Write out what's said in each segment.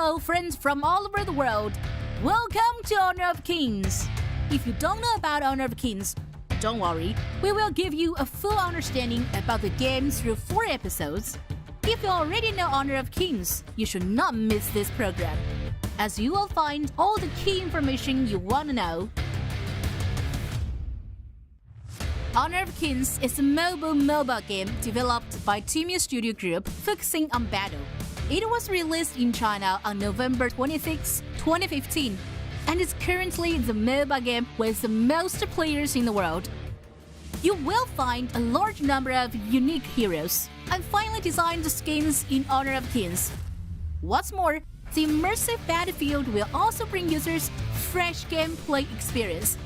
Hello, friends from all over the world. Welcome to Honor of Kings. If you don't know about Honor of Kings, don't worry. We will give you a full understanding about the game through 4 episodes. If you already know Honor of Kings, you should not miss this program, as you will find all the key information you want to know. Honor of Kings is a mobile game developed by Team Studio Group focusing on battle. It was released in China on November 26, 2015, and is currently the mobile game with the most players in the world. You will find a large number of unique heroes and finely designed skins in Honor of Kings. What's more, the immersive battlefield will also bring users fresh gameplay experience.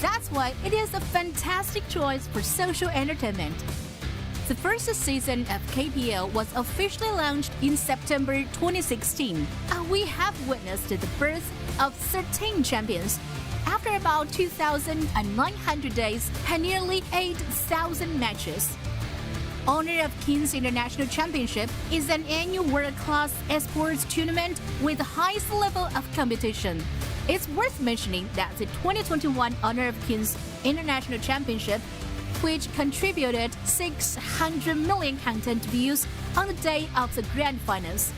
That's why it is a fantastic choice for social entertainment. The first season of KPL was officially launched in September 2016, and we have witnessed the birth of 13 champions. After about 2,900 days and nearly 8,000 matches. Honor of Kings International Championship is an annual world-class esports tournament with the highest level of competition. It's worth mentioning that the 2021 Honor of Kings International Championship, which contributed 600 million content views on the day of the grand finals,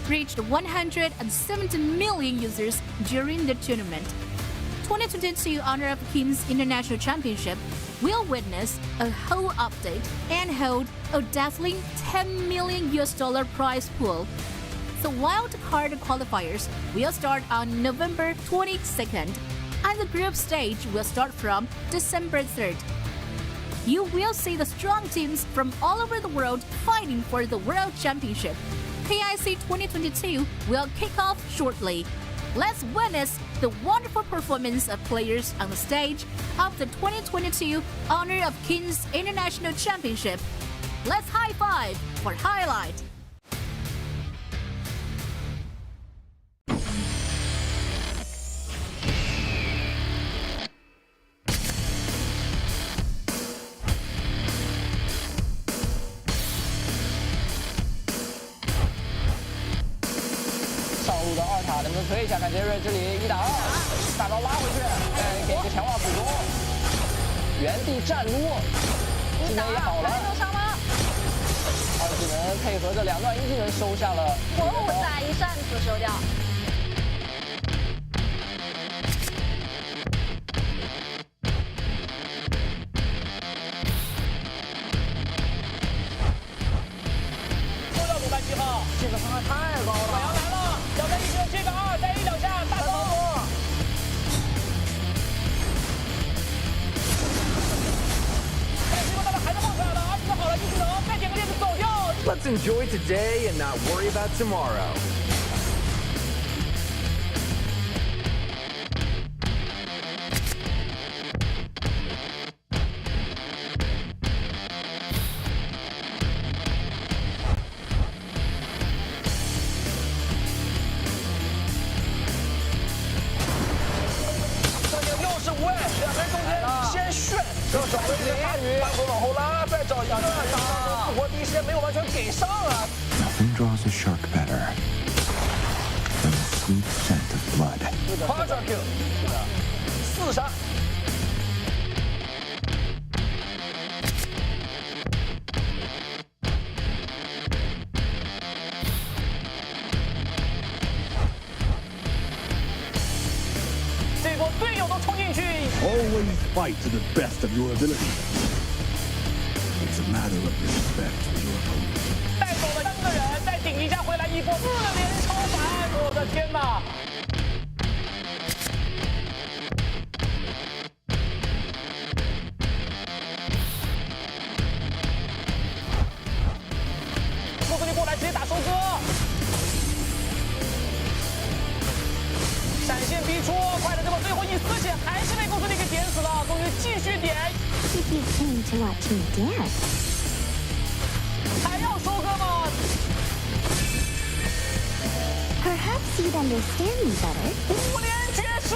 reached 170 million users during the tournament. 2022 Honor of Kings International Championship will witness a whole update and hold a dazzling $10 million prize pool. The wild card qualifiers will start on November 22nd, and the group stage will start from December 3rd. You will see the strong teams from all over the world fighting for the World Championship. KIC2022 will kick off shortly. Let's witness the wonderful performance of players on the stage of the 2022 Honor of Kings International Championship. Let's high five for highlight.能不能推一下？看杰瑞这里1打2，大招拉回去，给一个强化补中，原地站撸，技能也好了，二技能配合着2段1技能收下了，在一扇子收掉。收掉鲁班7号，这个伤害太高了。来了。要在1个这个2，再1、2下大招。结果他们还是冒出来了，2技能好了，1技能再点个链子走掉。Let's enjoy today and not worry about tomorrow. Nothing draws a shark better than the sweet scent of blood. 夸张 Q， 4杀。这波队友都冲进去。Always fight to the best of your ability. It's a matter of respect for your opponent. 带走了3个人，再顶一下回来1波4连超凡，我的天哪！洛克利过来直接打收割，闪现逼出，快的这波最后一丝血还是被公孙丽给点死了，终于继续点。If you came to watch me dance. 还要收割吗？ Perhaps you'd understand me better. 5连绝世！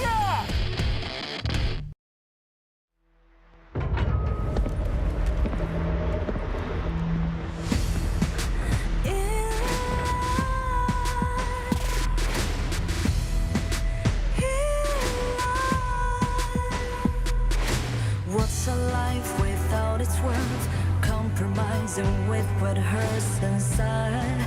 dancing with what hurts inside.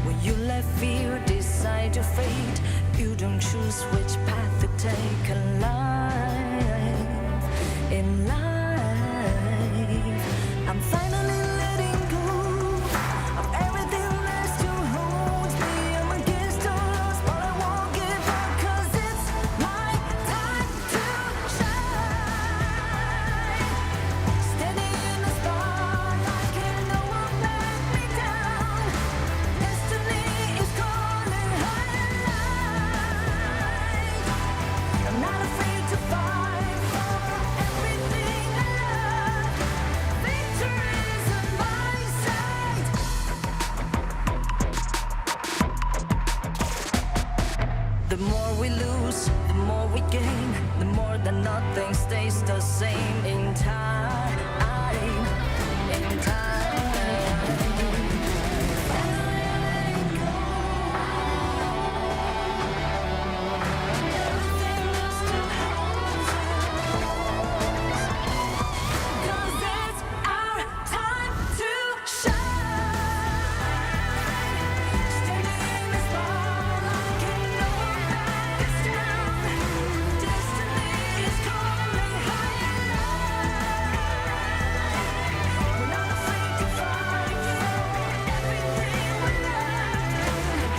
When you let fear decide your fate, you don't choose which path to take in life. In life, I'm finally letting go of everything that still holds me. I'm against all odds, but I won't give up, 'cause it's my time to shine. Standing in the spotlight, can no one let me down. Destiny is calling high light. I'm not afraid to fight for everything I love. Victory is in my sight. The more we lose, the more we gain. The more that nothing stays the same in time. In time. Everything that still holds us. 'Cause it's our time to shine. Standing in the spotlight, can no one back us down. Destiny is calling higher light. We're not afraid to fight for everything we love.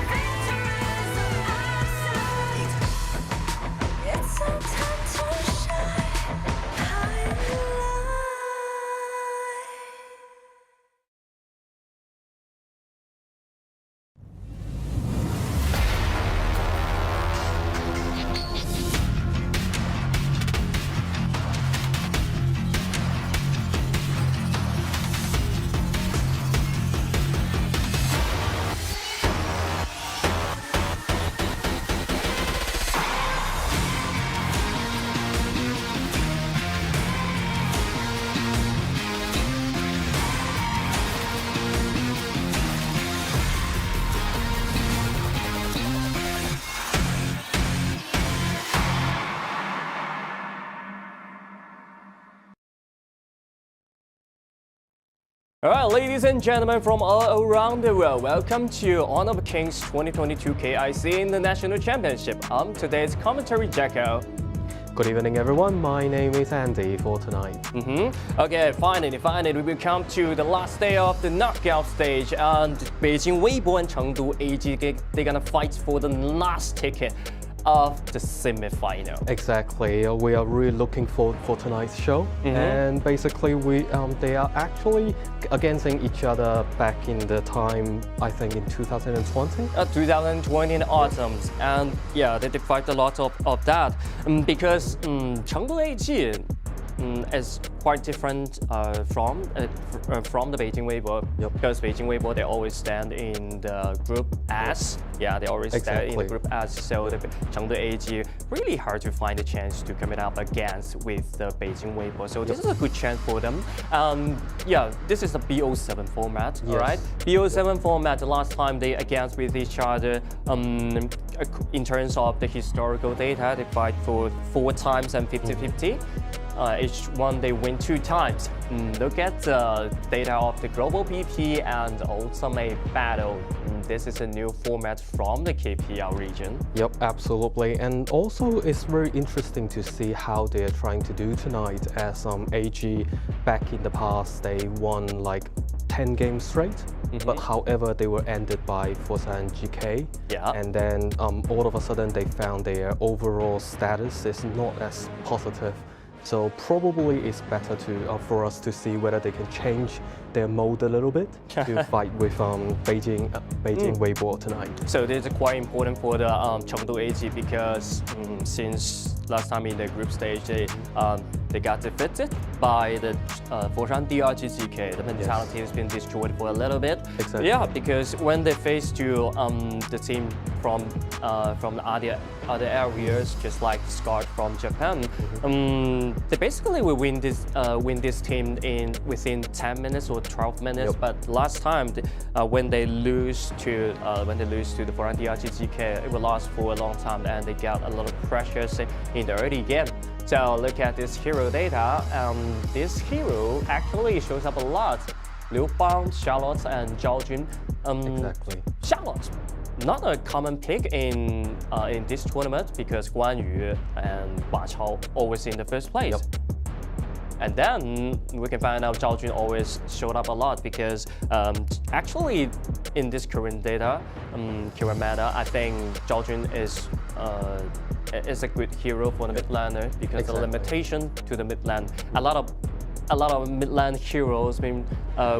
Victory is in our sight. It's our time to shine higher light. Alright, ladies and gentlemen from all around the world, welcome to Honor of Kings 2022 KIC International Championship. I'm today's commentary Jacko. Good evening, everyone. My name is Andy for tonight. Okay, finally, we will come to the last day of the knockout stage, and Beijing Weibo and Chengdu AG, they're gonna fight for the last ticket of the semi-final. Exactly. We are really looking forward for tonight's show. And basically, they are actually against each other back in the time, I think, in 2020. 2020 in autumn, and yeah, they fight a lot of that because Chengdu AG is quite different from the Beijing Weibo. Because Beijing Weibo, they always stand in the group S. Yeah, they always stand in the group S. So the Chengdu AG really hard to find a chance to come it up against with the Beijing Weibo. So this is a good chance for them. Yeah, this is the BO7 format. All right, BO7 format. The last time they against with each other, in terms of the historical data, they fight for 4 times and 50-50. Each one they win 2 times. Look at the data of the global BP and ultimate battle. This is a new format from the KPL region. Yep, absolutely. And also, it's very interesting to see how they're trying to do tonight. As AG back in the past, they won like 10 games straight. But however, they were ended by Forza and GK. Yeah. And then all of a sudden, they found their overall status is not as positive. So probably it's better for us to see whether they can change their mode a little bit to fight with Beijing Weibo tonight. So this is quite important for the Chengdu AG because since last time in the group stage they got defeated by the Foshan DRGGK. The mentality has been destroyed for a little bit. Exactly. Yeah, because when they face to the team from the other areas, just like Scott from Japan, they basically will win this team within 10 minutes or 12 minutes. But last time, when they lose to the Foshan DRGGK, it will last for a long time, and they got a lot of pressure in the early game. So look at this hero data. This hero actually shows up a lot. Liu Bang, Charlotte, and Zhao Jun. Exactly. Charlotte, not a common pick in this tournament because Guang Yu and Huang Chao always in the first place. Yep. And then we can find out Zhao Jun always showed up a lot because actually in this current data, current meta, I think Zhao Jun is a good hero for the mid laner because the limitation to the mid lane, a lot of mid lane heroes being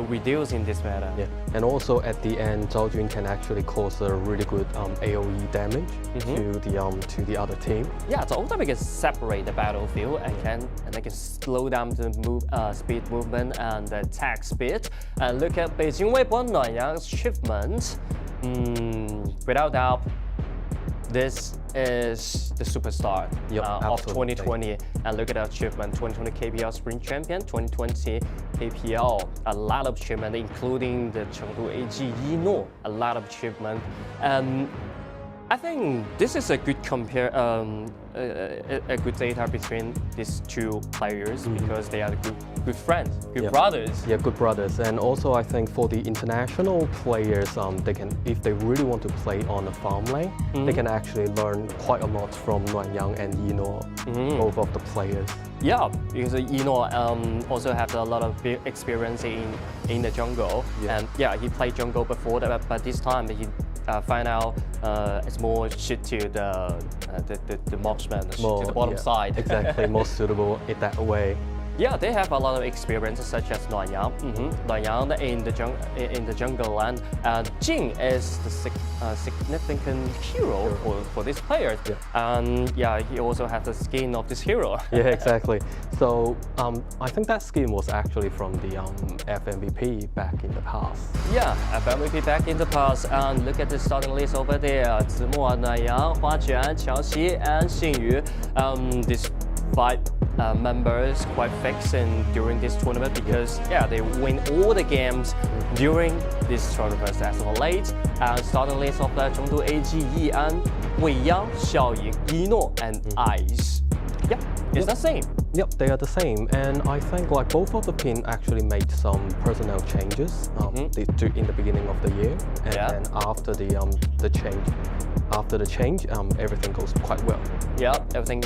reduced in this meta. Yeah, and also at the end, Zhao Jun can actually cause a really good AOE damage to the other team. Yeah, the ultimate can separate the battlefield and they can slow down the speed movement and the attack speed. And look at Beijing Weibo Nuanyang's achievement. Without doubt, this is the superstar of 2020. And look at the achievement: 2020 KPL Spring Champion, 2020 KPL. A lot of achievement, including the Chengdu AG Yino. A lot of achievement. I think this is a good a good data between these two players because they are good friends, good brothers. Yeah, good brothers. And also I think for the international players, they can, if they really want to play on a farm lane, they can actually learn quite a lot from Nuanyang and Yino, both of the players. Yeah, because Yino also has a lot of experience in the jungle. And yeah, he played jungle before, but this time he find out it's more shit to the marksman, to the bottom side. Exactly, more suitable in that way. Yeah, they have a lot of experience, such as Nuanyang. Nuanyang in the jungle, and Jing is the significant hero for this player. And yeah, he also has the skin of this hero. Yeah, exactly. So I think that skin was actually from the FMVP back in the past. Yeah, FMVP back in the past. And look at the starting list over there: Zimo, Nuanyang, Huajuan, Qiaoxi, and Xingyu. These 5 members quite fixed during this tournament because they win all the games during this tournament as of late. And starting list of the Chengdu AG Yian, Weiyang, Xiaoying, Yino, and Ice. Yeah, it's the same. Yep, they are the same, and I think like both of the team actually made some personnel changes in the beginning of the year, and then after the change, everything goes quite well. Yeah, everything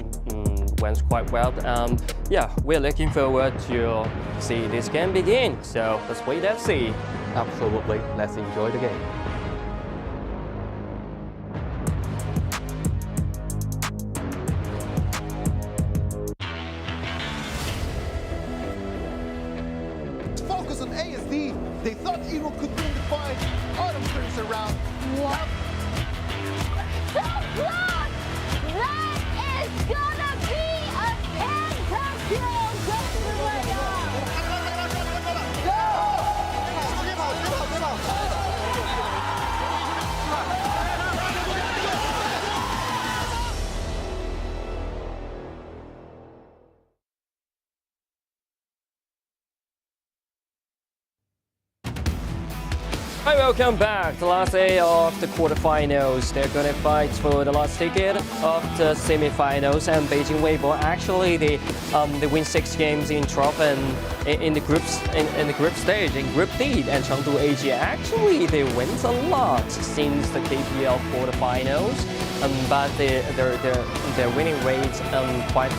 went quite well. Yeah, we're looking forward to see this game begin. So let's wait and see. Absolutely, let's enjoy the game. Focus on ASD. They thought Evo could win the fight. Autumn turns around. What? So close! That is gonna be a pentakill! Hi, welcome back. The last day of the quarterfinals. They're gonna fight for the last ticket of the semifinals. And Beijing Weibo actually they win 6 games in Trop and in the groups in the group stage in Group D. And Chengdu AG actually they win a lot since the KPL quarterfinals. But their winning rate quite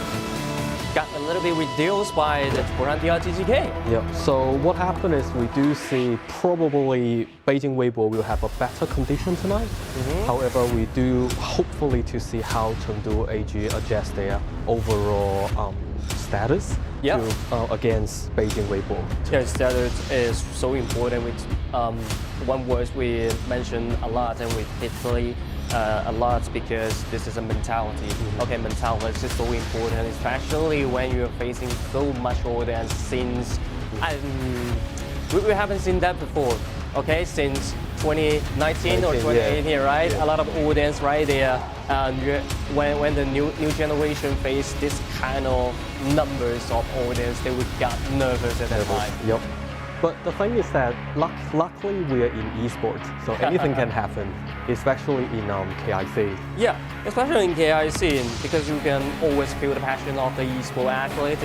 got a little bit reduced by the Guarantee TGK. Yeah, so what happened is we do see probably Beijing Weibo will have a better condition tonight. However, we do hopefully to see how Chengdu AG adjusts their overall status against Beijing Weibo. Yeah, status is so important. With one word we mentioned a lot and repeatedly a lot because this is a mentality. Okay, mentality is so important, especially when you're facing so much audience since we haven't seen that before. Okay, since 2019 or 2018, right? A lot of audience right there. And when the new generation face this kind of numbers of audience, they would get nervous at that time. Yep. But the thing is that luckily we're in esports, so anything can happen, especially in KIC. Yeah, especially in KIC, because you can always feel the passion of the esport athlete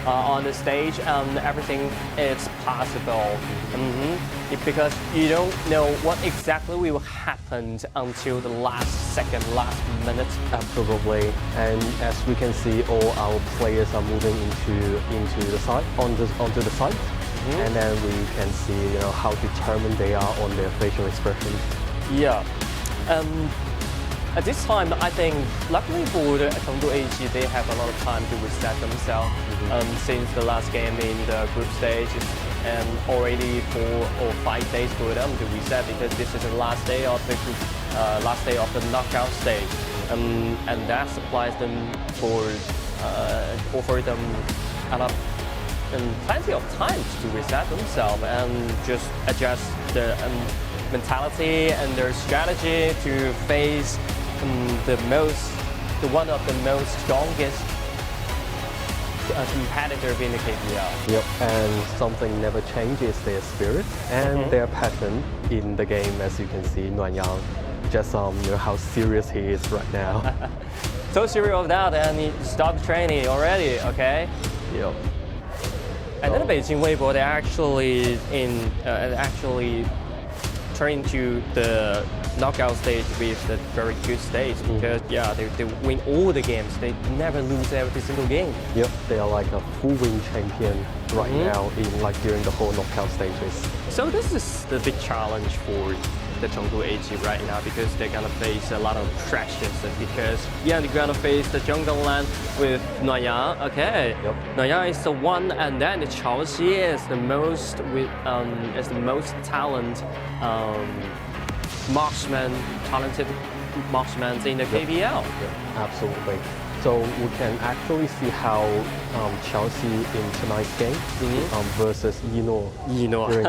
on the stage, and everything is possible. Because you don't know what exactly will happen until the last second, last minute. Absolutely, and as we can see, all our players are moving into the site, onto the site. And then we can see, how determined they are on their facial expressions. Yeah. At this time, I think, luckily for the Chengdu AG, they have a lot of time to reset themselves. Since the last game in the group stage, and already 4 or 5 days for them to reset, because this is the last day of the knockout stage, and that supplies them offer them a lot. And plenty of time to reset themselves and just adjust the mentality and their strategy to face one of the most strongest competitor in the KPL. Yep, and something never changes their spirit and their passion in the game, as you can see, Nuanyang, just how serious he is right now. So serious of that, and he stopped training already, okay? Yep. And then Beijing Weibo, they're actually turning to the knockout stage with a very good stage, because they win all the games. They never lose every single game. Yep, they are like a full win champion right now during the whole knockout stages. So this is the big challenge for the Chengdu AG right now, because they're gonna face a lot of pressures, because they're gonna face the jungle land with Nuanyang. Okay, Nuanyang is the one, and then the Chao Xi is the most talented marksman in the KPL. Absolutely. So we can actually see how Chelsea in tonight's game versus Nora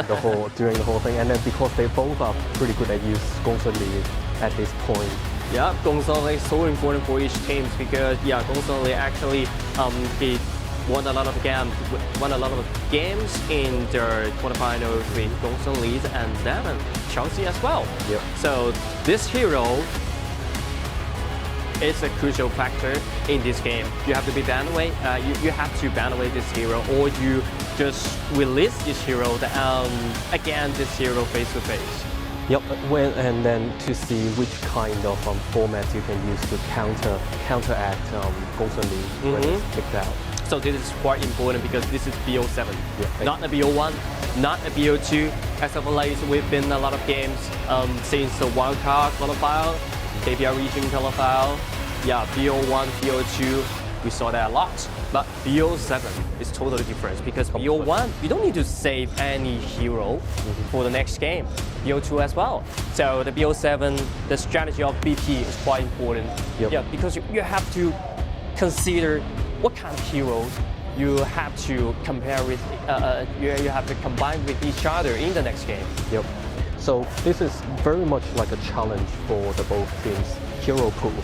during the whole thing, and then because they both are pretty good at use Gongsun at this point. Yeah, Gongsun is so important for each team, because Gongsun actually he won a lot of games in their quarterfinals with Gongsun Li and then Chelsea as well. Yep. So this hero is a crucial factor in this game. You have to be ban away. You have to ban away this hero, or you just release this hero again this hero face to face. Yep, and then to see which kind of format you can use to counteract Gongsun Li when it's kicked out. So this is quite important, because this is BO7, not a BO1, not a BO2. As of late, we've been a lot of games since the wildcard qualifier, KPL region qualifier, BO1, BO2, we saw that a lot. But BO7 is totally different, because BO1, you don't need to save any hero for the next game. BO2 as well. So the BO7, the strategy of BP is quite important. Because you have to consider what kind of heroes you have to compare with, you have to combine with each other in the next game. Yep. So this is very much like a challenge for the both teams' hero pool,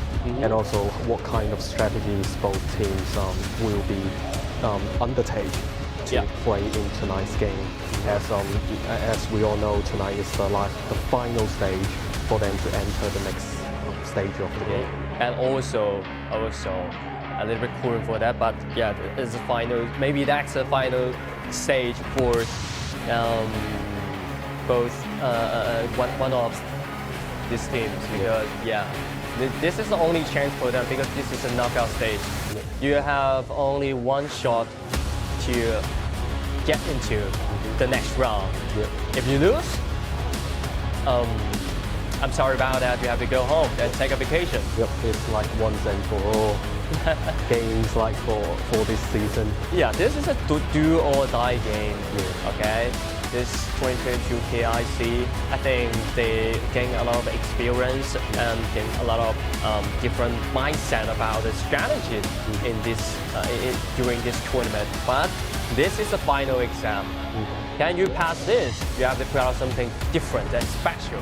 and also what kind of strategies both teams will be undertake to play in tonight's game. As we all know, tonight is the final stage for them to enter the next stage of the game. And also a little bit cooler for that, but it's the final. Maybe that's the final stage for both one of these teams, because this is the only chance for them, because this is a knockout stage. You have only one shot to get into the next round. If you lose, I'm sorry about that. You have to go home and take a vacation. Yep, it's like once and for all games like for this season. This is a do or die game. Okay, this 2022 KIC, I think they gain a lot of experience and gain a lot of different mindset about the strategies in this during this tournament. But this is the final exam. Can you pass this? You have to put out something different and special.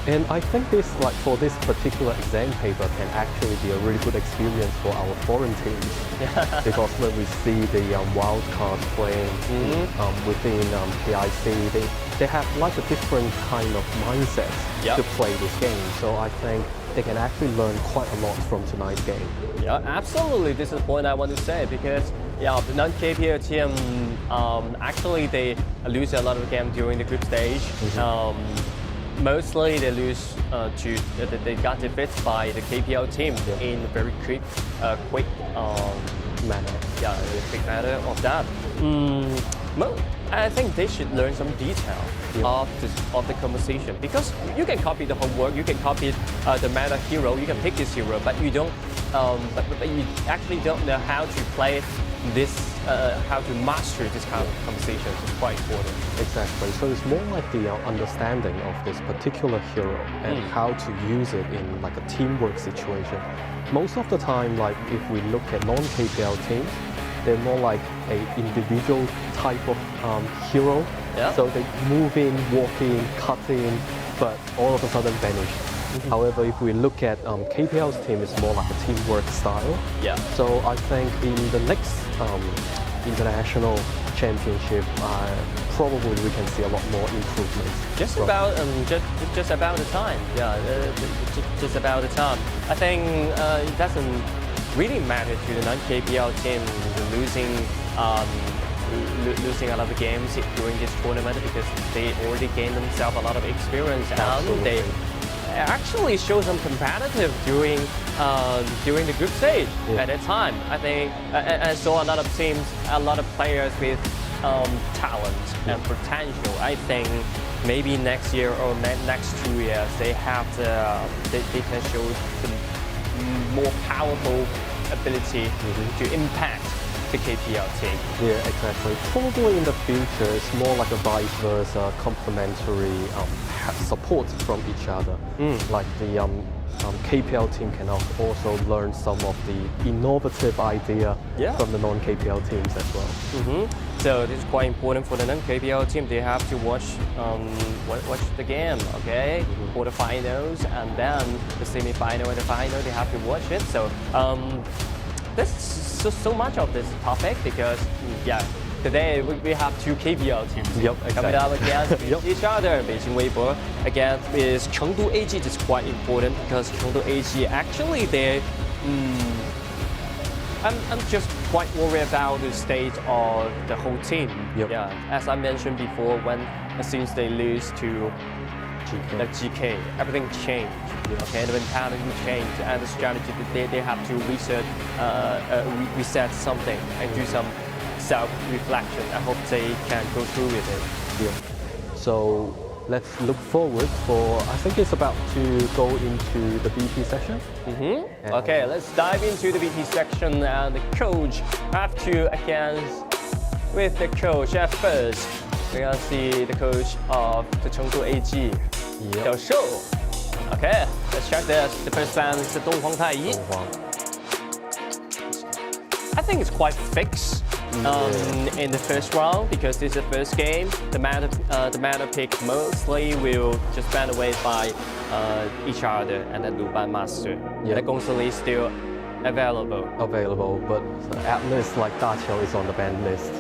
And I think this, like for this particular exam paper, can actually be a really good experience for our foreign teams. Because when we see the wild cards playing within KIC, they have like a different kind of mindset to play this game. So I think they can actually learn quite a lot from tonight's game. Yeah, absolutely. This is the point I want to say because the non-KPL team actually they lose a lot of games during the group stage. Mostly they lose they got defeated by the KPL team in a very quick Manner. Yeah, a quick manner of that. I think they should learn some detail of the conversation because you can copy the homework, you can copy the meta hero, you can pick this hero, but you don't, but you actually don't know how to play this, how to master this kind of conversation. It's quite important. Exactly. So it's more like the understanding of this particular hero and how to use it in like a teamwork situation. Most of the time, like if we look at non-KPL teams, they're more like a individual type of hero. So they move in, walk in, cut in, but all of a sudden vanish. However, if we look at KPL's team, it's more like a teamwork style. So I think in the next international championship, probably we can see a lot more improvements. Just about the time. Just about the time. I think it doesn't really matter to the non-KPL team losing a lot of games during this tournament because they already gained themselves a lot of experience and they actually show some competitive during the group stage at that time. I think I saw a lot of teams, a lot of players with talent and potential. I think maybe next year or next 2 years they have they can show some more powerful ability to impact the KPL team. Yeah, exactly. Probably in the future, it's more like a vice versa, complementary support from each other. Like the KPL team can also learn some of the innovative idea from the non-KPL teams as well. So this is quite important for the non-KPL team. They have to watch the game, okay, for the finals, and then the semi-final and the final. They have to watch it. So there's so much of this topic because today we have two KPL teams coming up against each other. Beijing Weibo against is Chengdu AG. This is quite important because Chengdu AG actually I'm just quite worried about the state of the whole team. As I mentioned before, since they lose to the GK, everything changed. Okay, the mentality changed and the strategy. They have to reset something and do some self-reflection. I hope they can go through with it. So let's look forward for, I think it's about to go into the BP section. Okay, let's dive into the BP section and the coach have to with the coach at first. We're gonna see the coach of the Chengdu AG, Yao Shou. Okay, let's check this. The first plan is the Huang Chao Bei Dao. I think it's quite fixed in the first round because this is the first game. The meta pick mostly will just ban away by each other and then Luban Master. The Gongsun Li is still available, but at least like Da Qiu is on the ban list.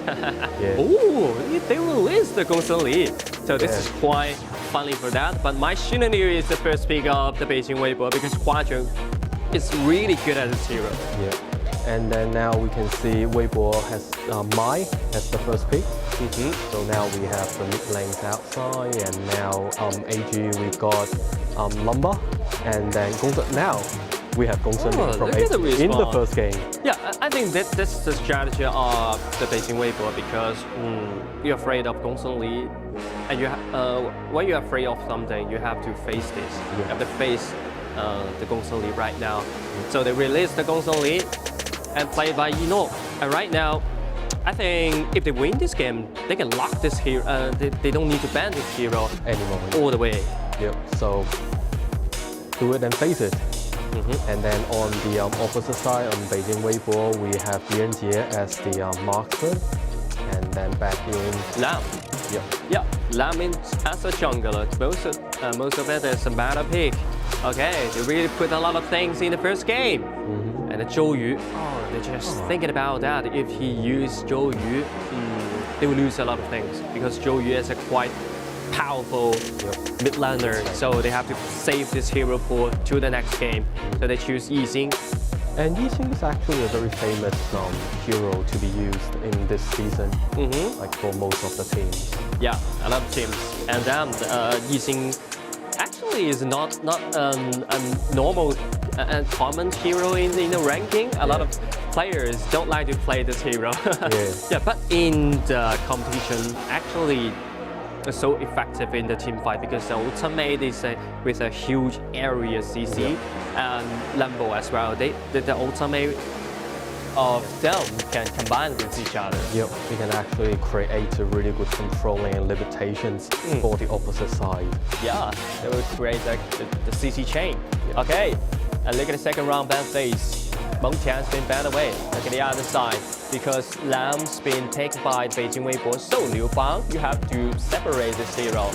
Oh, they released the Gongsun Li. So this is quite funny for that. But my Shinaniu is the first pick of the Beijing Weibo because Huang Chao is really good at this hero. And then now we can see Weibo has Mai as the first pick. So now we have the mid lanes outside, and now AG we got Lumba, and then Gongsun. Now we have Gongsun from AG in the first game. Yeah, I think this is the strategy of the Beijing Weibo because you're afraid of Gongsun Li, and when you're afraid of something, you have to face this. You have to face the Gongsun Li right now. So they released the Gongsun Li and played by Yino. And right now, I think if they win this game, they can lock this hero. They don't need to ban this hero anymore all the way. So do it and face it. And then on the opposite side, on Beijing Weibo, we have Yan Jie as the marksman. then back in Lam. Yep. Yeah, Lam as a jungler. Most of it is a meta pick. Okay, they really put a lot of things in the first game. And Zhou Yu, they're just thinking about that. If he used Zhou Yu, they will lose a lot of things because Zhou Yu is a quite powerful mid laner, so they have to save this hero pool to the next game. So they choose Yixing. And Yixing is actually a very famous hero to be used in this season, like for most of the teams. Yeah, a lot of teams. And then Yixing actually is not a normal and common hero in the ranking. A lot of players don't like to play this hero. Yeah, but in the competition, actually so effective in the team fight because the ultimate is with a huge area CC and Lambo as well. The ultimate of them can combine with each other. Yep, we can actually create a really good controlling and limitations for the opposite side. Yeah, they will create the CC chain. Okay, and look at the second round ban phase. Mengtian's been banned away. Look at the other side. Because Lam's been taken by Beijing Weibo. So Liu Bang, you have to separate this hero.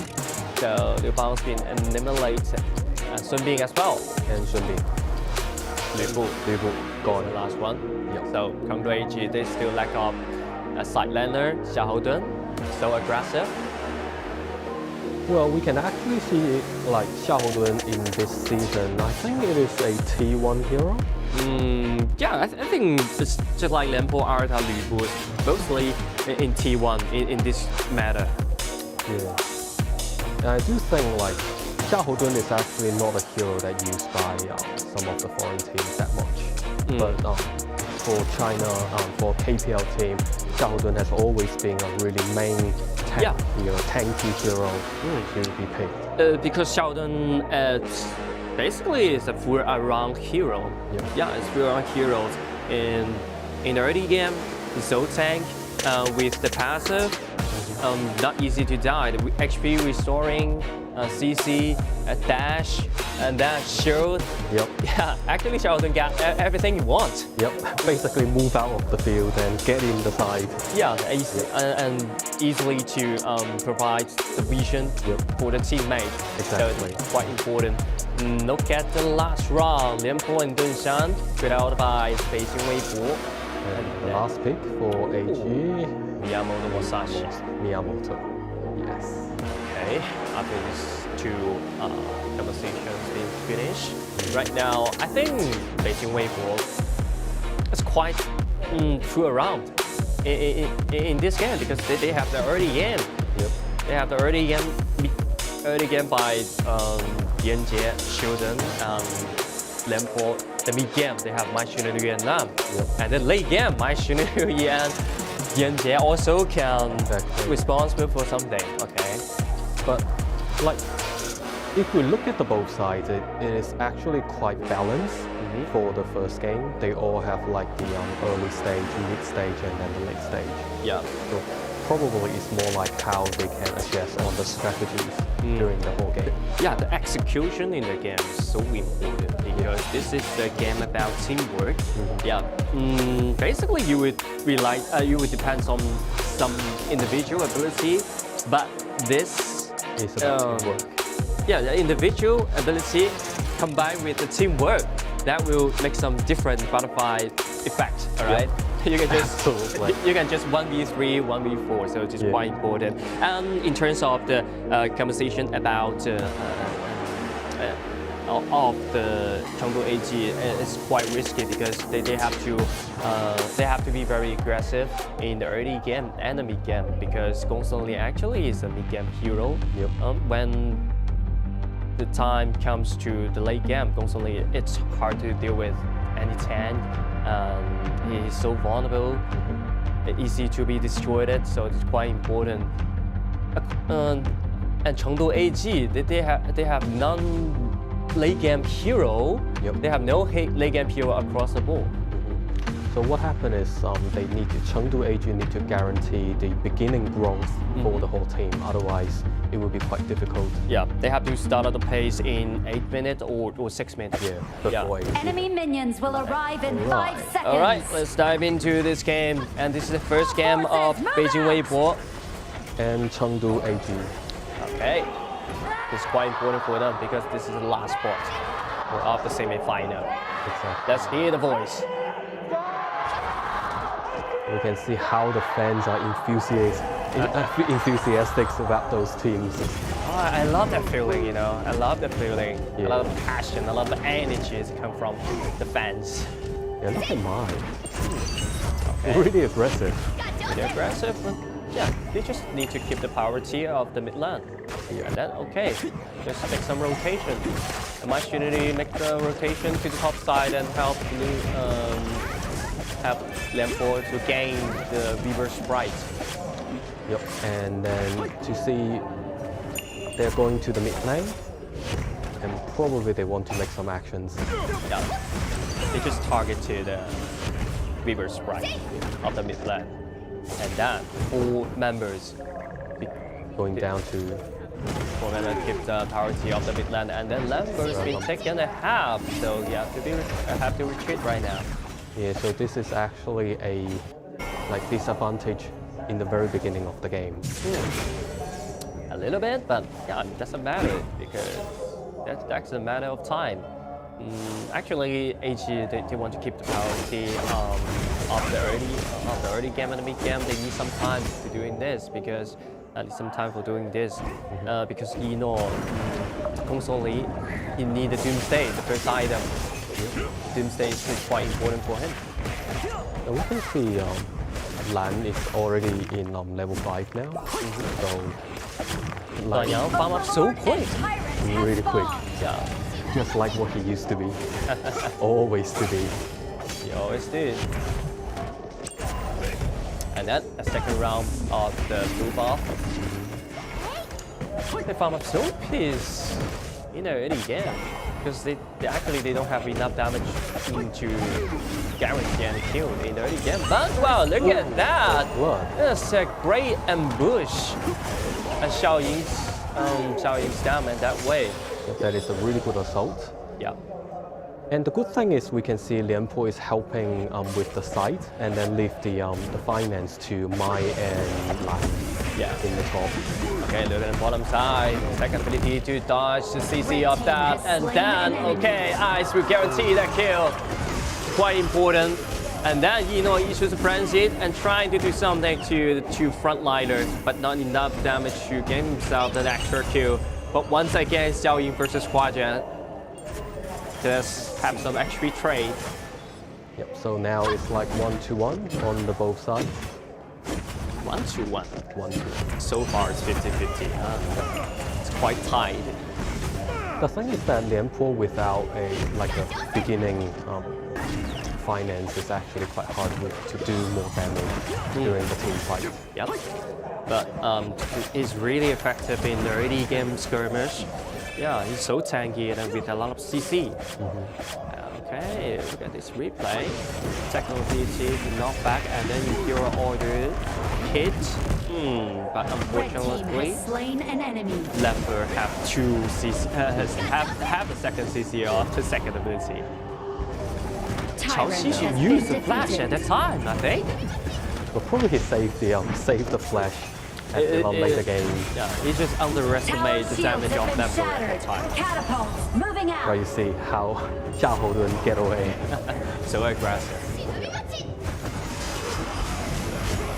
So Liu Bang's been eliminated. And Sun Bing as well. And Sun Bing. Liu Bu gone. The last one. Yep. So Chengdu AG, they still lack of a side laner, Xiao Dun. So aggressive. Well, we can actually see like Xiao Dun in this season. I think it is a T1 hero. Yeah, I think it's just like Lempo, Arta, Liu Bu, mostly in T1 in this meta. Yeah. I do think like Xiao Dun is actually not a hero that used by some of the foreign teams that much. But for China, for KPL team, Xiao Dun has always been a really main tanky hero to be picked. Because Xiao Dun basically is a full around hero. Yeah, it's full around heroes in the early game. So tank with the passive, not easy to die. The HP restoring, CC, a dash, and that shield. Yep. Yeah, actually Xiao Dun got everything you want. Yep. Basically move out of the field and get in the side. Yeah, and easily to provide the vision for the teammate. Exactly. So it's quite important. Look at the last round. Lianpo and Dunshan put out by Beijing Weibo. And the last pick for AG. Miyamoto Wasashi. Miyamoto. Yes. Okay, after these two conversations being finished. Right now, I think Beijing Weibo is quite through around in this game because they have the early game. Yep. They have the early game by Yanjie, Shilden, Lempo. The mid game they have Mai Xunyu and Lam. And the late game, Mai Xunyu and Yanjie also can responsible for something. Okay. But like if we look at the both sides, it is actually quite balanced for the first game. They all have like the early stage, mid stage, and then the late stage. Yeah. So probably it's more like how they can adjust on the strategies during the whole game. Yeah, the execution in the game is so important because this is a game about teamwork. Yeah. Basically, you would depend on some individual ability, but this is about teamwork. Yeah, the individual ability combined with the teamwork that will make some different butterfly effect. All right. You can just 1v3, 1v4, so it's quite important. And in terms of the conversation about of the Chengdu AG, it's quite risky because they have to be very aggressive in the early game and the mid game because Gongsun Li actually is a mid game hero. When the time comes to the late game, Gongsun Li, it's hard to deal with any tank. He is so vulnerable, easy to be destroyed, so it's quite important. And Chengdu AG, they have non-late game hero. They have no late game hero across the board. So what happened is Chengdu AG need to guarantee the beginning growth for the whole team. Otherwise, it will be quite difficult. Yeah, they have to start at the pace in 8 minutes or 6 minutes. Enemy minions will arrive in 5 seconds. All right, let's dive into this game. And this is the first game of Beijing Weibo and Chengdu AG. Okay, it's quite important for them because this is the last spot of the semi-final. Exactly. Let's hear the voice. We can see how the fans are enthusiastic about those teams. Oh, I love that feeling, you know. I love the feeling. Yeah. A lot of passion, a lot of energy that come from the fans. Yeah, look at mine. Okay. Really aggressive. They're aggressive, but yeah, they just need to keep the priority of the mid lane. And then, okay, just make some rotation. And my opportunity make the rotation to the top side and help Day4 to gain the reverse sprite. Yep, and then to see they're going to the mid lane, and probably they want to make some actions. Yeah, they just targeted the reverse sprite of the mid lane. And then 4 members going down to 4 members keep the priority of the mid lane, and then members been taken a half, so you have to retreat right now. Yeah, so this is actually a disadvantage in the very beginning of the game. A little bit, but yeah, it doesn't matter because that's a matter of time. Actually, AG they want to keep the priority of the early game and the mid game. They need some time to doing this because because you know, console he need the Doomsday, the first item. Doomsday is quite important for him. And we can see Lan is already in level 5 now. So Lan Yang farm up so quick. Really quick. Yeah. Just like what he used to be. Always to be. He always did. And then a second round of the blue buff. They farm up so peace in the early game. Because they don't have enough damage to guarantee any kill in the early game. But wow, look at that! That's a great ambush. And Xiao Ying's damage that way. That is a really good assault. Yeah. And the good thing is we can see Lianpo is helping with the site and then leave the finance to Mai and Lan in the top. Okay, look at the bottom side. Second ability to dodge the CC of that. And then, okay, Ice will guarantee that kill. Quite important. And then, you know, he should frenzy and trying to do something to the 2 frontliners, but not enough damage to gain himself an extra kill. But once again, Xiao Ying versus Huajian. Just have some XP trade. Yep, so now it's like 1-1 on the both sides. 1-1. 1-2. So far it's 50-50. It's quite tight. The thing is that Lianpo without a beginning finance is actually quite hard to do more damage during the team fight. Yep. But he's really effective in the early game skirmish. Yeah, he's so tanky and with a lot of CC. Okay, look at this replay. Technology to knock back and then you hear an order hit. But unfortunately, Lambert have 2 CC, have a second CC of the second ability. Chao Xi should use the flash at that time, I think. But probably he saved the flash at the later game. Yeah, he just underestimated the damage of Lambert at that time. Catapults moving out. Where you see how Xiao didn't get away. So aggressive.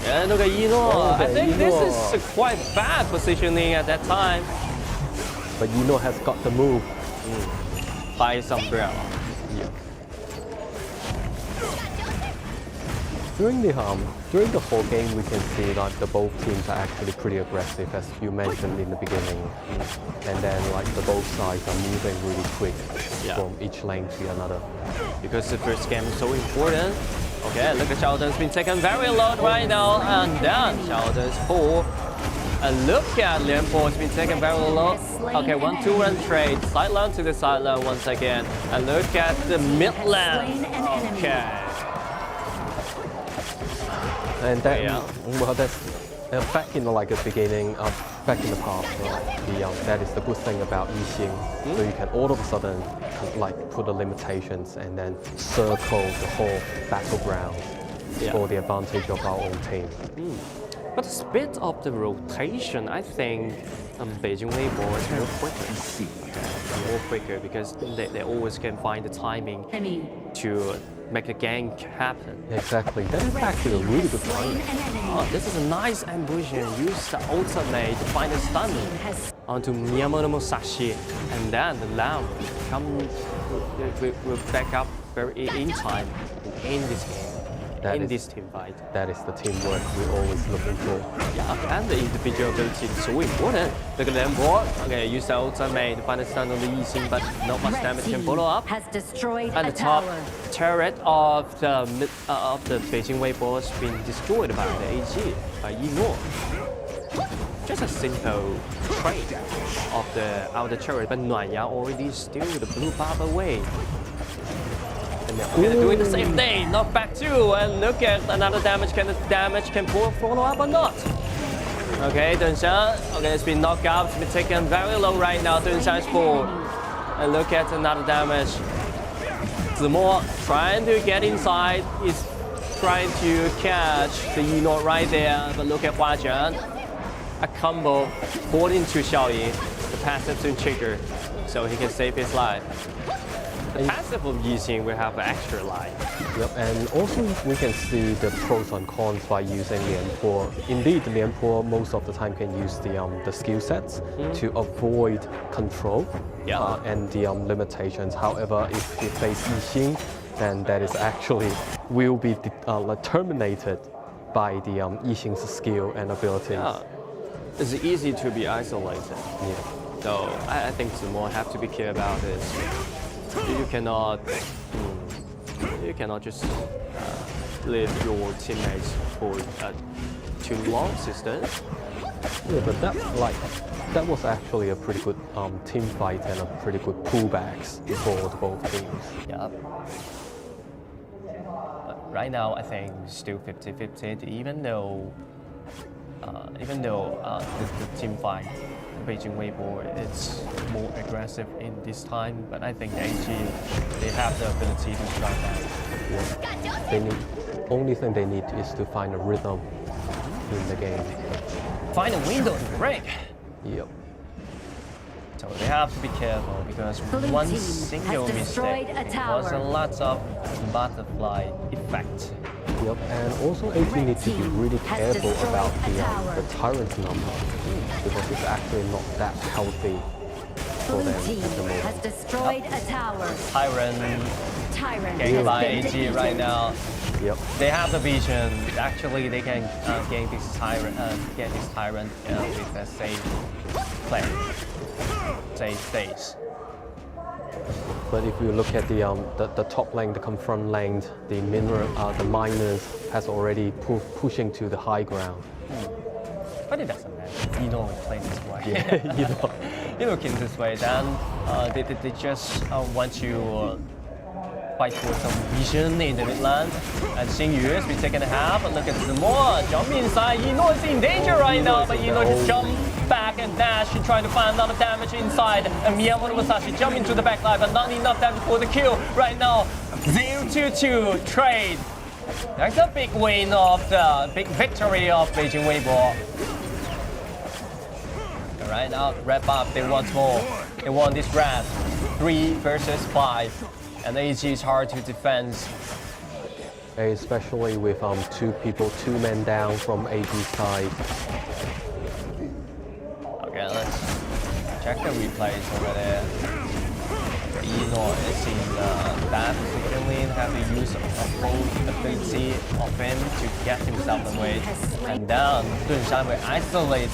And look at Yino. I think this is a quite bad positioning at that time. But Yino has got the move. By his umbrella. Yeah. During the whole game, we can see that the both teams are actually pretty aggressive, as you mentioned in the beginning. And then the both sides are moving really quick from each lane to another. Because the first game is so important. Okay, look at Xiaoden's been taken very low right now, and then Xiaoden's 4. And look at Lianpo has been taken very low. Okay, 1-2-1 trade, side lane to the side lane once again. And look at the mid lane. Okay. And that, Yeah. well, that's back in like the beginning, back in the past, that is the good thing about Yixing. So you can all of a sudden like put the limitations and then circle the whole battleground for the advantage of our own team. But the speed of the rotation, I think Beijing Weibo is more quicker. More quicker because they always can find the timing to make a gank happen. Exactly, that's actually a really good timing. Oh, this is a nice ambush and use the ultimate to find a stun onto Miyamoto Musashi, and then the Lamb will back up very in time in this game. This team fight. That is the teamwork we're always looking for. Yeah, and the individual ability is so important. Look at Lambo. Okay, use the ultimate to find a stun on the Yixing, but not much damage can follow up. Has destroyed And a the top tower. turret of the Beijing Weibo has been destroyed by the AG, by Nora. Just a simple trade of the outer turret, but Nuanya already steal the blue buff away. And they're doing the same thing, knock back two, and look at another damage. Can the damage follow up or not? Okay, Dunshan, okay, it's been knocked out, it's been taken very low right now. Dunshan's full. And look at another damage. Zemo trying to get inside, is trying to catch the Nora right there, but look at Hua Zhan. A combo bought into Xiaoyi, the passive to trigger, so he can save his life. The passive of Yixing will have an extra life. Yep, and also we can see the pros and cons by using Lianpo. Indeed, Lianpo most of the time can use the skill sets to avoid control and the limitations. However, if you face Yixing, then that is actually will be terminated by the Yixing's skill and abilities. Yeah. It's easy to be isolated. Yeah. So I think Zemo have to be careful about this. You cannot just leave your teammates for too long, sister. Yeah, but that was actually a pretty good team fight and a pretty good pullbacks for both teams. Yeah. But right now, I think still 50-50. Even though the team fight, Beijing Weibo is more aggressive in this time, but I think the AG, they have the ability to try that. Yeah. Only thing they need is to find a rhythm in the game. Find a window to break. Yep. So they have to be careful because one single mistake causes a lot of butterfly effect. Yep, and also AG needs to be really careful about the tyrant number because it's actually not that healthy for them at the moment. Has destroyed a tower. Tyrant gained by AG right now. Yep. They have the vision. Actually, they can gain this tyrant with a safe play, safe stage. But if you look at the top lane, the confront lane, the miners has already pushing to the high ground. But it doesn't matter. You know, play this way. Yeah, you know, in this way. Then they just want to fight for some vision in the midland. And Xingyu has been taking a half. And look at Zemo jump inside. Yino is in danger right now, but Yino just jump back and dash and try to find another damage inside. And Miyamoto Musashi jump into the back line, but not enough damage for the kill right now. 0-2 trade. That's a big win of the big victory of Beijing Weibo. Right now, wrap up. They want more. They want this round. 3 versus 5. And AG is hard to defend. Especially with 2 men down from AG side. Okay, let's check the replays over there. Nora is in that position, have the use of both ability of him to get himself away. And then Dunshan will isolate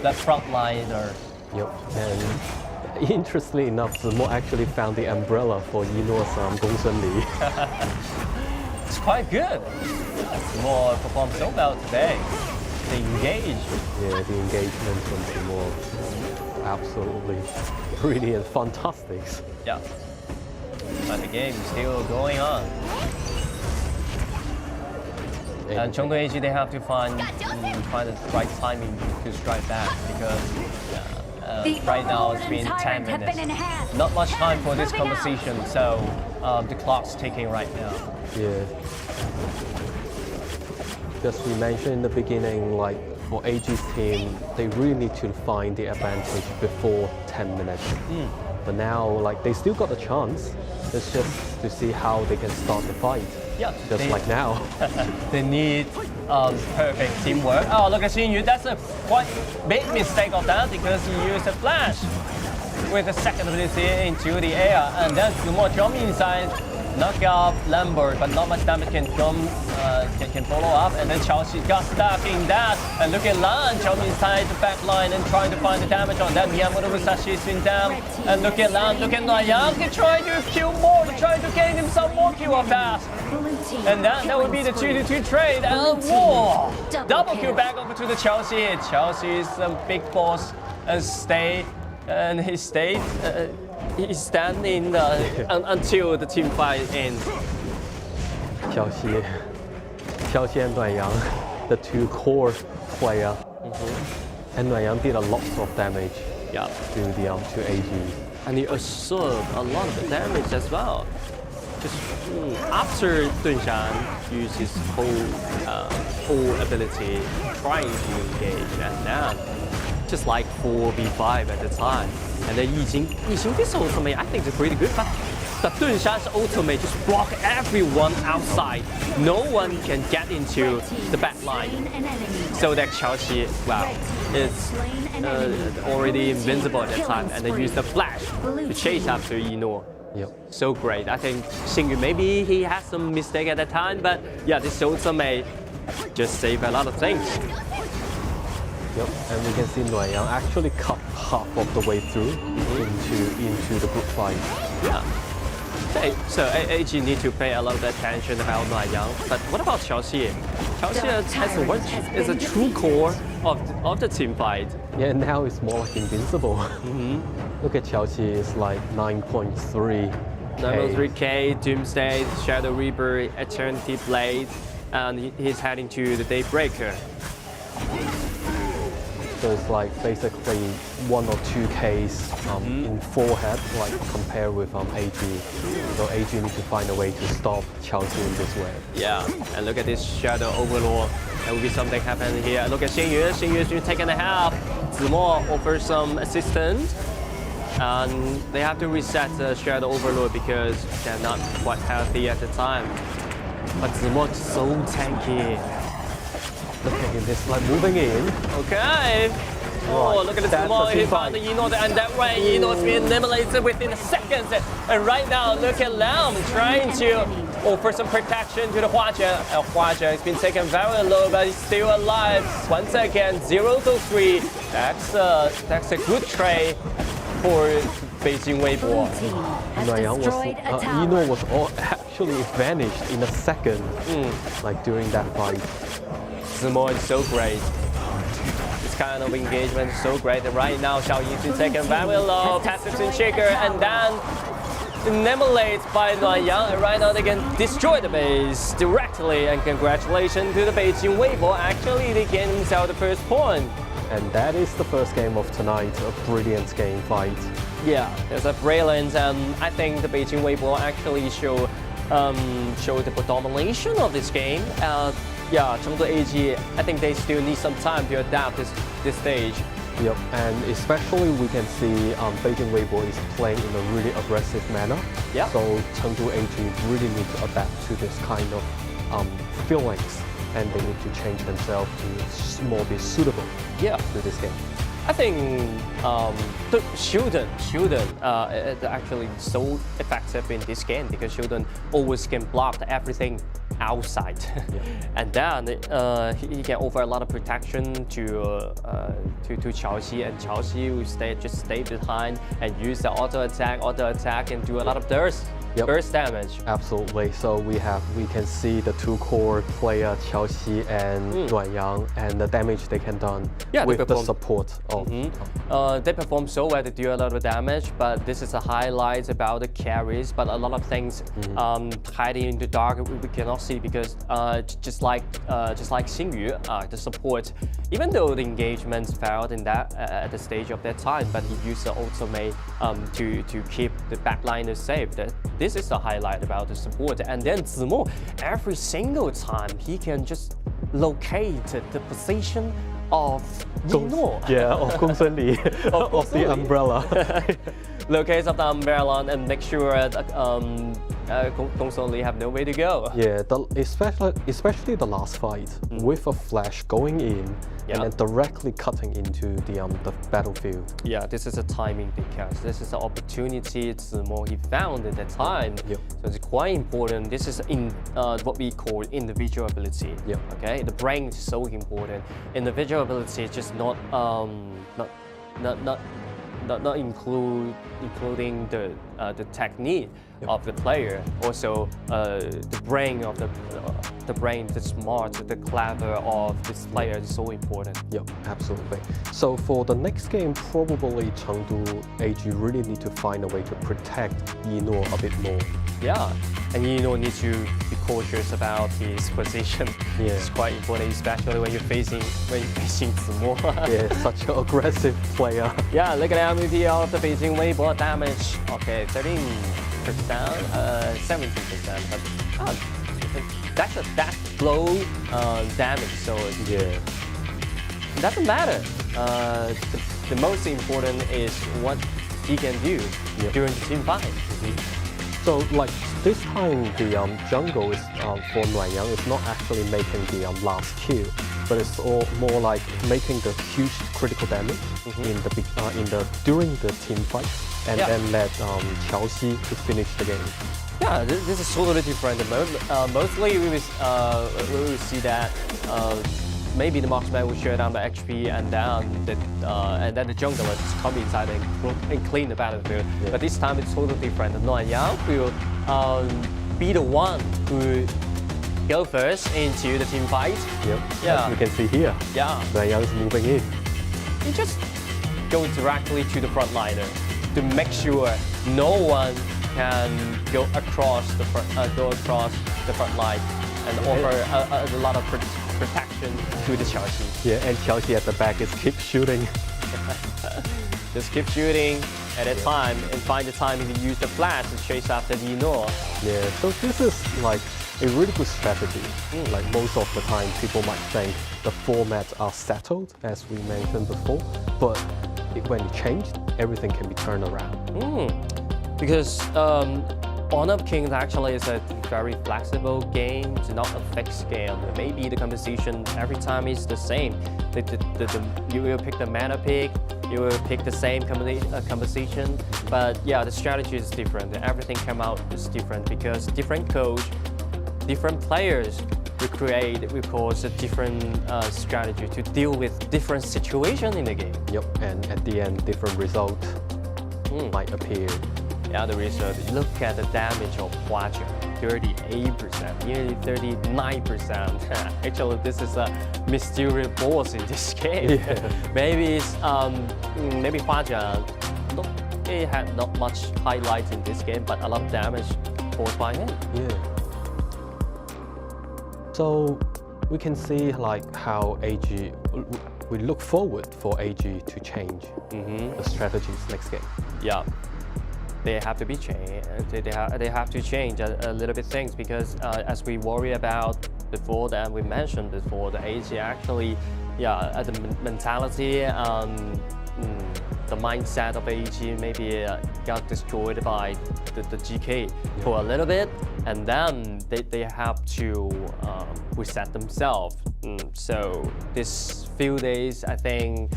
the frontliner. Yep, and interestingly enough, Zemo actually found the umbrella for Yino's Gongsun Li. It's quite good. Zemo performed so well today. The engage. Yeah, the engagement from Zemo, absolutely brilliant, fantastic. Yeah, but the game is still going on. And Chengdu AG, they have to find the right timing to strike back because right now it's been 10 minutes. Not much time for this conversation, so the clock's ticking right now. Yeah. Because we mentioned in the beginning, like for AG's team, they really need to find the advantage before 10 minutes. But now, like, they still got a chance. It's just to see how they can start the fight. Yeah, just like now. They need perfect teamwork. Oh, look at Xing Yu. That's a quite big mistake of that because he used a flash with the second ability into the air, and then Zimo jump inside, knock out Lambert, but not much damage can come, can follow up, and then Xiaoxi got stuck in that, and look at Lan jump inside the back line and trying to find the damage on that. Miyamoto Musashi's been down, and look at Lan, look at Noyang, they're trying to kill more, they're trying to gain him some more kill of that. And that would be the 2-2 trade, and whoa! Double kill back over to the Xiaoxi. Xiaoxi is a big boss and he stayed. He's standing until the team fight ends. Xiaoxi and Nuanyang, the two core players, and Nuanyang did a lot of damage to AG. And he absorbed a lot of the damage as well. Just after Dunshan used his whole ability trying to engage, and now just like 4v5 at the time. And then Yixing this ultimate, I think is pretty good, but Dunshan's ultimate just block everyone outside. No one can get into the back line. So that Xiaoxi, wow, it's already invincible at that time, and they use the flash to chase after Yino. Yep. So great. I think Xing Yu, maybe he had some mistake at that time, but yeah, this ultimate just saved a lot of things. Yep, and we can see Nuanyang actually cut half of the way through into the group fight. Yeah. Okay, so AG need to pay a lot of attention about Nuanyang. But what about Xiaoxi? Xiaoxi is a true core of the team fight. Yeah, now it's more like invincible. Look at Xiaoxi, it's like 9.3. 9.3k, Doomsday, Shadow Reaper, Eternity Blade, and he's heading to the Daybreaker. So it's like basically 1 or 2Ks in forehead, like compared with AG. So AG need to find a way to stop Xiaoxi in this way. Yeah, and look at this Shadow Overlord. There will be something happening here. Look at Xing Yu. Xing Yu is being taken a half. Zimo offers some assistance. And they have to reset the Shadow Overlord because they're not quite healthy at the time. But Zimo is so tanky. Look at him, he's like moving in. Okay. Oh, look at the Zimo. He found the Yino, and that way Yino's being eliminated within seconds. And right now, look at Lam trying to offer some protection to the Huajia. Huajia has been taken very low, but he's still alive. Once again, 0-3. That's a good trade for Beijing Weibo. Yino was actually vanished in a second, like during that fight. Zimo is so great. This kind of engagement is so great. And right now, Xiao Yi is taken very low, passive in shaker, and then eliminated by Nuanyang. And right now, they can destroy the base directly. And congratulations to the Beijing Weibo. Actually, they gained themselves the first point. And that is the first game of tonight, a brilliant game fight. Yeah, there's a brilliant, and I think the Beijing Weibo actually show the domination of this game. Yeah, Chengdu AG, I think they still need some time to adapt this stage. Yep, and especially we can see Beijing Weibo is playing in a really aggressive manner. Yeah. So Chengdu AG really need to adapt to this kind of feelings, and they need to change themselves to more be suitable to this game. I think Shildon actually so effective in this game because Shildon always can block everything outside, and then he can offer a lot of protection to Xiaoxi, and Xiaoxi will just stay behind and use the auto attack and do a lot of burst damage. Absolutely. So we can see the two core player Xiaoxi and Nuanyang, and the damage they can do with the support of. They perform so well to do a lot of damage, but this is a highlight about the carries. But a lot of things hiding in the dark, we cannot see ability because just like Xingyu, the support, even though the engagements failed in that at the stage of that time, but he used the ultimate to keep the backliner safe. This is the highlight about the support. And then Zimo, every single time he can just locate the position of Nora. Yeah, of Gong Li, of the umbrella. Locates of the umbrella and make sure that Gong Li have no way to go. Yeah, especially the last fight with a flash going in and then directly cutting into the battlefield. Yeah, this is a timing because this is the opportunity Zimo he found at that time. Yep. So it's quite important. This is in what we call individual ability. Yep. Okay, the brain is so important. Individual ability is just not including the technique of the player, also the brain of the brain, the smart, the clever of this player is so important. Yep, absolutely. So for the next game, probably Chengdu AG really need to find a way to protect Nora a bit more. Yeah, and needs to be cautious about his position. Yeah. It's quite important, especially when you're facing Zimo. Yeah, such an aggressive player. Yeah, look at the MVP of the Beijing Weibo damage. Okay, 13%, 17%, but that's low damage, so yeah, it doesn't matter. The most important is what he can do during the team fight. So like this time the jungle is for Yang is not actually making the last kill, but it's all more like making the huge critical damage during the team fight, and then let Chao Xi to finish the game. Yeah, this is totally different. Mostly we will see that maybe the marksman will share down the HP and then the jungler just come inside and clean the battlefield. Yeah. But this time it's totally different. Yang will be the one who go first into the team fight. Yep. Yeah. As we can see here. Yeah. Yang is moving in. He just go directly to the frontliner to make sure no one can go across the front line and offer a lot of protection to the Chao Xi. Yeah, and Chao Xi at the back is keep shooting. Just keep shooting at a time and find the timing to use the flash to chase after the Nora. Yeah, so this is like a really good strategy. Like most of the time, people might think the formats are settled, as we mentioned before, but when it changed, everything can be turned around. Because Honor of Kings actually is a very flexible game. It's not a fixed game. Maybe the composition every time is the same. You will pick the mana pick, you will pick the same composition, but yeah, the strategy is different. Everything come out is different because different coach, different players will create, we call it a different strategy to deal with different situation in the game. Yep, and at the end, different result might appear. Yeah, the result. Look at the damage of Huang Chao, 38%, nearly 39%. Actually, this is a mysterious boss in this game. Yeah. Maybe it's maybe Huang Chao, it had not much highlight in this game, but a lot of damage caused by him. Yeah. So we can see like how AG. We look forward for AG to change the strategies next game. Yeah. They have to be changed. They have to change a little bit things because as we worry about before, that we mentioned before, the AG actually, the mentality, the mindset of AG maybe got destroyed by the GK for a little bit, and then they have to reset themselves. So this few days, I think.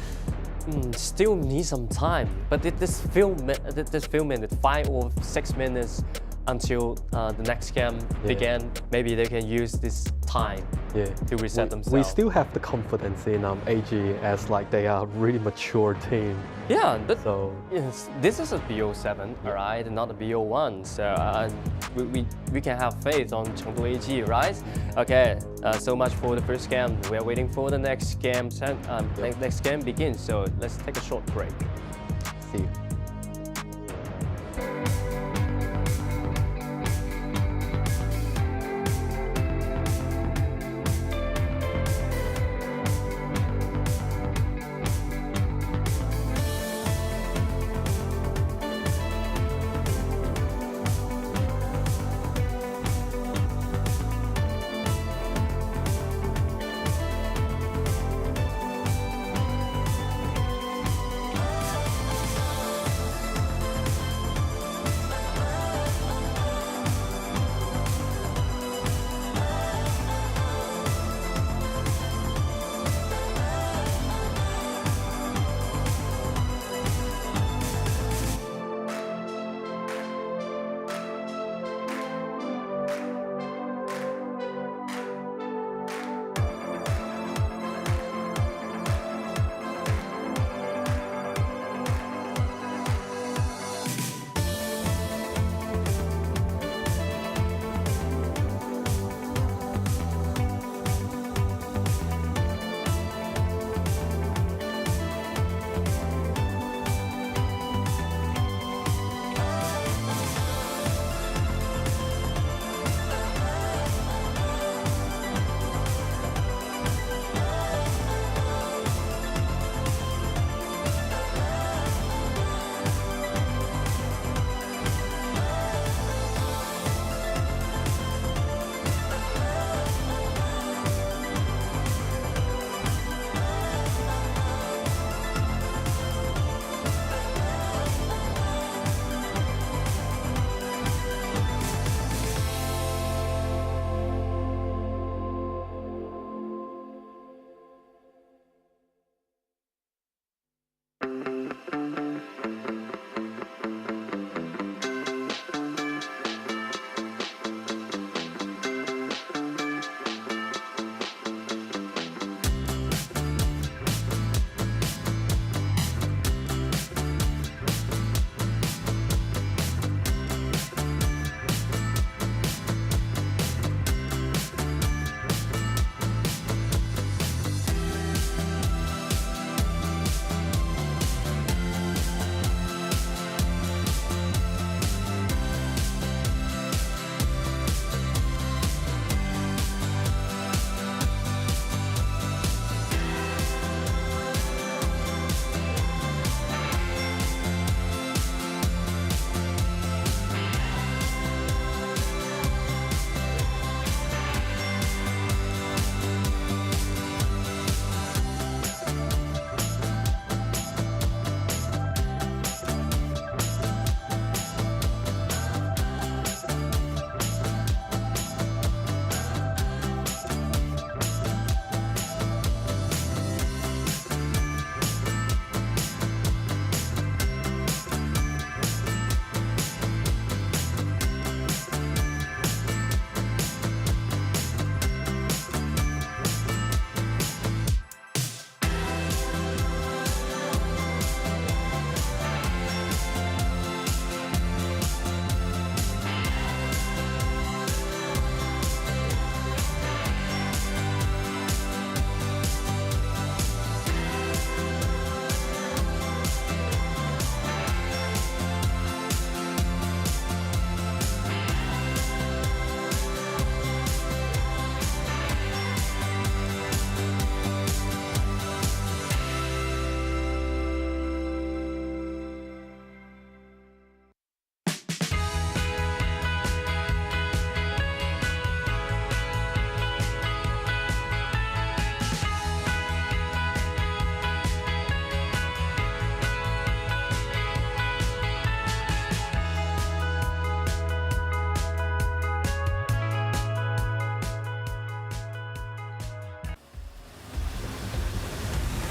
Still need some time, but this film minute 5 or 6 minutes until the next game begin. Maybe they can use this time to reset themselves. We still have the confidence in AG as like they are a really mature team. Yeah, but this is a BO7, alright, not a BO1. So we can have faith on Chengdu AG, right? Okay, so much for the first game. We are waiting for the next game. Next game begins. So let's take a short break. See you.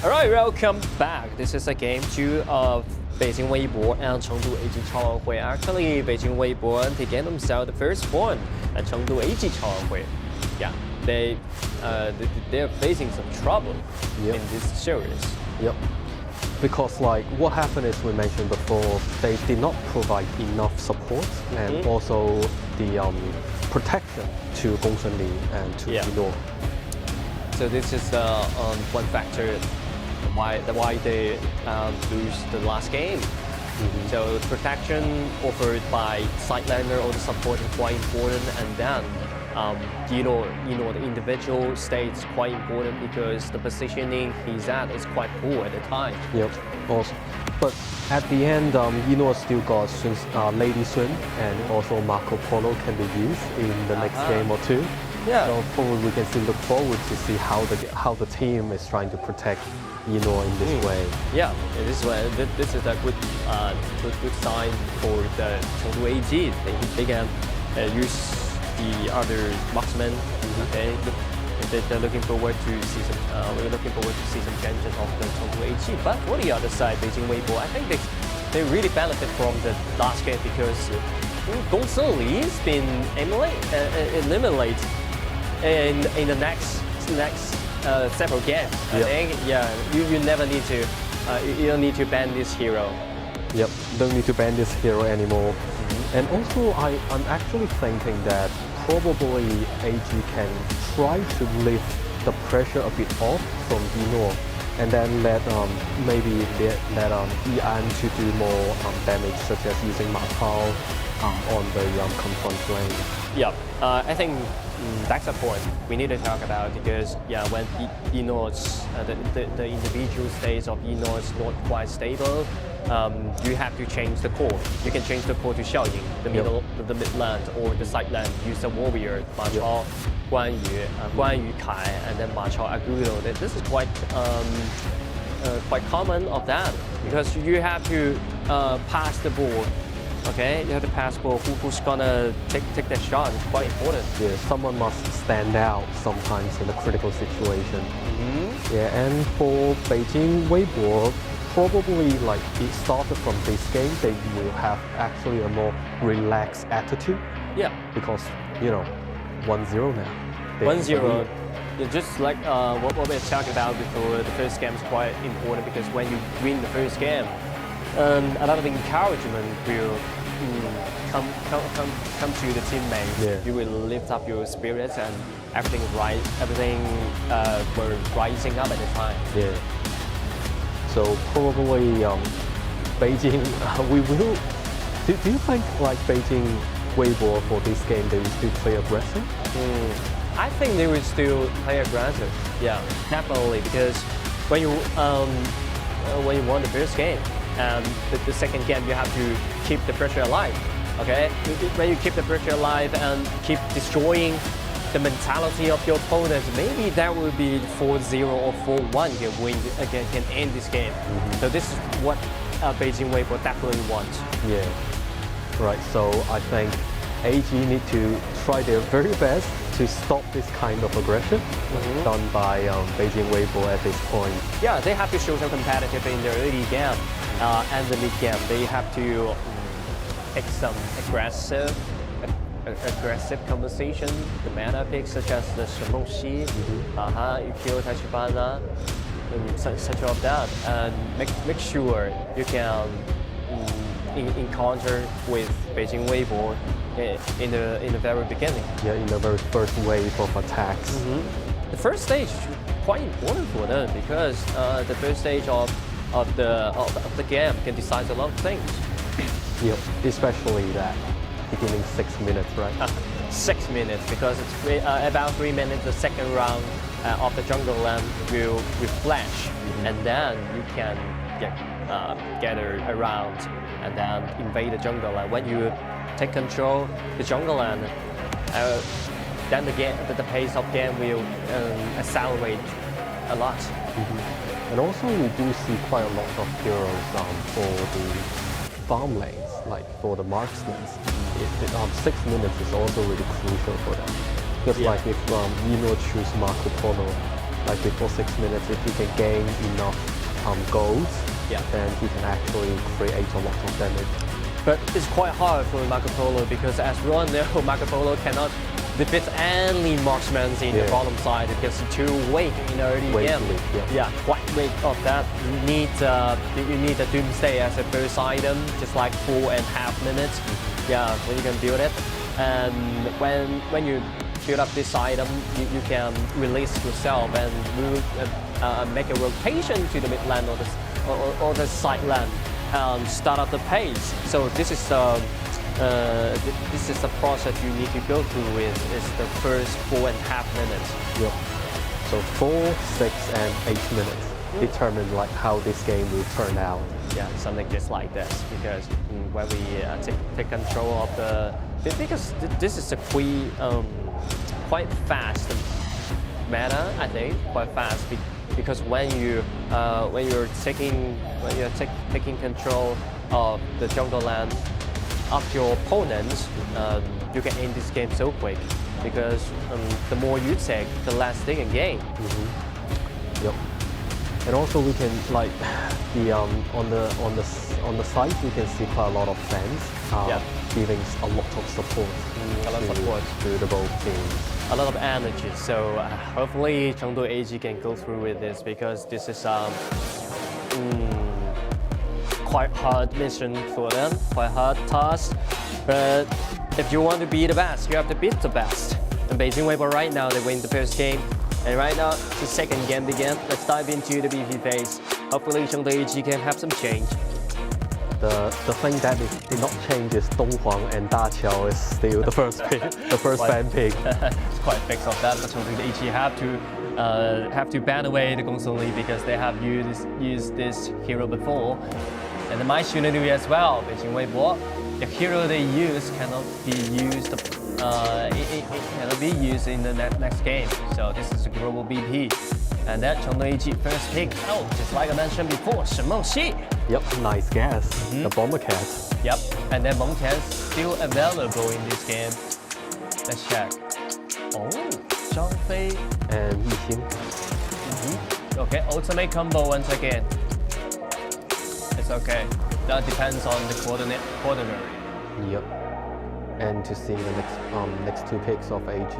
Alright, welcome back. This is a game 2 of Beijing Weibo and Chengdu AG Chaohui. Actually, Beijing Weibo, they get themselves the first point at Chengdu AG Chaohui. Yeah, they're facing some trouble in this series. Yep. Because like what happened is we mentioned before, they did not provide enough support and also the protection to Gongsun Li and to Nora. So this is one factor why they lose the last game. So protection offered by sidelander or the support is quite important, and then the individual state's quite important because the positioning he's at is quite poor at the time. Yep. Also, but at the end, Nora still got Lady Sun and also Marco Polo can be used in the next game or two. Yeah. So probably we can still look forward to see how the team is trying to protect Nora in this way. Yeah, this is a good sign for the Chengdu AG. They can use the other marksmen. Okay, they're looking forward to see some. We're looking forward to see some changes of the Chengdu AG. But for the other side, Beijing Weibo, I think they really benefit from the last game because Gongsun Li has been eliminated in the next several games. I think you never need to you don't need to ban this hero. Yep, don't need to ban this hero anymore. And also I'm actually thinking that probably AG can try to lift the pressure a bit off from Nora and then let maybe let Yan to do more damage, such as using Ma Chao on the confront lane. Yeah, I think that's a point we need to talk about because when Nора's the individual states of Nora is not quite stable, you have to change the core. You can change the core to Xiaoying, the midland or the sideland. Use a warrior, Ma Chao, Guang Yu Kai, and then Ma Chao Agudo. This is quite common of that because you have to pass the ball. Okay, you have to pass ball. Who's gonna take that shot? It's quite important. Yeah, someone must stand out sometimes in a critical situation. Yeah, and for Beijing Weibo, probably like it started from this game, they will have actually a more relaxed attitude. Yeah, because 1-0 now. 1-0. Just like what we talked about before, the first game is quite important because when you win the first game, a lot of encouragement will come to the teammates. Yeah. You will lift up your spirits and everything were rising up at the time. Yeah. So probably Beijing, we will. Do you think like Beijing Weibo for this game they will still play aggressive? I think they will still play aggressive. Yeah, definitely because when you won the first game. And the second game, you have to keep the pressure alive, okay? When you keep the pressure alive and keep destroying the mentality of your opponents, maybe that will be 4-0 or 4-1 can end this game. So this is what Beijing Weibo definitely wants. Yeah, right. So I think AG need to try their very best to stop this kind of aggression done by Beijing Weibo at this point. Yeah, they have to show some competitive in the early game and the mid game. They have to pick some aggressive conversation, the meta picks such as the Shimongxi, Ukyo Tachibana, such of that, and make sure you can encounter with Beijing Weibo in the very beginning. Yeah, in the very first wave of attacks. The first stage is quite important for them because the first stage of the game can decide a lot of things. Yep, especially that beginning 6 minutes, right? 6 minutes because it's about 3 minutes. The second round of the jungle land will flash, and then you can gather around and then invade the jungle land. When you take control the jungle land, then the pace of game will accelerate a lot. And also we do see quite a lot of heroes for the farm lanes, like for the marksmen. 6 minutes is also really crucial for them. Just like if Nora choose Marco Polo, like before 6 minutes, if he can gain enough goals, then he can actually create a lot of damage. But it's quite hard for Marco Polo because as we all know, Marco Polo cannot defeat any marksmen in the bottom side because it's too weak in the early game. Quite weak of that. You need a Doomsday as a first item, just like 4.5 minutes. When you can build it. And when you build up this item, you can release yourself and move, make a rotation to the mid lane or the side lane and start up the pace. So this is the process you need to go through. Is the first 4.5 minutes. So 4, 6, and 8 minutes determine like how this game will turn out. Something just like this because when we take control of because this is a quite fast meta, I think, quite fast because when you're taking control of the jungle land of your opponents, you can end this game so quick because the more you take, the less they can gain. And also we can like on the site we can see quite a lot of fans giving a lot of support. To the both teams. A lot of energy. So hopefully Chengdu AG can go through with this because this is quite hard mission for them, quite hard task. But if you want to be the best, you have to beat the best. And Beijing Weibo right now they win the first game. And right now, the second game begins. Let's dive into the BV phase. Hopefully, Chengdu AG can have some change. The thing that did not change is Donghuang and Da Qiao is still the first pick, the first ban pick. It's quite fixed of that, but Chengdu AG have to ban away the Gongsun Li because they have used this hero before. And the My Shunanu as well, Beijing Weibo. The hero they use cannot be used. It cannot be used in the next game. So this is a global BP. And that Chengdu AG first pick, just like I mentioned before, Shen Mengxi. Nice guess. The Bomber Cat. And then Meng Tian still available in this game. Let's check. Zhang Fei. And Yi Xin. Okay, ultimate combo once again. It's okay. That depends on the coordinate. And to see the next two picks of AG.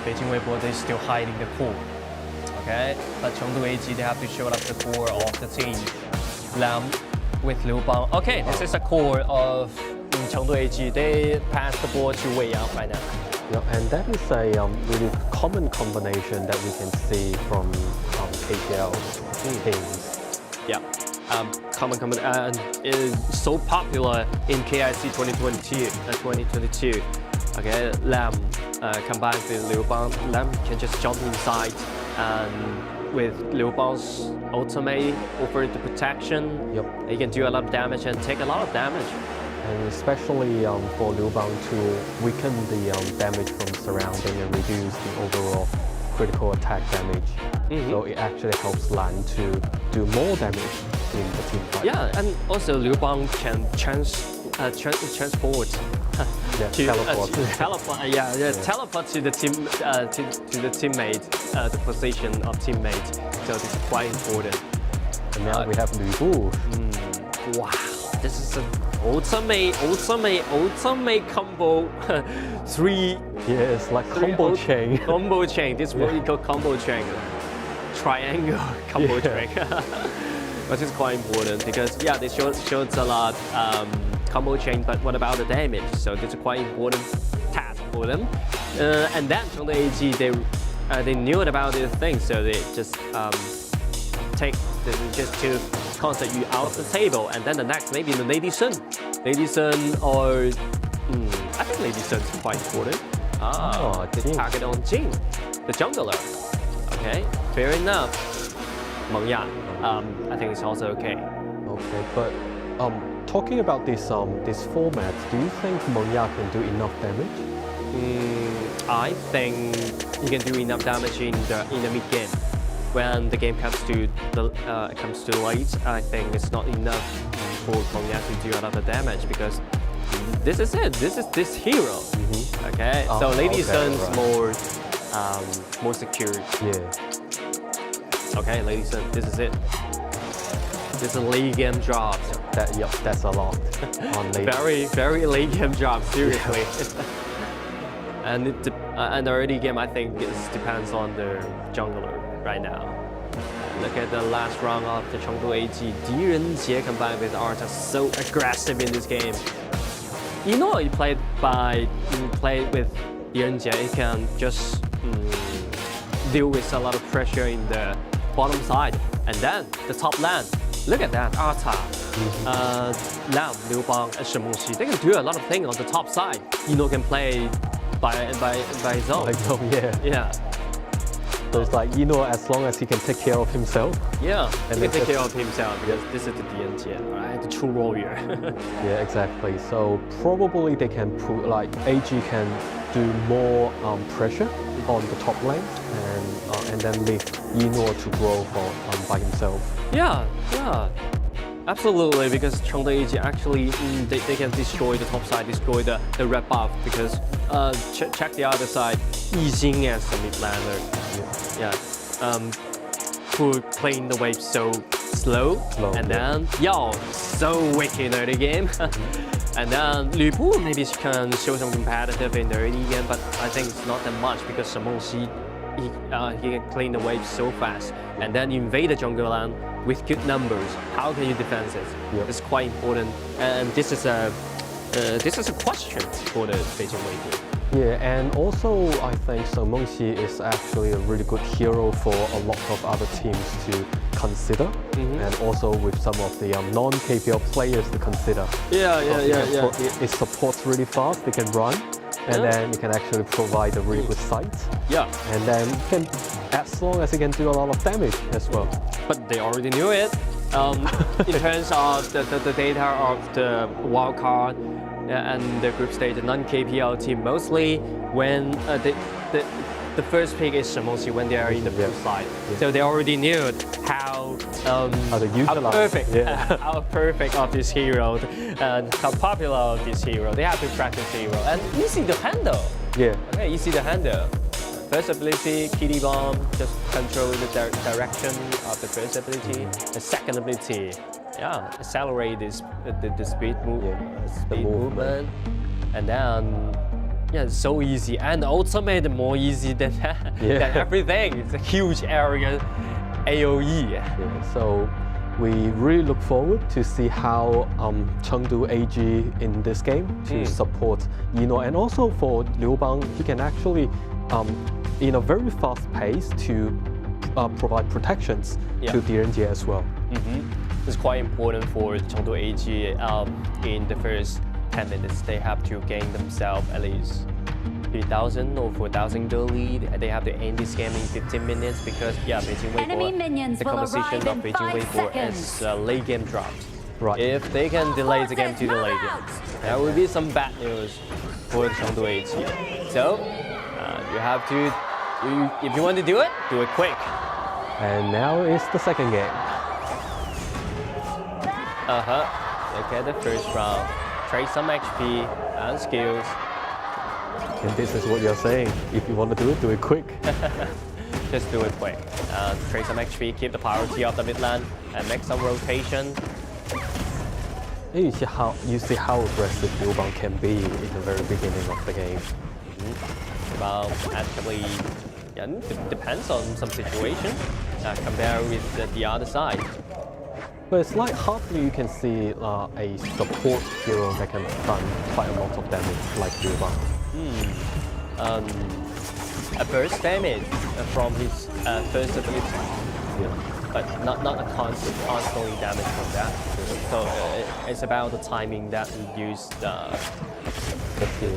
Beijing Weibo, they're still hiding the core. Okay, but Chengdu AG, they have to show up the core of the team. Lam with Liu Bang. Okay, this is a core of Chengdu AG. They pass the ball to Wei Yang right now. And that is a really common combination that we can see from KPL's teams. Common is so popular in KIC2022. Okay, Lam combined with Liu Bang. Lam can just jump inside and with Liu Bang's ultimate over the protection, he can do a lot of damage and take a lot of damage. And especially for Liu Bang to weaken the damage from surrounding and reduce the overall critical attack damage. So it actually helps Lan to do more damage in the team fight. And also Liu Bang can transport. Teleport. Teleport to the team to the teammate, the position of teammate. So this is quite important. And now we have Lu Bu. Wow, this is an ultimate combo. 3. It's like combo chain. Combo chain. This is what we call combo chain. Triangle combo chain. Which is quite important because they shows a lot combo chain, but what about the damage? So this is a quite important task for them. And then Chengdu AG they knew about this thing, so they just to concept you out of the table, and then the next maybe the Lady Sun or I think Lady Sun is quite important. They target on Jing, the jungler. Okay, fair enough. Meng Ya, I think it's also okay. Okay, but talking about this format, do you think Meng Ya can do enough damage? I think he can do enough damage in the mid game. When the game comes to late, I think it's not enough for Meng Ya to do a lot of damage because this is it. This is this hero. Okay, so Lady Sun's more more secure. Yeah. Okay, ladies and this is it. This is a late game drop. That's a lot. On late. Very late game drop, seriously. And the early game, I think, depends on the jungler right now. Look at the last round of the Chengdu AG. 狄仁杰 combined with Arta so aggressive in this game. You know, you play with 狄仁杰, you can just deal with a lot of pressure in the bottom side. And then the top lane. Look at that, Arta, Lam, Liu Bang, and Shimengxi. They can do a lot of things on the top side. You know, can play by his own. Yeah. So it's like, as long as he can take care of himself. Yeah, he can take care of himself because this is the DNG, right? The true warrior. Yeah, exactly. So probably they can put, like, AG can do more pressure on the top lane and then leave Nora to grow by himself. Yeah. Absolutely, because Chengdu AG actually, they can destroy the top side, destroy the red buff, because check the other side, Yijing as the mid laner. Who playing the wave so slow, and then Yao so weak in early game. And then Lu Bu maybe can show some competitive in the early game, but I think it's not that much because Shimengxi, he can clean the wave so fast and then invade the jungle land with good numbers. How can you defend it? Yep. It's quite important, and this is a question for the Beijing Wave. Yeah, and also I think Shimengxi is actually a really good hero for a lot of other teams to consider, and also with some of the non-KPL players to consider. It supports really fast, they can run, and then you can actually provide a really good sight. Yeah. And then you can, as long as you can do a lot of damage as well. But they already knew it. In terms of the data of the wild card and the group stage, the non-KPL team, mostly when the first pick is Shimengxi when they are in the group side. So they already knew how perfect of this hero and how popular of this hero. They have to practice the hero and easy to handle. Yeah. Okay, easy to handle. First ability, Kitty Bomb, just control the direction of the first ability. The second ability, accelerate the speed movement. And then, it's so easy. And ultimate more easy than everything. It's a huge area AoE. Yeah, so we really look forward to see how Chengdu AG in this game to support Nora, and also for Liu Bang, he can actually in a very fast pace to provide protections to Direnjie as well. It's quite important for Chengdu AG in the first 10 minutes. They have to gain themselves at least 3,000 or 4,000 goal lead. They have to end this game in 15 minutes because Beijing Wave 4, the composition of Beijing Wave 4 is late game dropped. Right. If they can delay the game to the late game, there will be some bad news for Chengdu AG. So you have to, if you want to do it quick. And now is the second game. Look at the first round. Trade some HP and skills. And this is what you're saying. If you want to do it quick. Just do it quick. Trade some HP, keep the priority of the mid lane, and make some rotation. You see how aggressive Liu Bang can be in the very beginning of the game. Well, actually, depends on some situation compared with the other side. But it's like hardly you can see a support hero that can stun quite a lot of damage like Liu Bang. A burst damage from his first ability, but not a constantly damage from that. So it's about the timing that you use the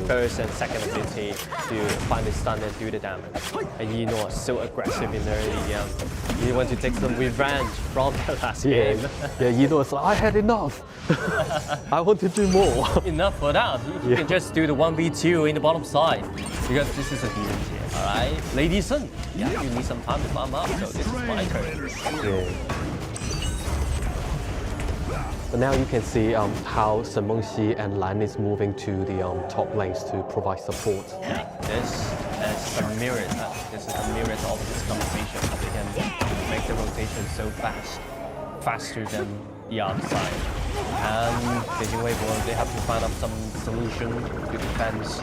first and second ability to finally stun and do the damage. And you know, so aggressive in the early game. You want to take some revenge from the last game. You know, it's like, I had enough. I want to do more. Enough for that. You can just do the 1v2 in the bottom side because this is a defense here. All right, ladies and you need some time to farm up. So this is my turn. But now you can see how Shimengxi and Lan is moving to the top lanes to provide support. This is a mirror. This is the merit of this conversation. They can make the rotation so fast, faster than the other side. And Beijing Weibo, they have to find out some solution to defense.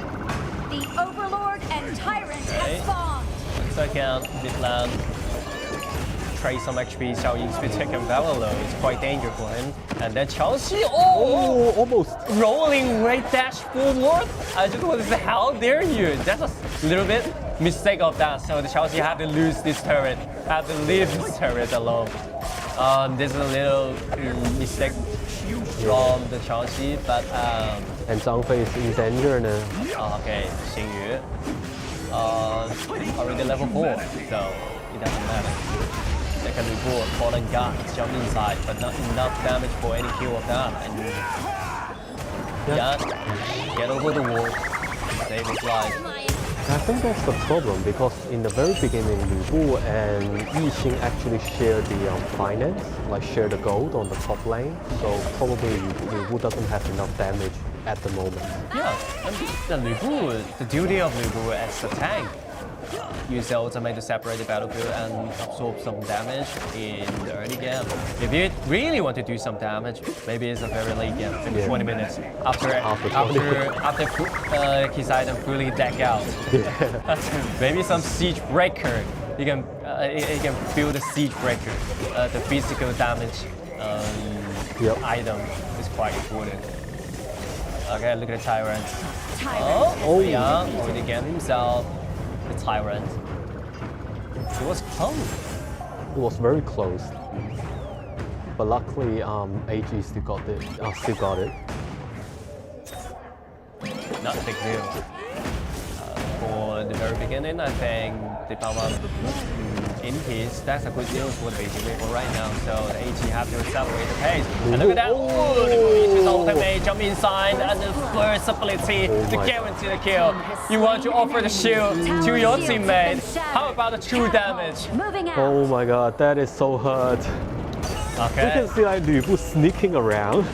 The Overlord and Tyrant has spawned. Second, mid-land. Trade some HP, Xiao Ying's been taken very low. It's quite dangerous for him. And then Qiaoxi, almost. Rolling right dash forward. I just want to say, how dare you? That's a little bit mistake of that. So the Qiaoxi had to lose this turret, had to leave this turret alone. This is a little mistake from the Qiaoxi, but and Zhang Fei is in danger now. Okay, Xingyu. Already level 4, so it doesn't matter. Second report, fallen guards jump inside, but not enough damage for any kill of that. And yeah, get over the wall, save his life. I think that's the problem, because in the very beginning, Lu Bu and Yi Xing actually share the finance, like share the gold on the top lane. So probably Lu Bu doesn't have enough damage at the moment. Yeah, and Lu Bu, the duty of Lu Bu as a tank, use the ultimate to separate the battlefield and absorb some damage in the early game. If you really want to do some damage, maybe it's a very late game, maybe 20 minutes after his item fully deck out. Yeah. Maybe some siege breaker. You can feel the siege breaker, the physical damage item is quite important. Okay, look at the Tyrant. Oh yeah, already get himself the Tyrant. It was close. It was very close. But luckily, AG still got it. Not a big deal. For the very beginning, I think they found out in his. That's a good deal for the Beijing Weibo right now. So the AG have to accelerate the pace. And look at that! Oh, the ultimate jump inside and the first ability to guarantee the kill. You want to offer the shield to your teammate. How about the true damage? Oh my god, that is so hurt. Okay. You can see like Lu Bu sneaking around.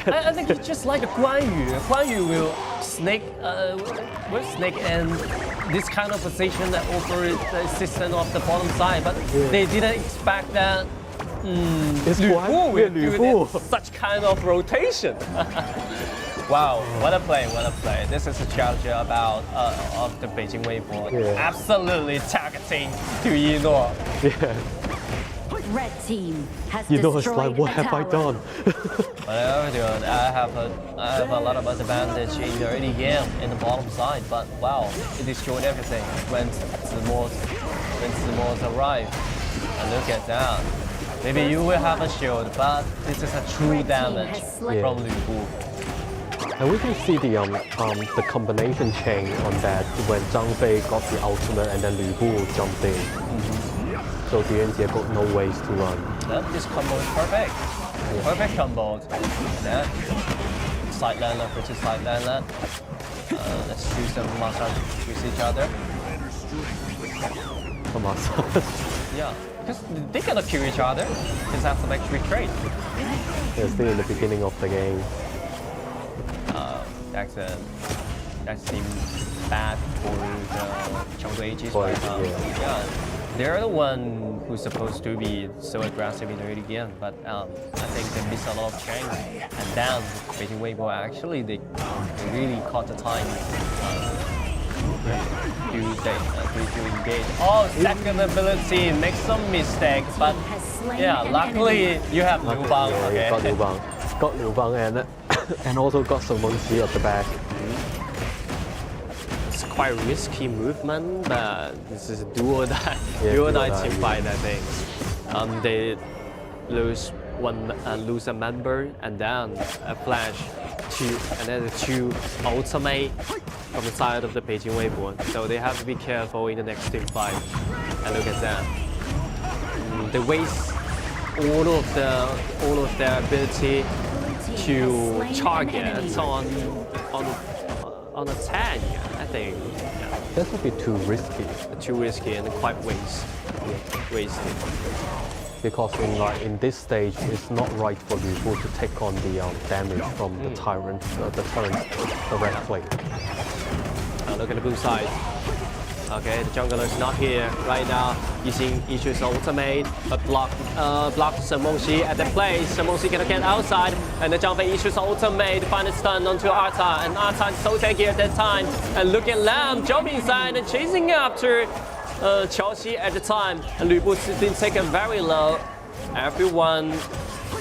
I think it's just like a Guang Yu. Guang Yu will snake in this kind of position that offers the assistance of the bottom side, but they didn't expect that Lu Bu will do such kind of rotation. Wow, what a play, what a play. This is a challenge about of the Beijing Weibo. Yeah. Absolutely targeting to Nora. Yeah. Red team has it's like, what have I done? Whatever, dude. I have a lot of advantage in the early game in the bottom side, but wow, it destroyed everything when the Moors arrive. And look at that. Maybe you will have a shield, but this is a true damage from Lu Bu. And we can see the combination chain on that when Zhang Fei got the ultimate and then Lu Bu jumped in. So DNZ got no ways to run. This combo is perfect. Yeah. Perfect combo. That side laner versus side laner. Let's do some massage with each other. A massage? Yeah, because they cannot kill each other. Just have some extra trade. They're still in the beginning of the game. That seems bad for the Chengdu AGs right now. Yeah. They're the one who's supposed to be so aggressive in the early game, but I think they miss a lot of chance. And then Beijing Weibo actually they really caught the time to engage. Oh, second ability makes some mistakes, but yeah, luckily you have Liu Bang. Okay. Got Liu Bang and also got some Monty at the back. Quite risky movement, but this is a do or die team fight, I think. They lose a member and then a flash, and then two ultimate from the side of the Beijing Weibo. So they have to be careful in the next team fight. And look at that. They waste all of their ability to target on a 10, I think. Yeah. That would be too risky. Too risky and quite wasted. Because in this stage, it's not right for Lu Bu to take on the damage from the Tyrant directly. Look at the blue side. Okay, the jungler is not here right now. Using Ishi's ultimate, but blocked Shen Mengxi at the place. Shen Mengxi gonna get outside, and the jump Ishi's ultimate find a stun onto Arta, and Arta is so tanky at that time. And look at Lam jumping inside and chasing after Qiaoxi at the time. And Lu Bu's been taken very low. Everyone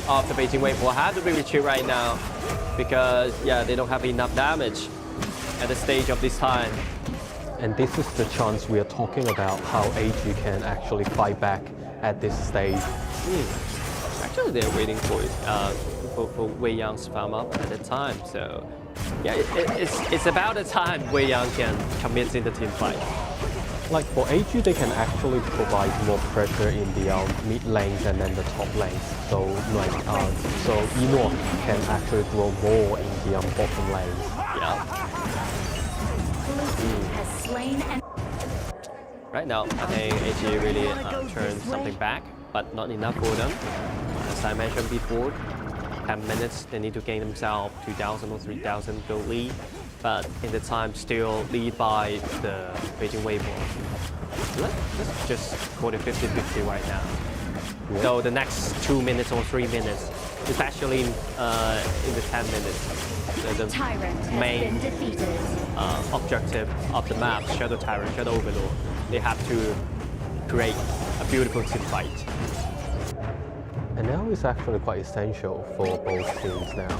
of the Beijing Wave will have to be retreat right now because they don't have enough damage at the stage of this time. And this is the chance we are talking about, how AG can actually fight back at this stage. Actually, they're waiting for Wei Yang's farm up at the time. So, it's about the time Wei Yang can commit in the team fight. Like for AG, they can actually provide more pressure in the mid lanes and then the top lanes. So Nora can actually grow more in the bottom lanes. Yeah. Right now, I think AG really turned something back, but not enough for them. As I mentioned before, 10 minutes, they need to gain themselves 2,000 or 3,000 gold lead, but in the time still lead by the Beijing Weibo. Let's just call it 50-50 right now. Yeah. So the next 2 minutes or 3 minutes, especially in the 10 minutes, the main objective of the map, Shadow Tyrant, Shadow Overlord, they have to create a beautiful team fight. And now it's actually quite essential for both teams now.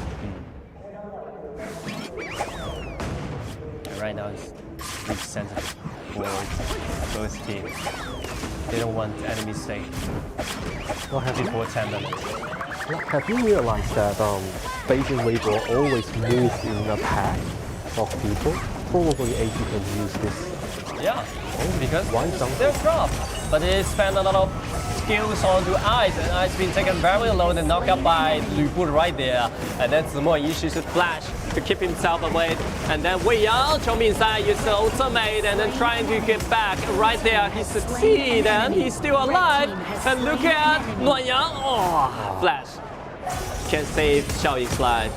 And right now it's really sensitive for both teams. They don't want enemies safe before 10 minutes. Have you realized that Beijing Weibo always move in a pack of people? Probably AG can use this. Yeah, because they're prop, but they spend a lot of skills onto Ice, and Ice being taken very low and knocked out by Lu Bu right there. And then Zimo uses a flash to keep himself away. And then Wei Yang jumping inside, uses the ultimate, and then trying to get back. Right there, he succeeds, and he's still alive. And look at Nuan Yang. Oh, flash. Can save Xiao Ying's life.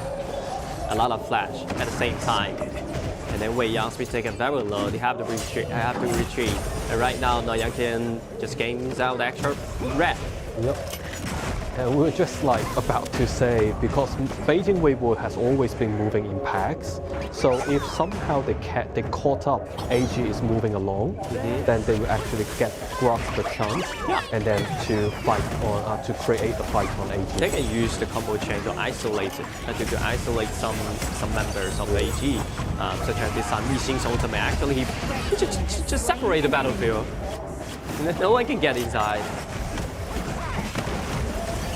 A lot of flash at the same time. And then Wei Yang's been taken very low. They have to retreat. And right now, Nuan Yang can just gain himself the extra red. Yep. And we were just like about to say, because Beijing Weibo has always been moving in packs, so if somehow they caught up, AG is moving along, then they will actually grasp the chance, and then to fight on, to create a fight on AG. They can use the combo chain to isolate it, to isolate some members of AG, such as this Mixing's ultimate. Actually, he just separate the battlefield, and no one can get inside.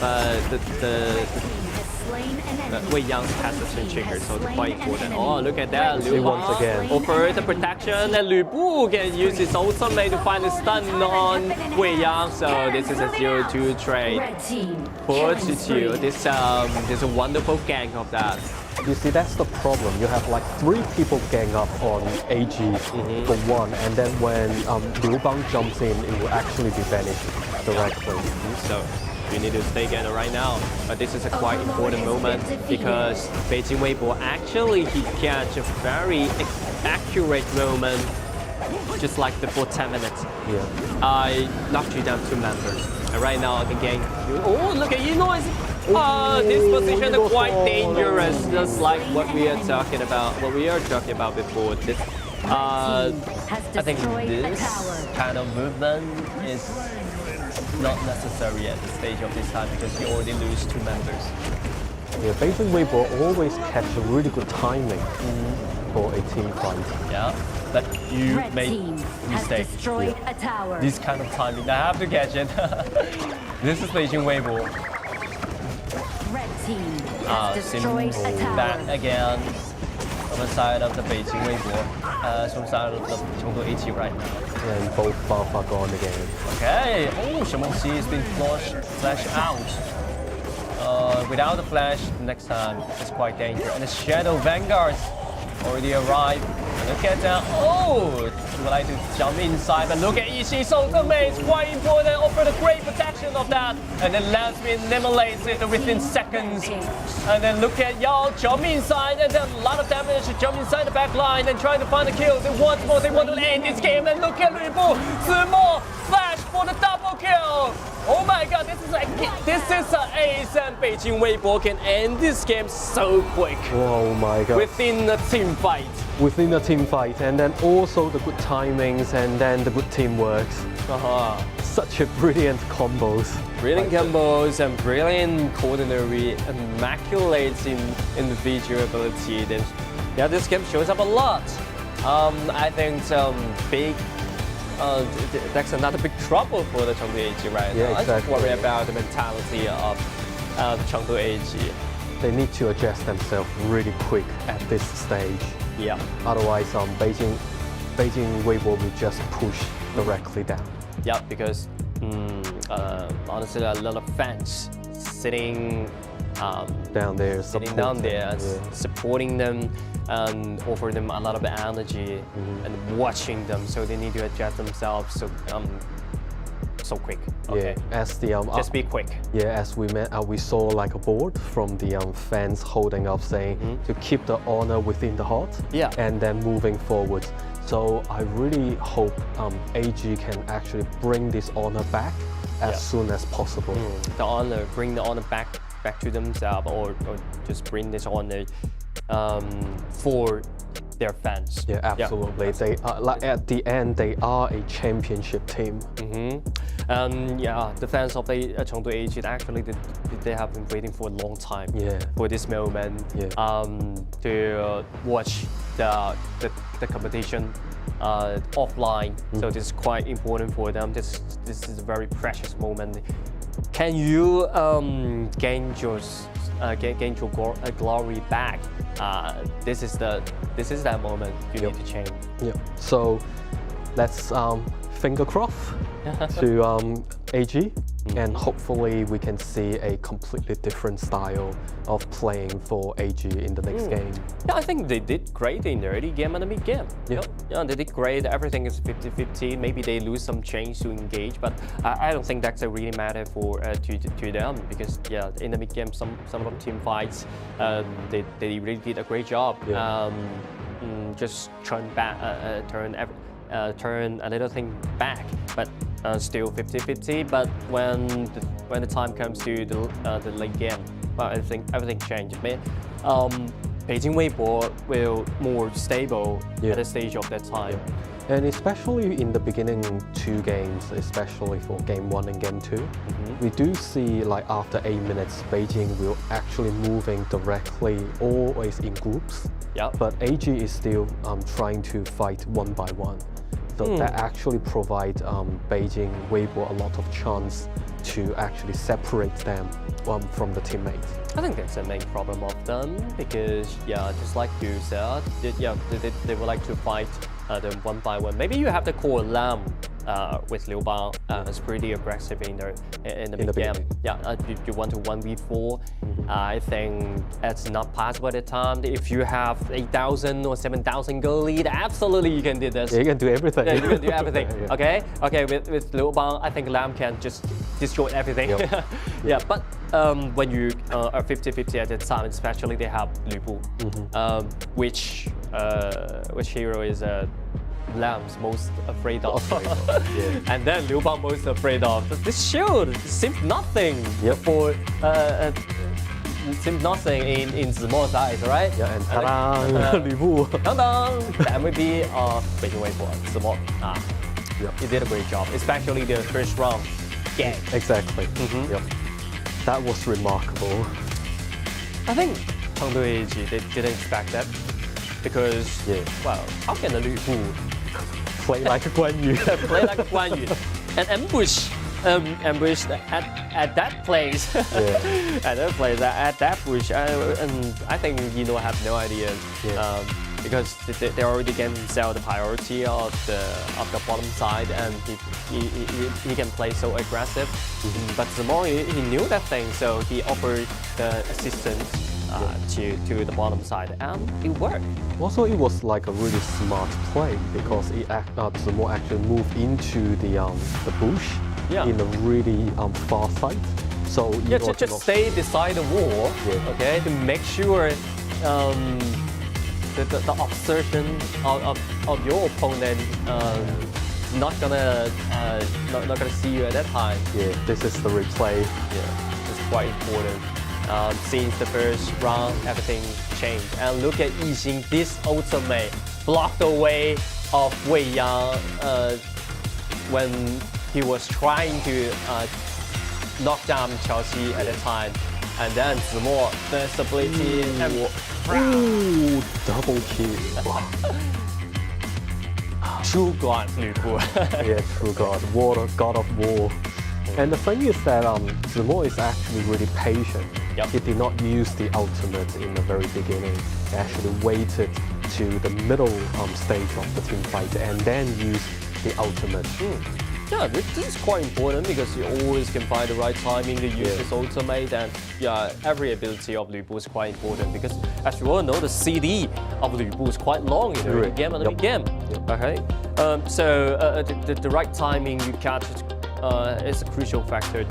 But the Wei Yang's passive been triggered, so it's quite important. Oh, look at that! Lu once again over the protection, and Lu Bu can use his ultimate to find a stun on Wei Yang. So this is a 0-2 trade for Chichu. This is a wonderful gank of that. You see, that's the problem. You have like 3 people gang up on AG for one, and then when Liu Bang jumps in, it will actually be banished directly. So you need to stay together right now. But this is a quite important moment because Beijing Weibo actually he catch a very accurate moment, just like before 10 minutes. Yeah. I knocked you down 2 members, and right now I can gain. Oh, look at this position is quite dangerous, just like what we are talking about. What we are talking about before. This, I think this kind of movement is not necessary at the stage of this time because you already lose 2 members. Yeah, Beijing Weibo always catch a really good timing for a team fight. Yeah, but you made mistakes. This kind of timing, I have to catch it. This is Beijing Weibo. Seems back again on the side of the Beijing Weibo, from the side of the Chengdu AG right now. And both buff are gone again. Okay, oh, Shen Mengxi has been flashed out. Without the flash, next time it's quite dangerous. And the Shadow Vanguards already arrived. Look at that. Oh, would like to jump inside, but look at Ishii. So the maze quite important. Offer the great protection of that, and then last spin eliminates it within seconds. And then look at Yao jump inside, and then a lot of damage to jump inside the back line and trying to find the kills. And once more, they want to end this game. And look at Lu Bu, Zimo flash for the double kill. Oh my God, this is an ace, and Beijing Weibo can end this game so quick. Oh my God. Within a team fight. Within a team fight, and then also the good timings, and then the good teamwork. Such a brilliant combos. Brilliant combos and brilliant coordinary, immaculate in individual ability. Then, yeah, this game shows up a lot. I think big. That's another big trouble for the Chengdu AG right now. Exactly. I just worry about the mentality of Chengdu AG. They need to adjust themselves really quick at this stage. Yeah. Otherwise, Beijing Weibo will just push directly down. Yeah, because honestly, a lot of fans sitting down there, supporting them, and offer them a lot of energy and watching them. So they need to adjust themselves so quick. Okay. Yeah, as the just be quick. Yeah, as we saw like a board from the fans holding up saying to keep the honor within the heart. Yeah. And then moving forward. So I really hope AG can actually bring this honor back as soon as possible. Bring the honor back to themselves, or just bring this honor for their fans. Yeah, absolutely. Yeah. They like at the end, they are a championship team. The fans of the Chengdu AG actually they have been waiting for a long time. For this moment. To watch the competition offline. So this is quite important for them. This is a very precious moment. Can you gain your glory back? This is that moment you need to change. Yeah. So let's finger crossed to AG, and hopefully we can see a completely different style of playing for AG in the next game. Yeah, I think they did great in the early game and the mid game. Yeah, they did great. Everything is 50-50. Maybe they lose some change to engage, but I don't think that's a really matter for to them, because in the mid game some of the team fights they really did a great job. Just turn a little thing back, but still 50-50. But when the time comes to the late game, well, everything changes. Beijing Weibo will more stable at the stage of that time. And especially in the beginning 2 games, especially for game 1 and game 2, we do see like after 8 minutes, Beijing will actually moving directly, always in groups. But AG is still trying to fight one by one. So that actually provides Beijing Weibo a lot of chance to actually separate them from the teammates. I think that's the main problem of them, because just like you said, they would like to fight them one by one. Maybe you have the core Lam with Liu Bang. It's pretty aggressive in the mid game. You want to 1v4. I think it's not possible at the time. If you have 8,000 or 7,000 goal lead, absolutely you can do this. You can do everything. You can do everything. Okay. With Liu Bang, I think Lam can just destroy everything. But when you are 50-50 at the time, especially they have Lu Bu, which hero is Lam's most afraid of. And then Liu Bang most afraid of. This shield seems nothing for seems nothing in Zimo's eyes, right? And ta-da, Lu Bu. The MVP of Beijing Weibo, Zimo. He did a great job, especially the first round game. Exactly. That was remarkable. I think Chengdu AG, they didn't expect that, because well, how can a Lu Bu play like a Guang Yu? Play like a Guang Yu and ambush at that place, at that bush, and I think have no idea, because they already gave himself the priority of the bottom side, and he can play so aggressive. But Zimo, he knew that thing, so he offered the assistance to the bottom side, and it worked. Also, it was like a really smart play because Zimo actually moved into the bush in a really far side. So just stay beside the wall, okay, to make sure the observation of your opponent not gonna see you at that time. Yeah, this is the replay. Yeah, it's quite important. Since the first round, everything changed. And look at Yixing, this ultimate blocked the way of Wei Yang when he was trying to knock down Chao Xi at the time. And then Zimo, first ability, and ooh, double kill. True God, Lu Bu. Yeah, true God, God of War. And the thing is that Zimo is actually really patient. Yep. He did not use the ultimate in the very beginning. He actually waited to the middle stage of the team fight and then used the ultimate. Yeah, this is quite important because you always can find the right timing to use this ultimate, and every ability of Lu Bu is quite important because, as you all know, the CD of Lu Bu is quite long in the game and the game. Okay, so the right timing you catch is a crucial factor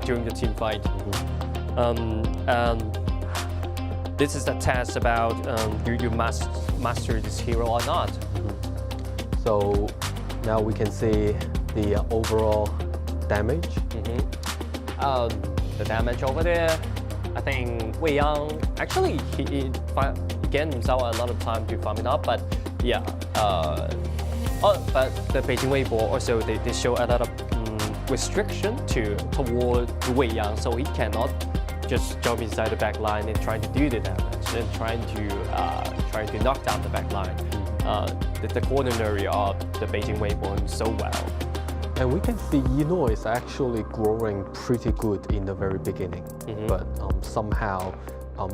during the team fight. And this is the test about you master this hero or not. So now we can see the overall damage. The damage over there, I think Wei Yang actually he gained himself a lot of time to farm it up, but yeah. But the Beijing Weibo also they show a lot of restriction toward Wei Yang, so he cannot just jump inside the back line and trying to do the damage and trying to knock down the back line. The coordinary of the Beijing Weibo so well. And we can see Nora is actually growing pretty good in the very beginning, but somehow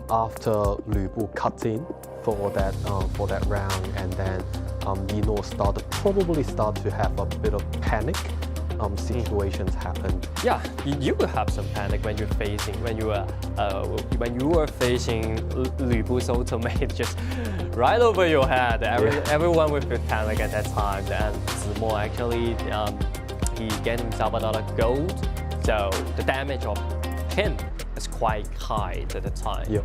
after Lu Bu cut in for that round, and then Nora probably start to have a bit of panic. Situations happen. Yeah, you will have some panic when you are facing Lu Bu's ultimate just right over your head. Everyone will feel panic at that time. And Zimo actually he gained himself a lot of gold, so the damage of him is quite high at the time.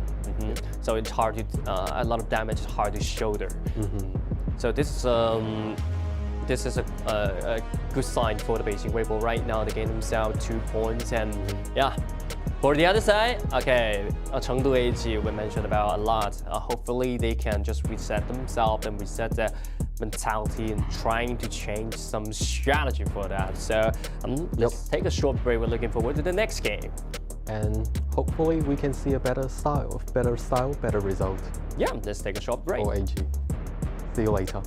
So it's hard to a lot of damage is hard to shoulder. So this is a good sign for the Beijing Weibo right now. They gain themselves 2 points, and yeah. For the other side, okay, Chengdu AG we mentioned about a lot. Hopefully they can just reset themselves and reset their mentality and trying to change some strategy for that. So let's take a short break. We're looking forward to the next game. And hopefully we can see a better style, better result. Yeah, let's take a short break. For AG. See you later.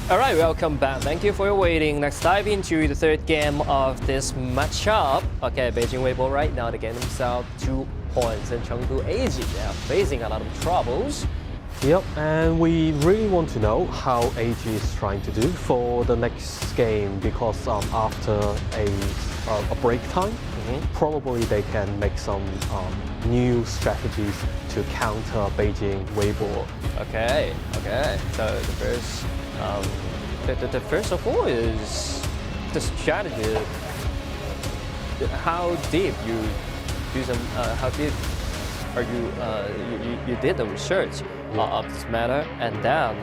All right, welcome back. Thank you for waiting. Let's dive into the third game of this matchup. Okay, Beijing Weibo right now, they get themselves 2 points, and Chengdu AG, they are facing a lot of troubles. Yep, and we really want to know how AG is trying to do for the next game, because after a break time, probably they can make some new strategies to counter Beijing Weibo. Okay. So the first of all is the strategy. How deep you do some? How deep are you did the research of this matter, and then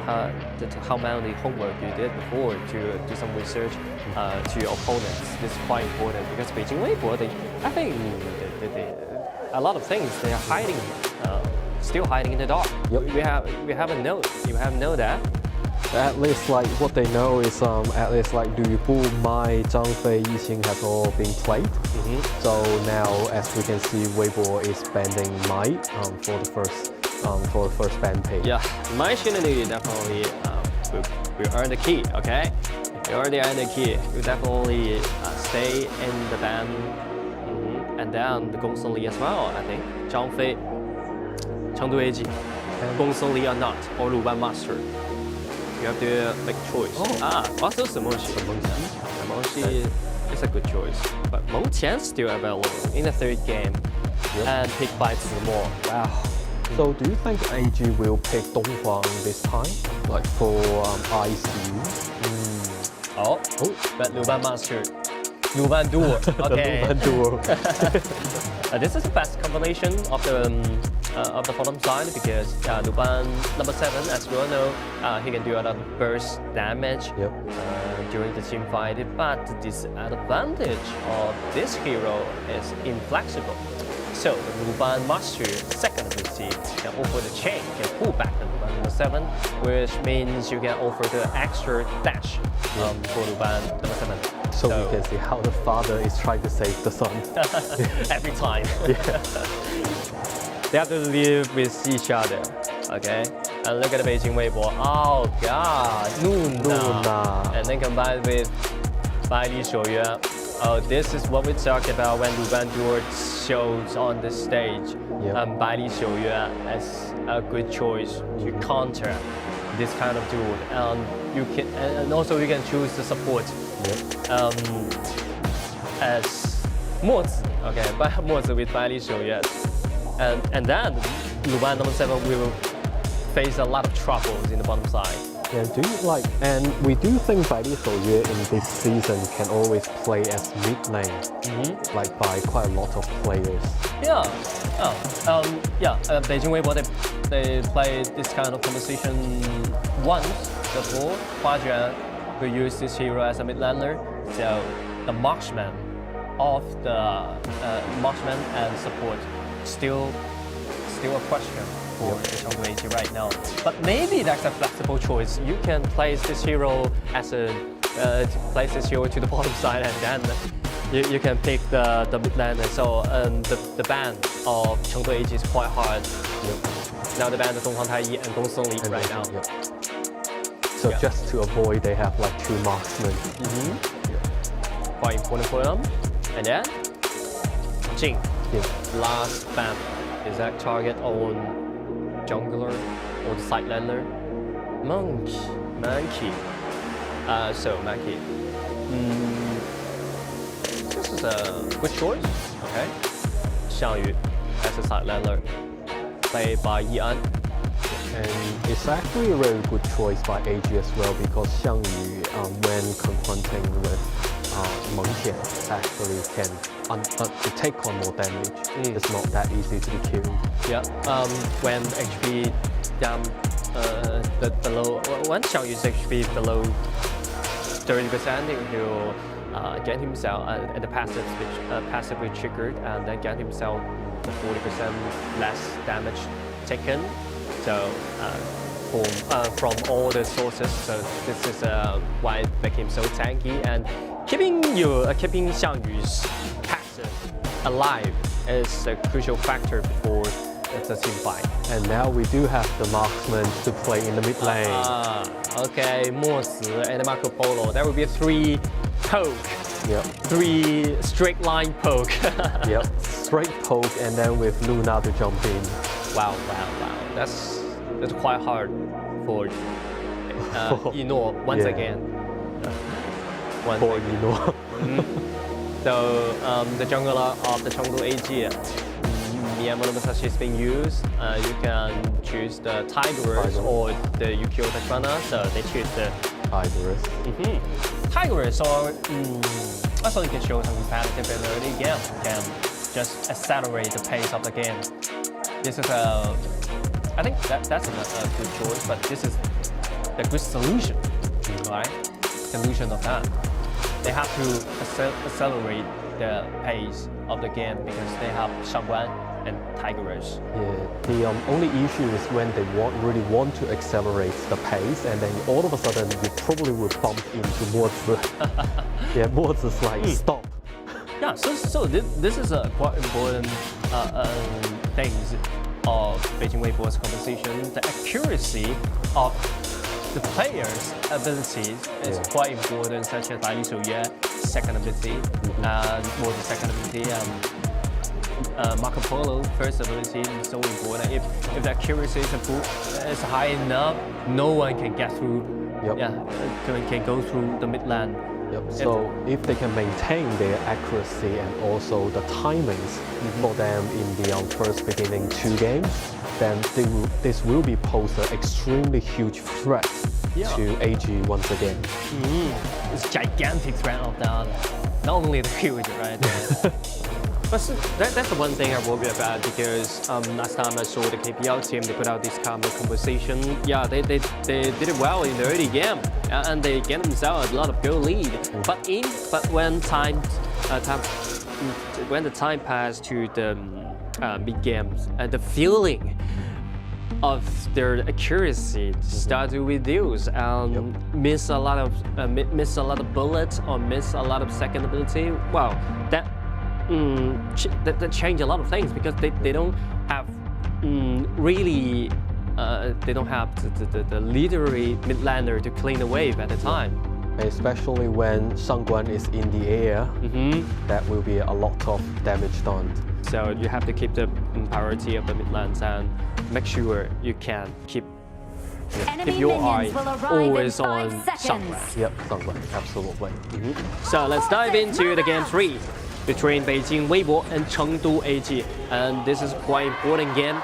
how many homework you did before to do some research to your opponents. This is quite important because Beijing Weibo, I think a lot of things they are hiding, still hiding in the dark. Yep. We haven't know. You haven't know that. At least like what they know is at least like Du Bu, Mai, Zhang Fei, Yixing has all been played. So now as we can see, Weibo is banning Mai for the first ban page. Yeah, Mai Shinani definitely we earn the key. Okay, we already earned the key. We definitely stay in the ban, and then the Gong Song Li as well. I think Zhang Fei, Chengdu AG, Gong Song Li or not, or Lu Ban Master. You have to make a choice. Also Semonshi. Semonshi is a good choice. But Meng Qian's still available in the third game. And picked by Zimo. Wow. So do you think AG will pick Donghuang this time? Like for ICU? But Lu Ban Master. Lu Ban Duo. Okay. The Lu Ban Duo. This is the best combination of the bottom side because Lu Ban number 7, as we all know, he can do a lot of burst damage during the team fight. But the disadvantage of this hero is inflexible. So the Lu Ban Master, second of the team, can offer the chain, can pull back the Lu Ban number 7, which means you can offer the extra dash for Lu Ban number 7. So we can see how the father is trying to save the son. Every time. They have to live with each other. Okay? And look at the Beijing Weibo. Oh god, Nuna. And then combined with Bai Li Shouyue. Oh, this is what we talk about when Lu Ban Duo shows on the stage. Bai Li Shouyue as a good choice to counter this kind of duel. And also you can choose the support. As Mozi, okay, Mozi with Bai Li Shouyue. And then Lu Ban number 7 will face a lot of troubles in the bottom side. And we do think Bai Li Shouyue in this season can always play as mid lane, like by quite a lot of players. Beijing Weibo they played this kind of composition once before. Hua Juan, who used this hero as a mid laner, so the marksman of the marksman and support still a question for the Chengdu AG right now. But maybe that's a flexible choice. You can place this hero as place this hero to the bottom side, and then you can pick the mid laner. So the ban of Chengdu AG is quite hard. Now the ban of Donghuang Taiyi and Gong Song Li right now. So just to avoid, they have like 2 marksmen. Quite important for them. And then Jing, last ban. Is that target on jungler or the side laner? Monkey. So Monkey. This is a good choice. Okay. Xiang Yu as a side laner, played by Yi An. And it's actually a very good choice by AG as well, because Xiang Yu, when confronting with Meng Qian, actually can to take on more damage. It's not that easy to be killed. When HP down below, when Xiang Yu's HP below 30%, he'll get himself the passive passively triggered, and then get himself the 40% less damage taken. So from all the sources, so this is why it makes him so tanky, and keeping Xiang Yu's passive alive is a crucial factor before it's a team fight. And now we do have the marksman to play in the mid lane. Okay, Mozi and Marco Polo. That would be a 3 poke. Yep. 3 straight line poke. Yep. Straight poke and then with Luna to jump in. Wow. That's quite hard for Ino once again. For Ino. So the jungler of the Chengdu AG, Miyamoto is being used. You can choose the Tigress or the Yukio Tachibana, so they choose the Tigress. Tigress, or also you can show some competitive ability again. Can just accelerate the pace of the game. This is I think that's a good choice, but this is a good solution, right? Solution of that. They have to accelerate the pace of the game because they have Shangguan and Tigress. Yeah, the only issue is when they really want to accelerate the pace, and then all of a sudden you probably will bump into Mozi. Yeah, Mozi is like, stop. Yeah, so this is a quite important things of Beijing Weibo's composition. The accuracy of the players' abilities is quite important, such as Dai Li Shouye, second ability, and Mozi's second ability, Marco Polo first ability is so important. If the accuracy is high enough, no one can get through. Yep. Yeah, can go through the mid lane. Yep. So if they can maintain their accuracy and also the timings for them in the first beginning 2 games, then this will be pose an extremely huge threat to AG once again. It's gigantic threat of that. Not only the huge, right? But that's the one thing I worry about, because last time I saw the KPL team, they put out this kind of composition. Yeah, they did it well in the early game, and they get themselves a lot of goal lead. But when the time passed to the mid games, and the feeling of their accuracy start to reduce and miss a lot of bullets or miss a lot of second ability. Wow, that change a lot of things, because they don't have really they don't have the literary midlander to clean the wave at the time. Especially when Shangguan is in the air, that will be a lot of damage done. So you have to keep the priority of the midlands and make sure you can keep your eye always on Shangguan. Yep, Shangguan, absolutely. So let's dive into the game 3 between Beijing Weibo and Chengdu AG. And this is quite important game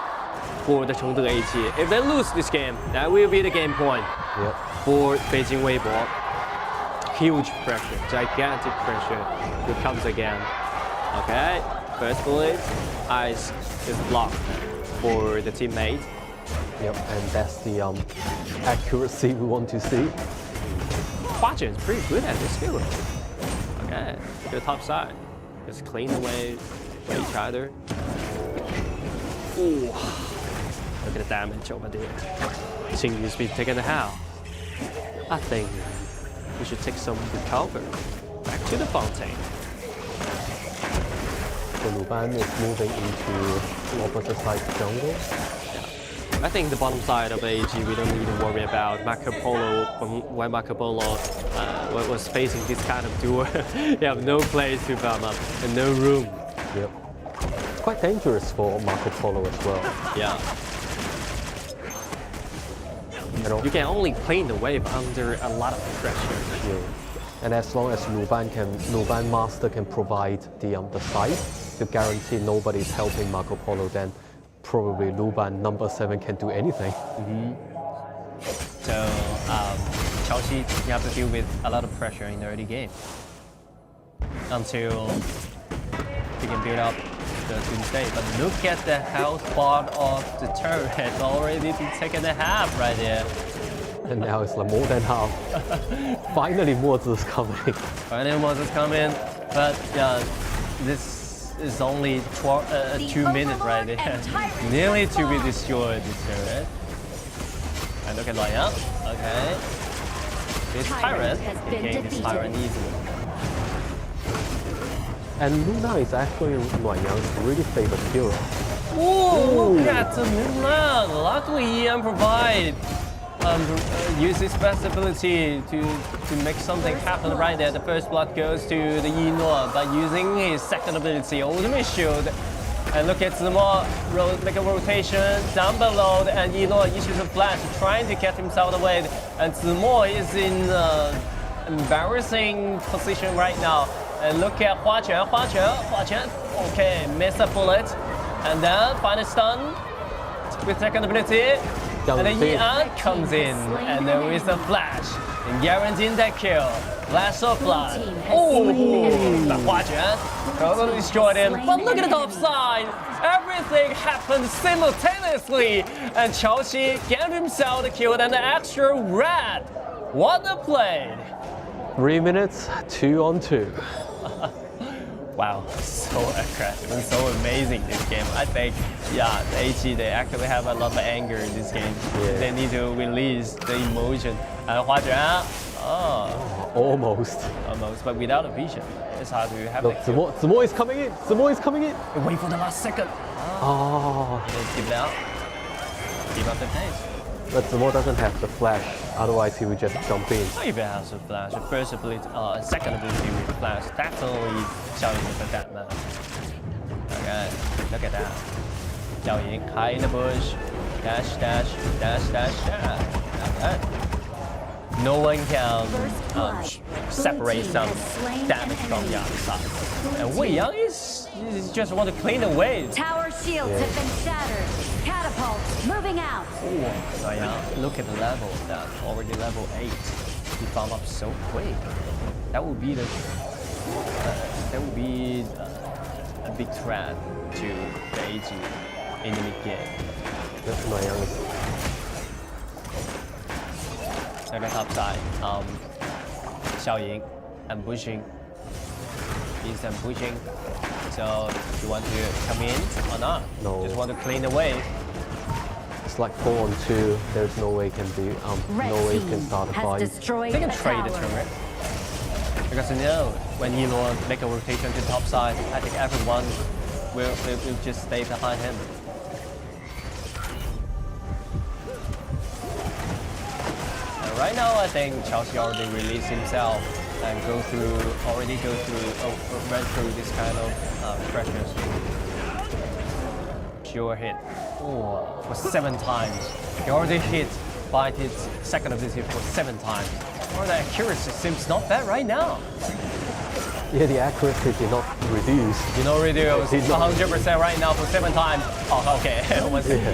for the Chengdu AG. If they lose this game, that will be the game point for Beijing Weibo. Huge pressure, gigantic pressure. It comes again. Okay, first bullet, eyes is blocked for the teammate. Yep, and that's the accuracy we want to see. Hua Jun is pretty good at this skill. Okay, to the top side. Just clean away each other. Ooh, look at the damage over there. Xingyu's been taken the hell. I think we should take some recover back to the fountain. So Luban is moving into opposite side jungle. Yeah. I think the bottom side of AG we don't need to worry about. Marco Polo, when Marco Polo was facing this kind of duel, you have no place to farm up and no room. Yep. It's quite dangerous for Marco Polo as well. Yeah. You can only clean the wave under a lot of pressure. Yeah. And as long as Luban Master can provide the sight to guarantee nobody's helping Marco Polo, then probably Luban number 7 can do anything. So Chelsea, you have to deal with a lot of pressure in the early game until you can build up the doomsday. But look at the health bar of the turret, already taken a half right there. And now it's like more than half. Finally, Mozi is coming. Finally, Mozi is coming, but yeah, this is only 2 minutes right there. Nearly to be destroyed, this turret. And look at Lion. Okay. This Tyrant became this Tyrant easily. And Luna is actually Luanyang's really favorite hero. Oh, look at the Milan. Luckily, Ian provide use his best ability to make something happen right there. The first blood goes to the Nora by using his second ability, Ultimate Shield. And look at Zimo make a rotation down below, and Nora issues a flash, trying to get himself away. And Zimo is in embarrassing position right now. And look at Hua Quan. Okay, missed a bullet. And then find a stun with second ability. And then Ian comes in, and there is a flash, and guaranteeing that kill. Flash of blood. Oh, the Hua Quan totally destroyed him. But look at the top side. Everything happened simultaneously, and Chao Xi gave himself the kill and the extra red. What a play! 3 minutes, 2 on 2. Wow, so aggressive and so amazing this game. I think, yeah, the AG, they actually have a lot of anger in this game. Yeah. They need to release the emotion. And Hua Quan, Almost, but without a vision. It's hard to have that kill. Zimo is coming in. Zimo is coming in. Wait for the last second. Let's keep it out. Keep up the pace. But Zimo doesn't have the flash, otherwise he would just jump in. Not even has a flash. The first ability, second ability with the flash. That's only Xiao Ying with that man. Okay, look at that. Xiao Ying high in the bush. Dash, dash, dash, dash, dash. Okay. No one can separate some damage from the other side. And Wei Yang is just want to clean away. Tower shields have been shattered. Catapults moving out. So yeah, look at the level. That already level 8. He found up so quick. That would be a big threat to the AG in the mid game. That's my young. Second top side, Xiao Ying ambushing. He's ambushing. So you want to come in or not? No. Just want to clean away. It's like 4 on 2. There's no way can be no way can start a fight. They can trade the turret. Because you know, when Nora make a rotation to the top side, I think everyone will just stay behind him. Right now, I think Chelsea already released himself and already went through this kind of pressures. Pure hit. Oh, for 7 times. He already hit by his second ability for 7 times. Or the accuracy seems not bad right now. Yeah, the accuracy did not reduce. Did not reduce. 100% right now for 7 times. Oh, okay.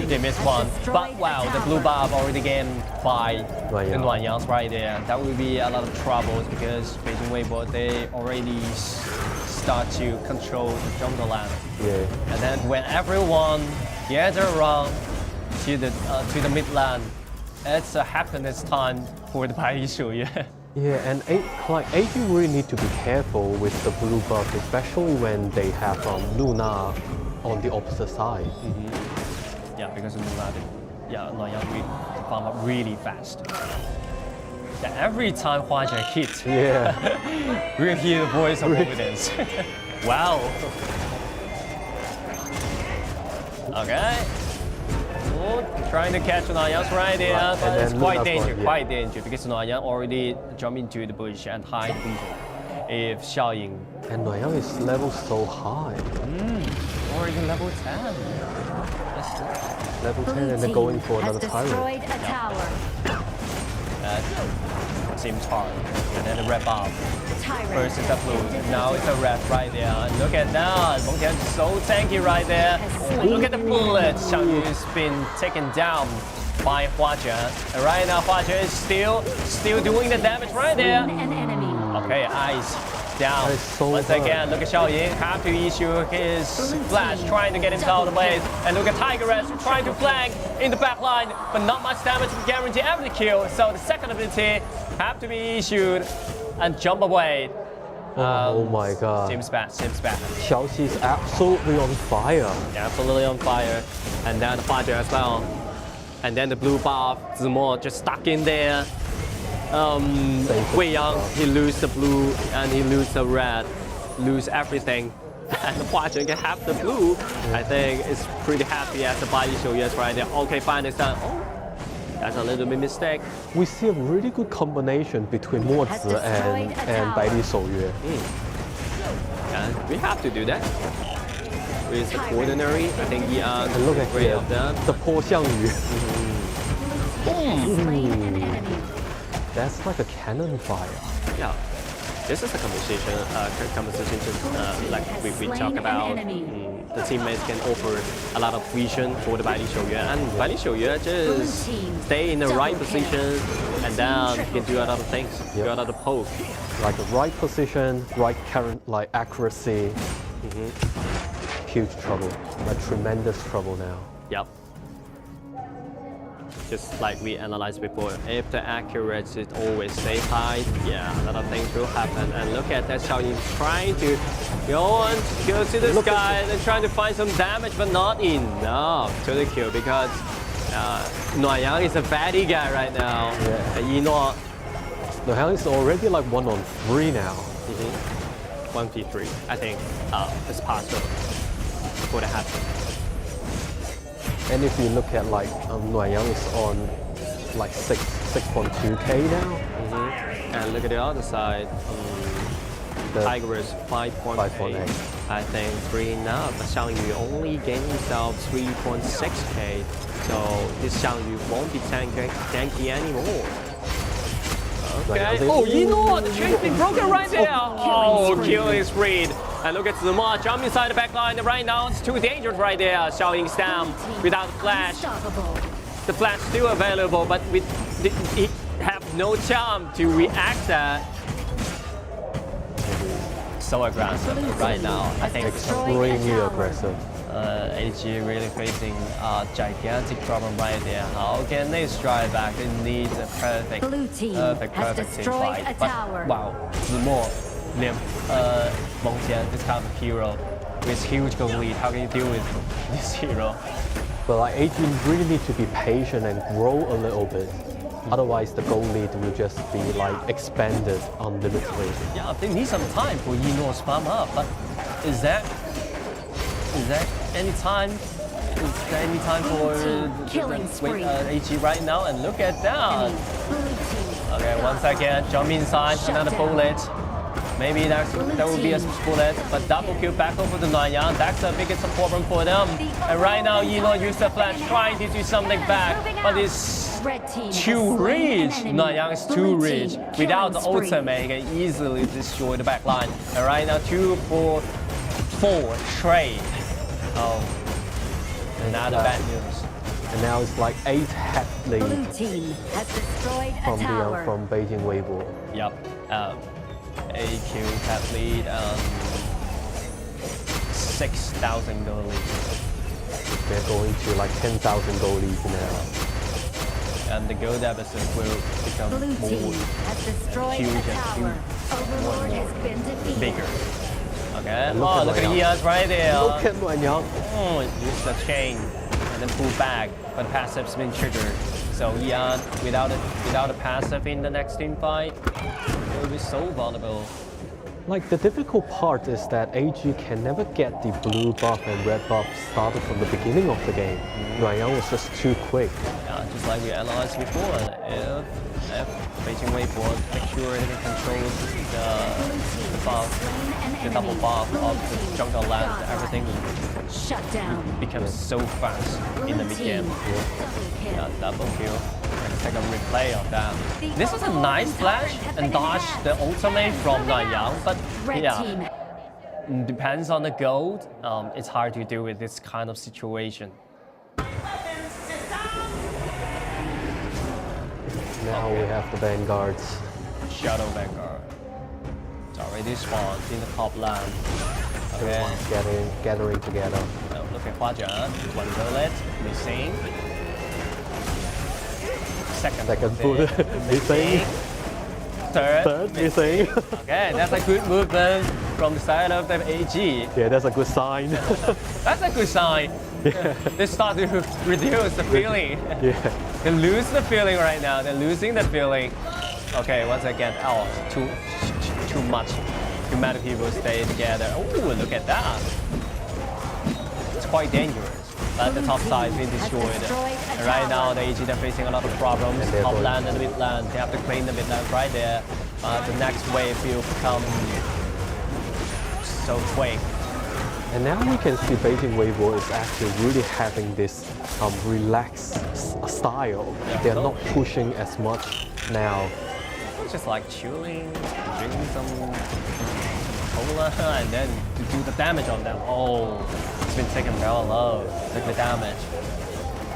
They missed one. But wow, the blue buff already gained by the Nuan Yangs right there. That will be a lot of troubles because Beijing Weibo, they already start to control the jungle land. Yeah. And then when everyone gets around to the midland, it's a happiness time for the Baishu, yeah. Yeah, and AG really need to be careful with the blue buff, especially when they have Luna on the opposite side. Yeah, because of Luna, Nuan Yang will farm up really fast. Yeah, every time Huang Chao hits, we'll hear the voice of confidence. Wow. Okay. Trying to catch Nuan Yang right there, but it's quite dangerous because Nuan Yang already jumped into the bush and hide vision. If Xiao Ying. And Nuan Yang is level so high. Already level 10. Level 10 and they're going for another tyrant. That seems hard. And then the red buff. First is a blue, now it's a red right there. And look at that, Wang Tian so tanky right there. Look at the bullet. Xiao Yu's been taken down by Hua Quan. And right now Hua Quan is still doing the damage right there. Okay, eyes down. Once again, look at Xiao Ying, have to issue his flash, trying to get himself away. And look at Tigress trying to flank in the back line, but not much damage to guarantee every kill. So the second ability have to be issued and jump away. Oh my god. Seems bad. Xiao Xi is absolutely on fire. Yeah, absolutely on fire. And then the Huang as well. And then the blue buff, Zimo just stuck in there. Wei Yang, he lose the blue and he lose the red. Lose everything. and Huang Chao can have the blue, I think it's pretty happy as the Bai Li Xiuyue is right there. Okay, fine, it's done. Oh, that's a little bit mistake. We see a really good combination between Mo Zi and Bai Li Xiuyue. And we have to do that. With the coordinary, I think Yan And look at great here, of them. the poor Xiang Yu. That's like a cannon fire. Yeah, this is a composition just like we talk about. The teammates can offer a lot of vision for the Bai Li Xiuyue, and Bai Li Xiuyue just stay in the right position, and then you can do a lot of things, do a lot of poke. Like the right position, right current, like accuracy. Huge trouble, like tremendous trouble now. Yep. Just like we analyzed before, if the accuracy is always stay high, yeah, a lot of things will happen. And look at that, Xiao Yin trying to go to the sky and trying to find some damage, but not enough to the kill because Yang is a fatty guy right now. Yeah. Yang is already like 1-on-3 now. 1v3, I think it's possible for the happen. And if you look at like Yang is on like 6.2k now. And look at the other side. Tiger is 5.8. I think 3 enough. But Xiang Yu only gained himself 3.6k. So this Xiang Yu won't be tanky anymore. Okay. Oh, the chain's been broken right there. Oh, kill is freed. And look at Zima jump inside the back line. Right now, it's too dangerous right there. Xiao Ying's down without flash. The flash still available, but we have no charm to react that. So aggressive right now. I think extremely aggressive. AG really facing a gigantic problem right there. How can they strike back? It needs a perfect team fight. But wow, Zimo, Lim, Wang, this kind of hero with huge goal lead. How can you deal with this hero? But like AG really need to be patient and grow a little bit. Otherwise, the goal lead will just be like expanded unlimitedly. Yeah, they need some time for Yino's farm up. But is there any time? Is there any time for AG right now? And look at that. Okay, once again, jump inside, another bullet. Maybe there will be a bullet, but double kill back over to Nanyang. That's the biggest problem for them. And right now, Yino used the flash, trying to do something back, but it's too rich. Nanyang is too rich. Without the ultimate, he can easily destroy the back line. And right now, 2-4 trade. Oh, another bad news. And now it's like 8 head lead from Beijing Weibo. Yep. AQ head lead, 6,000 goal lead. They're going to like 10,000 goal lead now. And the goal deficit will become more huge and bigger. Okay. Oh, look at Ian's right there. Look at Nanyang. Oh, use the chain and then pull back, but passive's been triggered. So Ian, without a passive in the next team fight, it will be so vulnerable. Like the difficult part is that AG can never get the blue buff and red buff started from the beginning of the game. Nanyang was just too quick. Yeah, just like we analyzed before, if Beijing Weibo make sure they can control the double buff of the jungle land, everything becomes so fast in the mid game. Yeah, double kill. Let's take a replay of that. This was a nice flash and dodge the ultimate from Nanyang, but yeah, depends on the gold. It's hard to deal with this kind of situation. Now we have the vanguards. Shadow Vanguard. It's already spawned in the top land. Okay. Everyone's gathering together. Look at Hua Zhan. One bullet, missing. Second bullet, missing. Third, missing. Okay, that's a good movement from the side of the AG. Yeah, that's a good sign. That's a good sign. Yeah. They start to reduce the feeling. Yeah. They lose the feeling right now. They're losing the feeling. Okay, once again, too much humanity will stay together. Oh, look at that. It's quite dangerous. But the top side has been destroyed. And right now, the AG are facing a lot of problems. Top land and the mid land. They have to clean the mid land right there. The next wave will become so quick. And now we can see Beijing Weibo is actually really having this relaxed style. They're not pushing as much now. Just like chilling, drinking some cola, and then to do the damage on them. Oh, it's been taken very low. Look at the damage.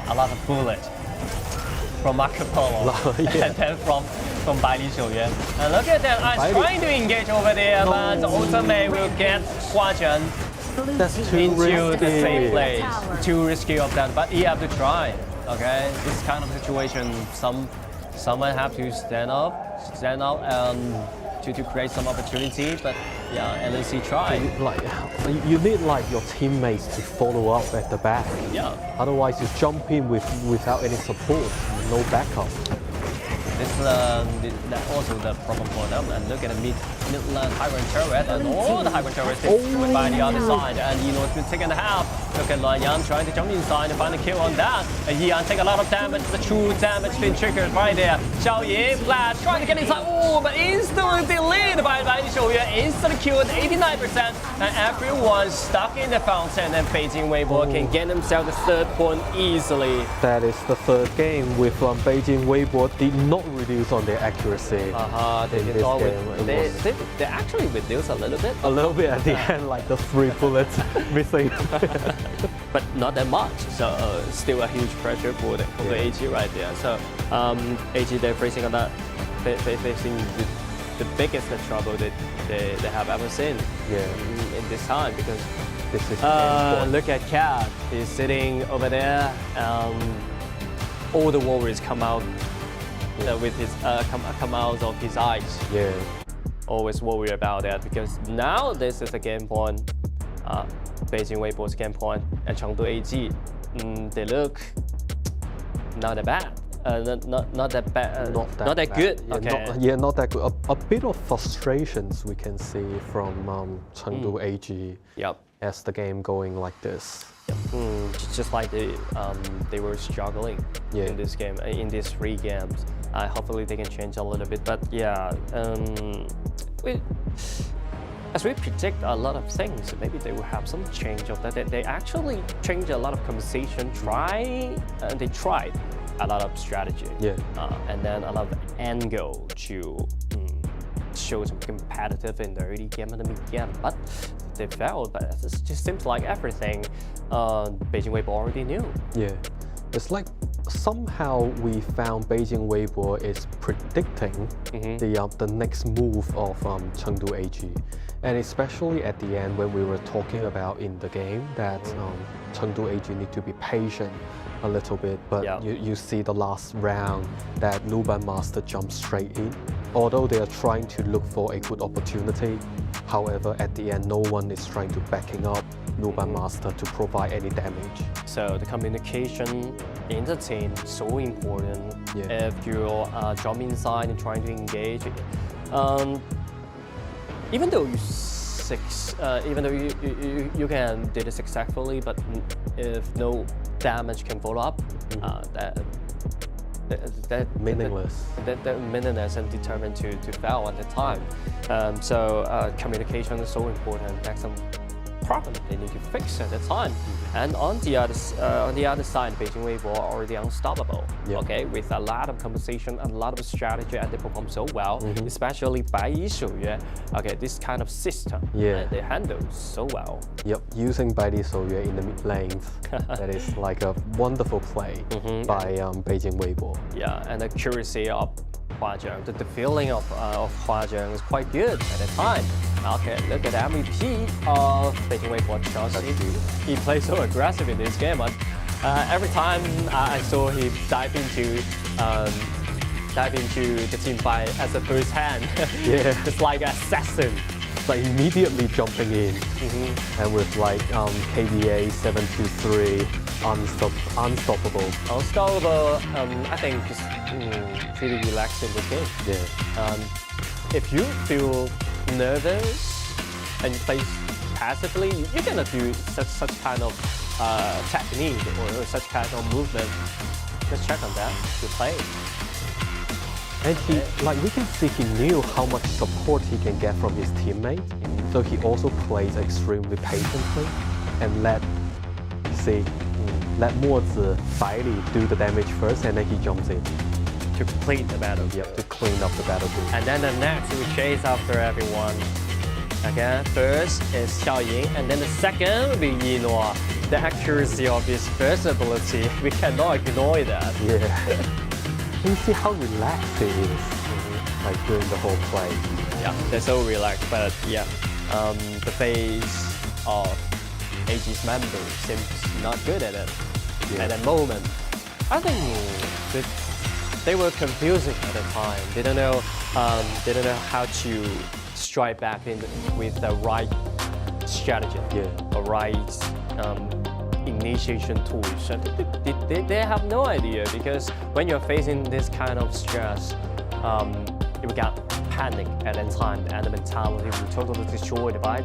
A lot of bullets from Marco Polo, and then from Bai Li Shouyuan. And look at that, I'm trying to engage over there, but ultimate will get Hua Zhen into the safe place. Too risky of that, but you have to try. Okay, this kind of situation, someone have to stand up to create some opportunity. But yeah, LNC try. You need like your teammates to follow up at the back. Yeah. Otherwise, you jump in without any support, no backup. This that's also the problem for them. And look at the mid-land Hybrid turret, and all the Hybrid turrets destroyed by the other side. And it's been taken half. Look at Luan Yang trying to jump inside and find a kill on that. And Yan take a lot of damage. The true damage being triggered right there. Zhao Yi, Flash trying to get inside. Oh, but instantly delayed by Bai Li Shouyuan. Instantly killed 89%. And everyone stuck in the fountain. And Beijing Weibo can get themselves the third point easily. That is the third game with Beijing Weibo did not reduce on their accuracy. They actually reduced a little bit. A little bit at the end, like the 3 bullets missing. But not that much. So still a huge pressure for the AG right there. So AG they're facing facing the biggest trouble that they have ever seen in this time, because this is look at Cat. He's sitting over there. All the warriors come out. With his come out of his eyes. Yeah. Always worry about that, because now this is a game point. Beijing Weibo's game point and Chengdu AG. They look not that bad. Not that bad. Not that good. Okay. Not that good. A bit of frustrations we can see from Chengdu AG. Yep. As the game going like this. Just like they were struggling in this game, in these 3 games. Hopefully they can change a little bit, but yeah, as we predict a lot of things, maybe they will have some change of that. They actually changed a lot of conversation. They tried a lot of strategy, and then a lot of angle to show some competitive in the early game and the mid game, but they failed. But it just seems like everything Beijing Weibo already knew. Yeah, it's like somehow we found Beijing Weibo is predicting the next move of Chengdu AG, and especially at the end when we were talking about in the game that Chengdu AG need to be patient a little bit, but you see the last round that Luban Master jumps straight in. Although they are trying to look for a good opportunity, however, at the end, no one is trying to backing up Luban Master to provide any damage. So the communication in the team is so important. If you're jump inside and trying to engage, even though you can did it successfully, but if no damage can follow up, that meaningless. That meaningless and determined to fail at the time. So communication is so important. That's some problem they need to fix at the time. And on the other side, Beijing Weibo are already unstoppable. Okay, with a lot of conversation and a lot of strategy, and they perform so well, especially Bai Li Shouyuan. Okay, this kind of system, they handle so well. Yep, using Bai Li Shouyuan in the mid lanes, that is like a wonderful play by Beijing Weibo. Yeah, and the accuracy of Hua Zhen, the feeling of Hua Zhen is quite good at the time. Okay, look at the MVP of Beijing Weibo, Chelsea. He plays so aggressive in this game, but every time I saw him dive into the team fight as a first hand, it's like an assassin. Like immediately jumping in, and with like KDA 723 unstoppable. I think it's pretty relaxed in this game. If you feel nervous and you play passively, you cannot do such kind of technique or such kind of movement. Just check on that. You play. And he, like we can see, he knew how much support he can get from his teammate. So he also plays extremely patiently and let Mo Zi, Bai Li do the damage first, and then he jumps in. To clean the battle. Yep, to clean up the battlefield. And then the next, we chase after everyone. Again, first is Xiaoying, and then the second will be Nora. The accuracy of his first ability, we cannot ignore that. Yeah. You see how relaxed he is, like during the whole play. Yeah, they're so relaxed, but yeah, the face of AG's member seems not good at it at that moment. I think they were confusing at the time. They don't know how to strike back in with the right strategy, the right initiation tools. They have no idea, because when you're facing this kind of stress, you got panic at that time, and the mentality will totally destroyed by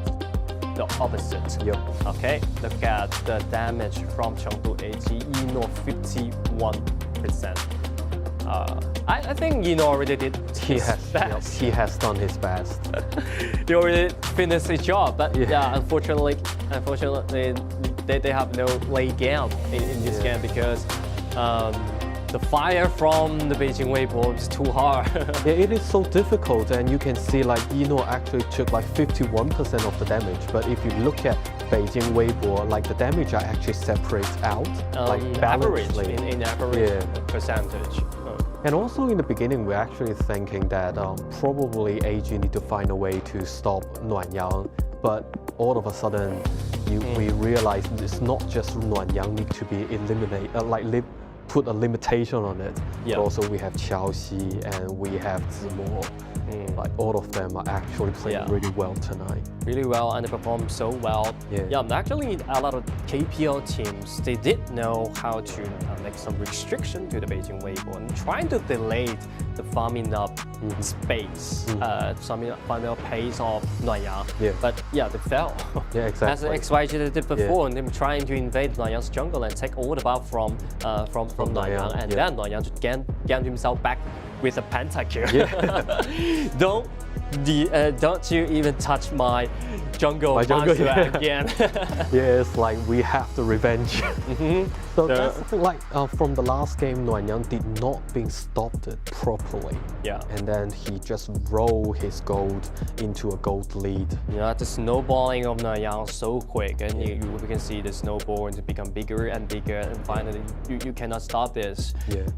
the opposite. Yep. Okay, look at the damage from Chengdu AG, 51%. I think already did he has done his best. He already finished his job, but yeah, unfortunately they have no late game in this game, because the fire from the Beijing Weibo is too hard. Yeah, it is so difficult, and you can see like actually took like 51% of the damage, but if you look at Beijing Weibo, like the damage actually separates out, like average, balancedly. in average percentage. And also in the beginning, we're actually thinking that probably AG need to find a way to stop Nuanyang, but all of a sudden, we realize it's not just Nuanyang need to be eliminated, put a limitation on it. But also we have Qiaoxi and we have Zimo. Like all of them are actually playing really well tonight. Really well, and they perform so well. Yeah, actually a lot of KPL teams, they did know how to make some restriction to the Beijing Weibo and trying to delay the farming up space, farming up pace of Nuanyang. But yeah, they fell. Yeah, exactly. As XYG did before, and them trying to invade Nuanyang's jungle and take all the buff from Nuanyang, and then Nuanyang to get himself back with a pentakill. Don't you even touch my jungle monster again. Yeah, it's like we have the revenge. So that's the thing, like from the last game, Nuanyang did not being stopped it properly. Yeah. And then he just rolled his gold into a gold lead. Yeah, the snowballing of Nuanyang so quick, and you can see the snowball to become bigger and bigger, and finally you cannot stop this.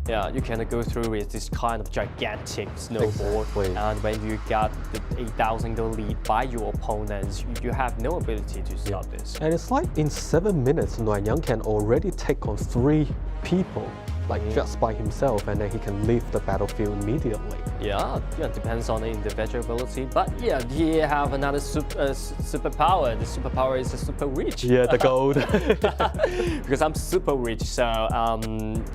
Yeah, you cannot go through with this kind of gigantic snowball. Exactly. And when you got the 8,000 gold lead by your opponents, you have no ability to stop this. And it's like in 7 minutes, Nuanyang can already take on 3 people, like just by himself, and then he can leave the battlefield immediately. Yeah, depends on the individual ability, but yeah, he have another superpower, and the superpower is the super reach. Yeah, the gold. Because I'm super rich, so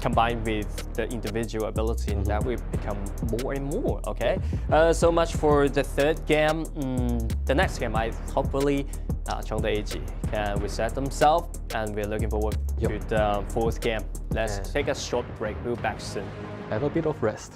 combined with the individual ability, and that will become more and more. Okay, so much for the third game. The next game, hopefully Chengdu AG can reset themselves, and we're looking forward to the fourth game. Let's take a short break. We'll be back soon. Have a bit of rest.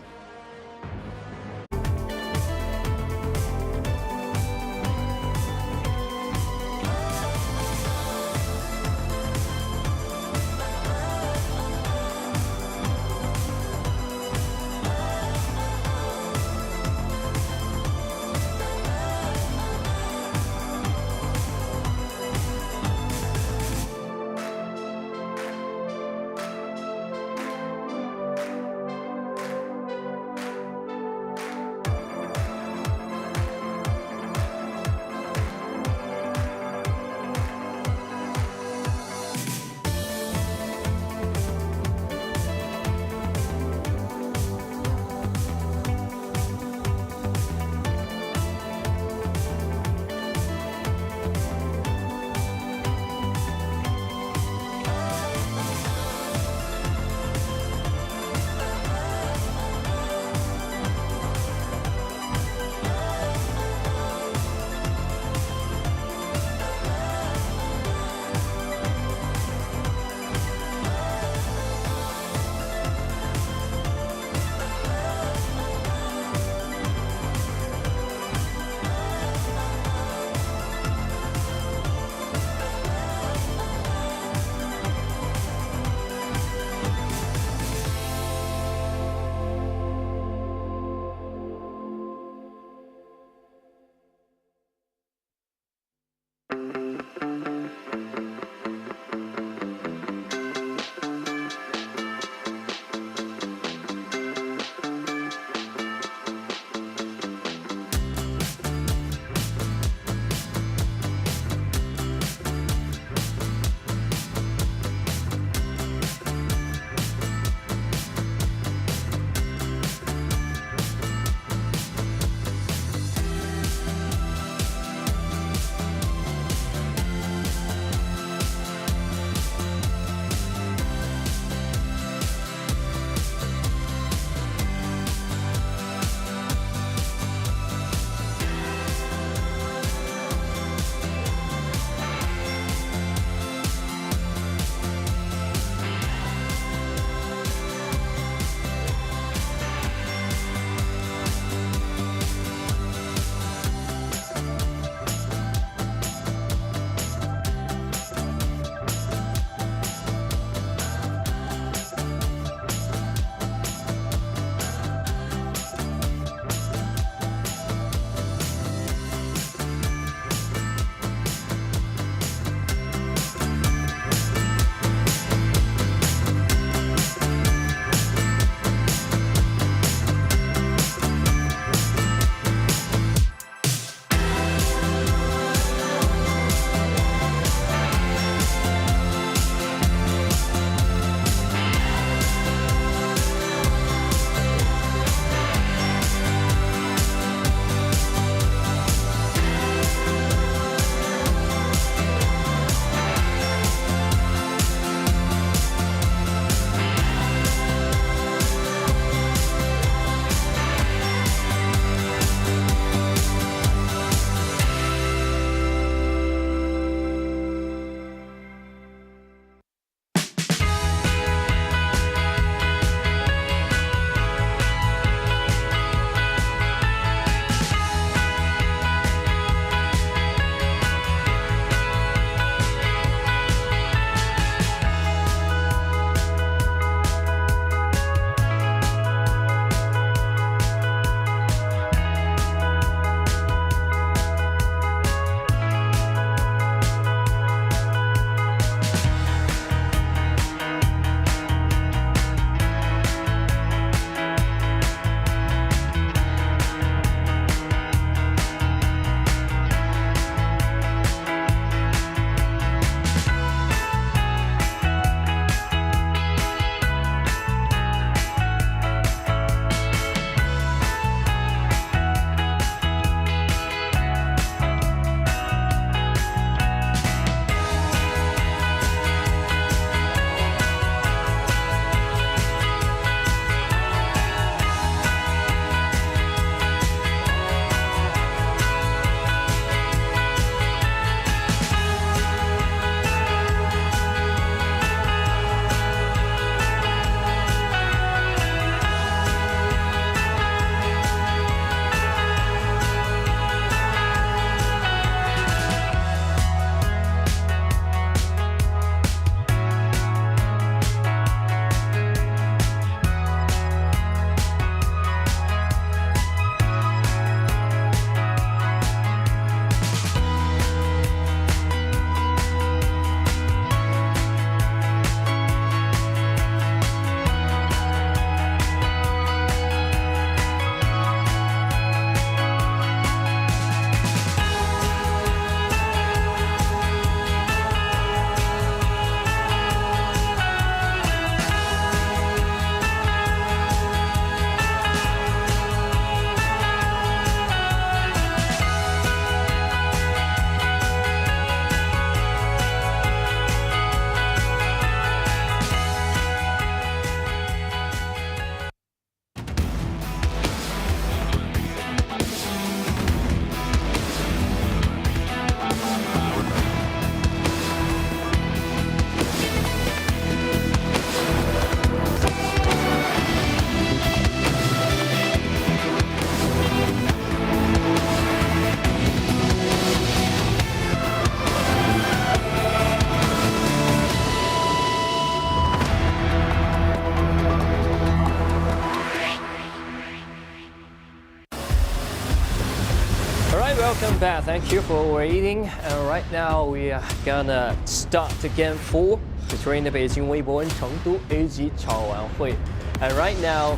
Alright, welcome back. Thank you for waiting. And right now we are gonna start the game 4 between the Beijing Weibo and Chengdu AG Chaowanhui. And right now,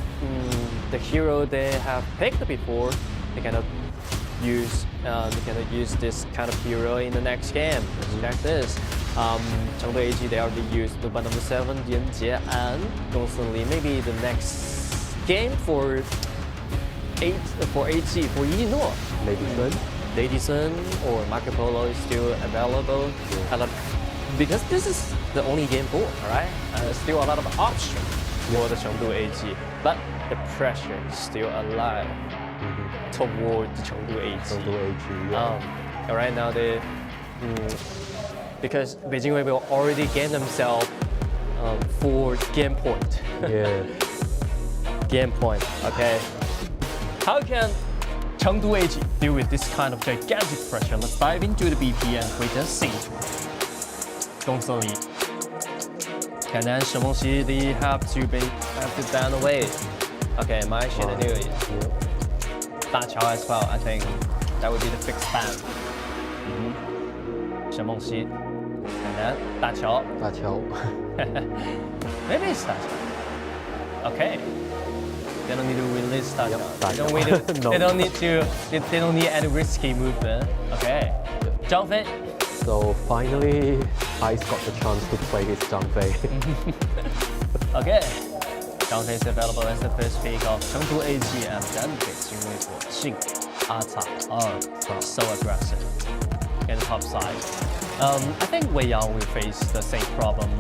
the hero they have picked before, they're gonna use this kind of hero in the next game. Let's check this. Chengdu AG they already used the number 7 Yan Jie and Dong Li. Maybe the next game for AG for Yi Nor. Lady Sun or Marco Polo is still available. Because this is the only game 4, alright? Still a lot of options for the Chengdu AG, but the pressure is still alive toward the Chengdu AG. Right now they, because Beijing Weibo already gained themselves 4 game point. Yeah. Game point. Okay. How can Chengdu AG deal with this kind of gigantic pressure? Let's dive into the BP and we just see. Dong Li. And then Shimongxi, they have to ban away. Okay, my shit anyway. Da Qiao as well, I think that would be the fixed ban. Shimongxi. And then Da Qiao. Maybe it's Da Qiao. Okay. They don't need to release Da Qiao. They don't need any risky movement. Okay. Zhang Fei. So finally, Ice got the chance to play his Zhang Fei. Okay. Zhang Fei is available as the first pick of Chengdu AG and then Beijing Weibo Xing are so aggressive in the top side. I think Wei Yang will face the same problem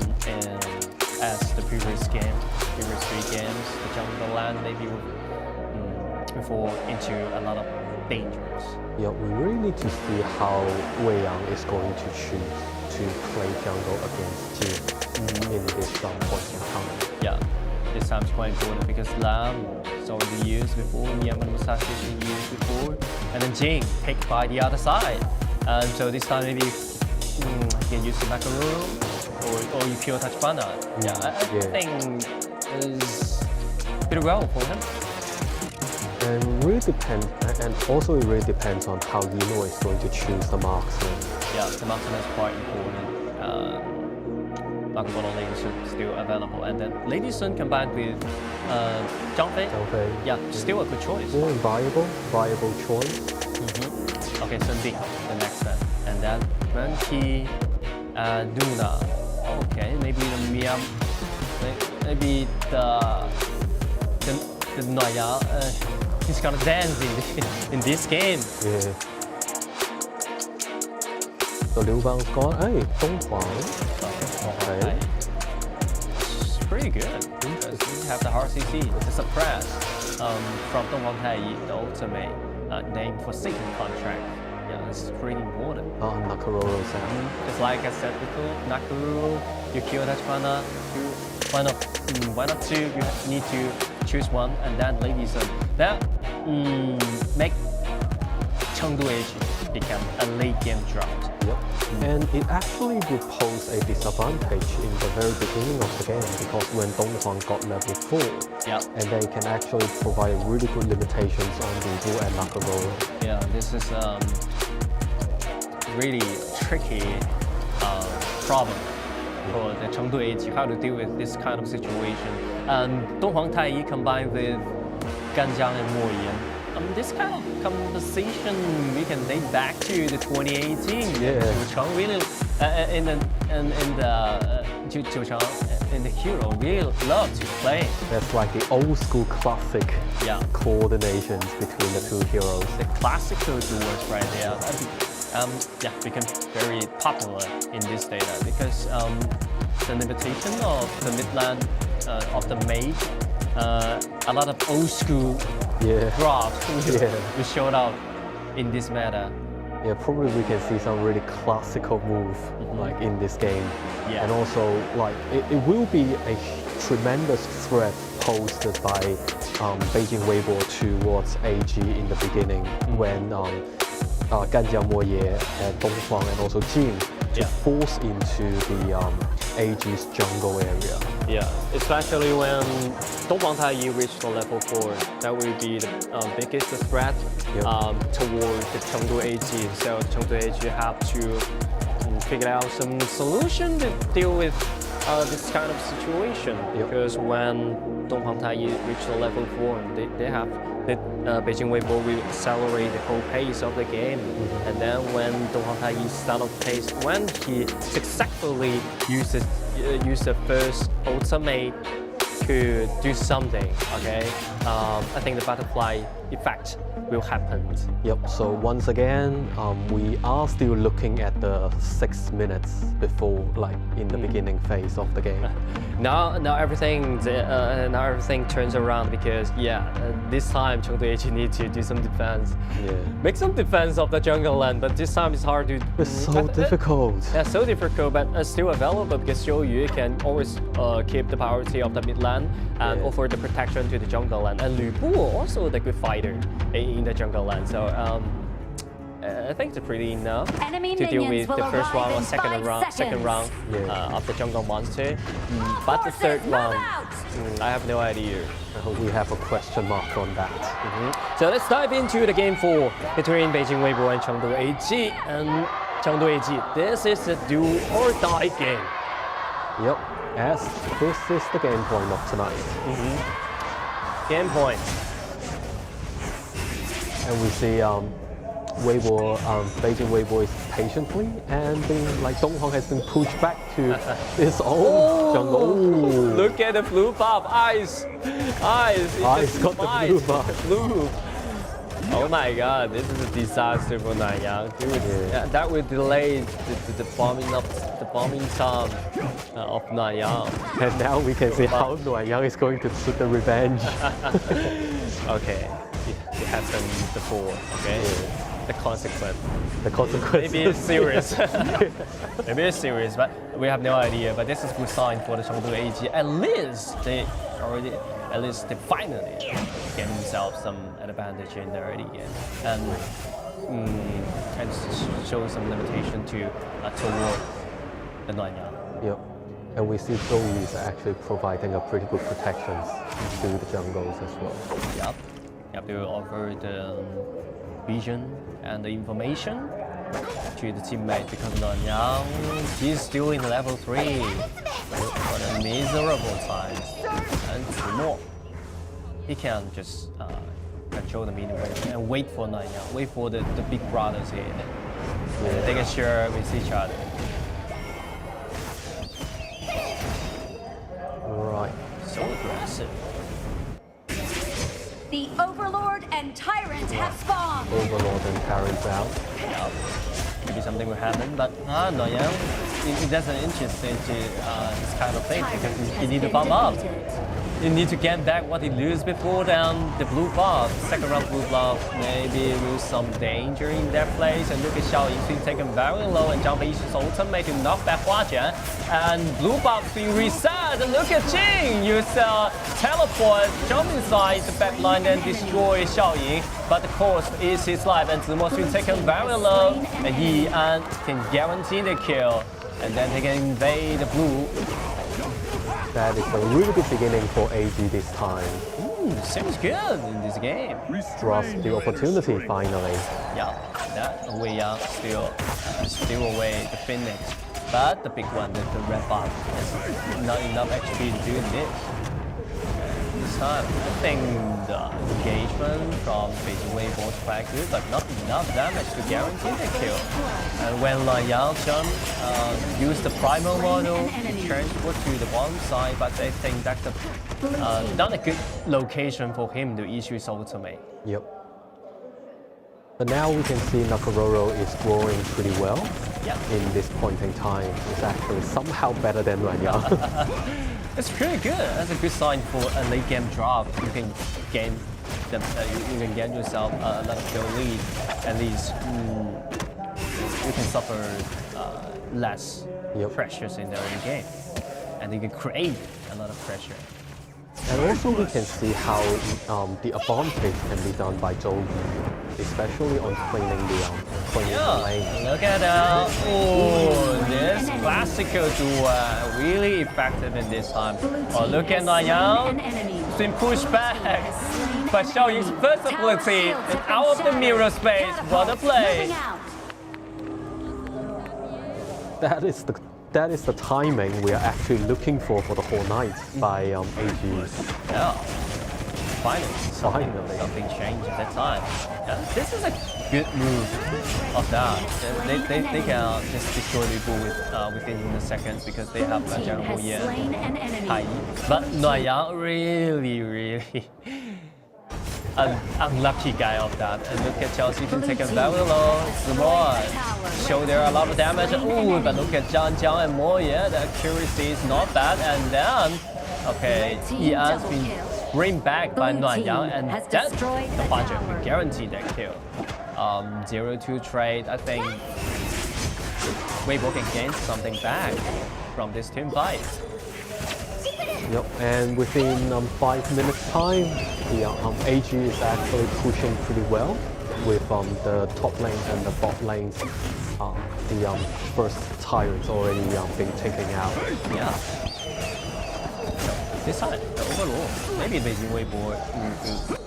as the previous 3 games. The jungle land maybe will fall into a lot of dangers. Yeah, we really need to see how Wei Yang is going to choose to play jungle against Jin in this point in time. Yeah, this time is quite important because Lam is already used before, Niaman Musashi has been used before, and then Jing picked by the other side. And so this time maybe you can use the Makaruru or you pure touch Pena. I think is pretty well for him. And really depends, and also it really depends on how Yi Nor is going to choose the marksman. Yeah, the marksman is quite important. Marco Polo Ling is still available, and then Lady Sun combined with Zhang Fei. Yeah, still a good choice. Yeah, viable choice. Okay, Sun Di, the next one, and then Ren Qi, Luna. Okay, maybe the Miam, maybe the Nora. He's gonna dance in this game. Yeah. So Liu Bang's gone. Hey, Dong Huang. Okay. It's pretty good. Because we have the RCC. It's a suppress from Dong Huang Taiyi, the ultimate name for second contract. Yeah, it's pretty important. Oh, Nakaroro sound. Just like I said before, Nakaruru, you kill that Pena, why not 2? You need to choose one, and then Lady Sun. That make Chengdu AG become a late game drought. Yep. And it actually would pose a disadvantage in the very beginning of the game because when Dong Huang got level 4, and they can actually provide really good limitations on the Wu and Nakaroro. Yeah, this is really tricky problem for the Chengdu AG, how to deal with this kind of situation. And Dong Huang Taiyi combined with Ganjiang and Mo Yan. This kind of conversation we can date back to the 2018. Yeah. Cheng really in the hero really love to play. That's like the old school classic coordinations between the 2 heroes. The classical duels right there. Become very popular in this data because the limitation of the midland of the mage, a lot of old school drops we showed out in this meta. Yeah, probably we can see some really classical move like in this game. Yeah. And also like it will be a tremendous threat posed by Beijing Weibo towards AG in the beginning when Ganjiang Mo Ye and Dong Huang and also Jin to force into the AG's jungle area. Yeah, especially when Donghuang Taiyi reached the level 4, that will be the biggest threat toward the Chengdu AG. So Chengdu AG have to figure out some solution to deal with this kind of situation. Because when Donghuang Taiyi reach the level 4, they have the Beijing Weibo will accelerate the whole pace of the game. And then when Donghuang Taiyi start of pace, when he successfully uses the first ultimate to do something, okay? I think the butterfly effect will happen. Yep, so once again, we are still looking at the 6 minutes before, like in the beginning phase of the game. Now everything turns around because this time Chengdu AG need to do some defense. Make some defense of the jungle land, but this time it's hard to. It's so difficult. Yeah, so difficult, but still available because Xiu Yu can always keep the priority of the mid land and offer the protection to the jungle land. And Lu Bu also the good fighter in the jungle land. So I think it's pretty enough to deal with the first round or second round of the jungle monster. But the third round, I have no idea. We have a question mark on that. So let's dive into the game 4 between Beijing Weibo and Chengdu AG. And Chengdu AG, this is a do or die game. Yep, as this is the game point of tonight. Game point. And we see Weibo, Beijing Weibo is patiently and being like Donghuang has been pushed back to his own jungle. Look at the blue buff, eyes got the blue buff. Blue. Oh my god, this is a disaster for Nanyang. That will delay the bombing time of Nanyang. And now we can see how Nanyang is going to take the revenge. Okay, it happened before, okay? The consequence. Maybe it's serious. Maybe it's serious, but we have no idea. But this is a good sign for the Chengdu AG. At least they finally get themselves some advantage in the early game, and show some limitation toward the Nanyang. Yep. And we see Zhou is actually providing a pretty good protection to the jungles as well. Yep. They will offer the vision and the information to the teammate because Nanyang, he's still in level 3 for a miserable time. And 子墨, he can just control the mid range and wait for Nanyang, wait for the big brothers here. They can share with each other. Right. So aggressive. The Overlord and Tyrant have spawned. Overlord and Tyrant out. Yep. Maybe something will happen, but Nanyang, it doesn't interest into this kind of thing because you need to bump up. You need to get back what he lose before then the blue buff. Second round blue buff, maybe lose some danger in that place. And look at Xiao Ying's been taken very low and Zhang Bei's ultimate to knock back Hua Jian. And blue buff being reset. Look at Jing use teleport, jump inside the back line and destroy Xiao Ying. But the cost is his life and Zimo's been taken very low. And Yi An can guarantee the kill. And then they can invade the blue. That is a really good beginning for AG this time. Seems good in this game. Grasp the opportunity finally. Yeah, that Wei Yang still away the Phoenix. But the big one, the red buff, is not enough HP to do this. This time, I think the engagement from Beijing Weibo was quite good, but not enough damage to guarantee the kill. And when Yang used the primal model to transport to the one side, but I think that's not a good location for him to issue his ultimate. Yep. But now we can see Nakaroro is growing pretty well. In this point in time. It's actually somehow better than Yang. It's pretty good. That's a good sign for a late game drop. You can gain yourself a lot of kill lead. At least you can suffer less pressures in the early game, and you can create a lot of pressure. And also we can see how the advantage can be done by Zhou Yu. especially on cleaning the lane. Look at that. Oh, this classical duel really effective in this time. Oh, look at Nanyang. It's been pushed back. But Xiaoying's versatility and out of the mirror space. What a play. That is the timing we are actually looking for the whole night by AG. Yeah. Finally, something changed at that time. Yeah, this is a good move of that. They can just destroy Lu within the seconds because they have a general high. But Nanyang really unlucky guy of that. And look at Chelsea been taken very low. Small. Show there a lot of damage. Ooh, but look at Jiang and Mo. Yeah, the accuracy is not bad. And then, okay, Yian's been bring back by Nanyang, and that's the project will guarantee that kill. 0-2 trade, I think Weibo can gain something back from this team fight. Yep, and within 5 minutes time, the AG is actually pushing pretty well with the top lanes and the bot lanes. The first tyrants already been taken out. Yeah. This time, the overlord. Maybe Beijing Weibo will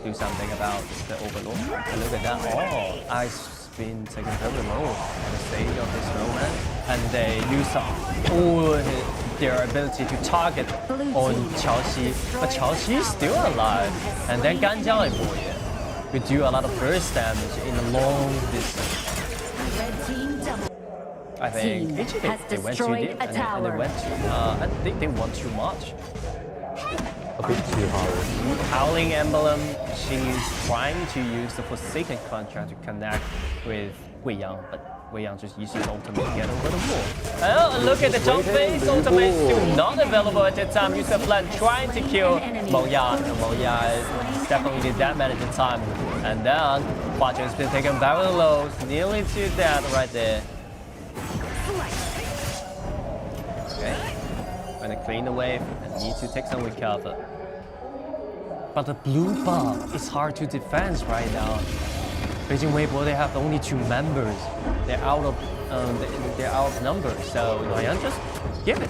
do something about the overlord. And look at that. Oh, Ice been taken very low on the stage of this moment. And they use all their ability to target on Qiaoxi. But Qiaoxi is still alive. And then Ganjiao and Boye will do a lot of burst damage in a long distance. I think they went too deep and they went I think they want too much. A bit too hard. Howling Emblem, she's trying to use the Forsaken contract to connect with Wei Yang, but Wei Yang just uses ultimate to get over the wall. Oh, look at the jump phase, ultimate is still not available at that time. Use the plan trying to kill Mo Ya. Mo Ya definitely did that many time. And then, Huang Chao has been taken very low, nearly to death right there. Okay, gonna clean the wave and need to take some recover. But the blue buff is hard to defend right now. Beijing Weibo, they have only 2 members. They're out of numbers, so Nanyang just give it.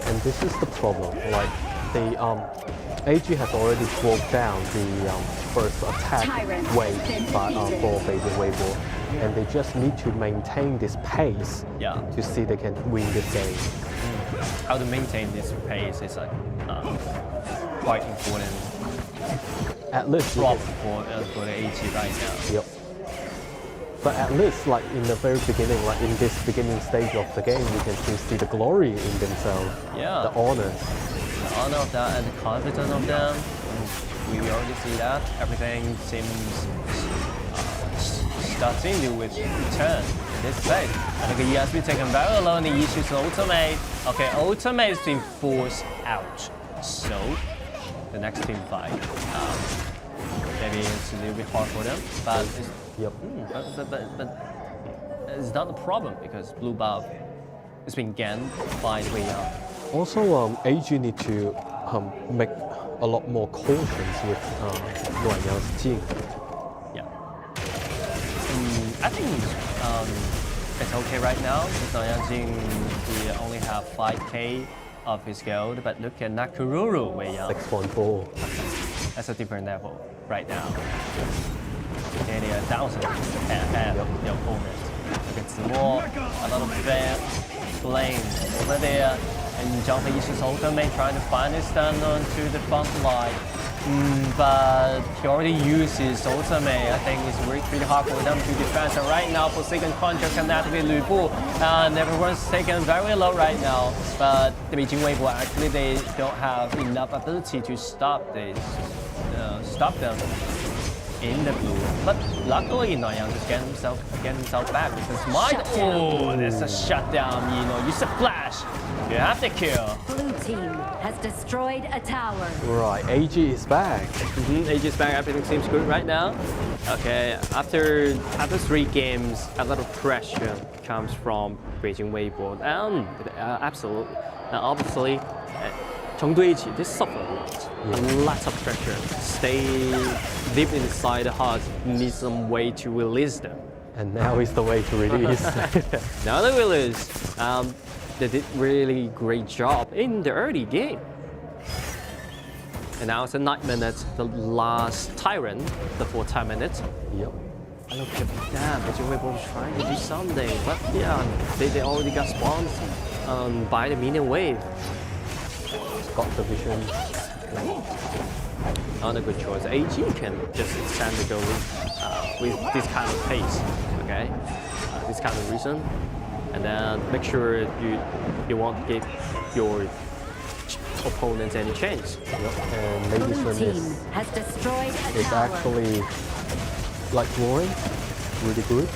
And this is the problem. Like the AG has already broke down the first attack wave for Beijing Weibo, and they just need to maintain this pace to see they can win this game. How to maintain this pace is quite important. At least for the AG right now. Yep. But at least, like in the very beginning, like in this beginning stage of the game, we can still see the glory in themselves. Yeah. The honor. The honor of that and the confidence of them. We already see that. Everything seems starting to return in this phase. And the ES been taken very low and the issues ultimate. Okay, ultimate is being forced out. So the next team fight. Maybe it's a little bit hard for them, but it's, but it's not the problem because blue buff is being gained by the Wei Yang. Also, AG need to make a lot more cautions with Nanyang's team. Yeah. I think it's okay right now because Nanyang's team we only have 5k of his guild, but look at Nakururu Wei Yang. 6.4. That's a different level right now. Nearly 1,000 ahead your opponent. Look at Zimo, a lot of flames over there, and Zhang uses ultimate trying to find his stun onto the front line. But he already used his ultimate. I think it's pretty hard for them to defend. So right now, Forsaken contract connected with Lu Bu, and everyone's taken very low right now. But the Beijing Weibo actually they don't have enough ability to stop this, stop them in the blue. But luckily, Nanyang just get himself back with his might. Oh, there's a shutdown. You know, use a flash. You have to kill. Blue team has destroyed a tower. Right, AG is back. AG is back. Everything seems good right now. Okay, after 3 games, a lot of pressure comes from Beijing Weibo, and absolutely, obviously, Chengdu AG, they suffer a lot of pressure. Stay deep inside the heart, need some way to release them. And now is the way to release. Now they release. They did really great job in the early game. And now it's a 9 minutes, the last Tyrant, the 4th minute. Yep. And look at that, Beijing Weibo is trying to do something, but yeah, they already got spawned by the minion wave. Got the vision. Not a good choice. AG can just extend the goal with this kind of pace, okay? This kind of reason. And then make sure you won't give your opponents any chance. Yep. And maybe Blue Sun team has destroyed a is tower. actually like roaring, really good.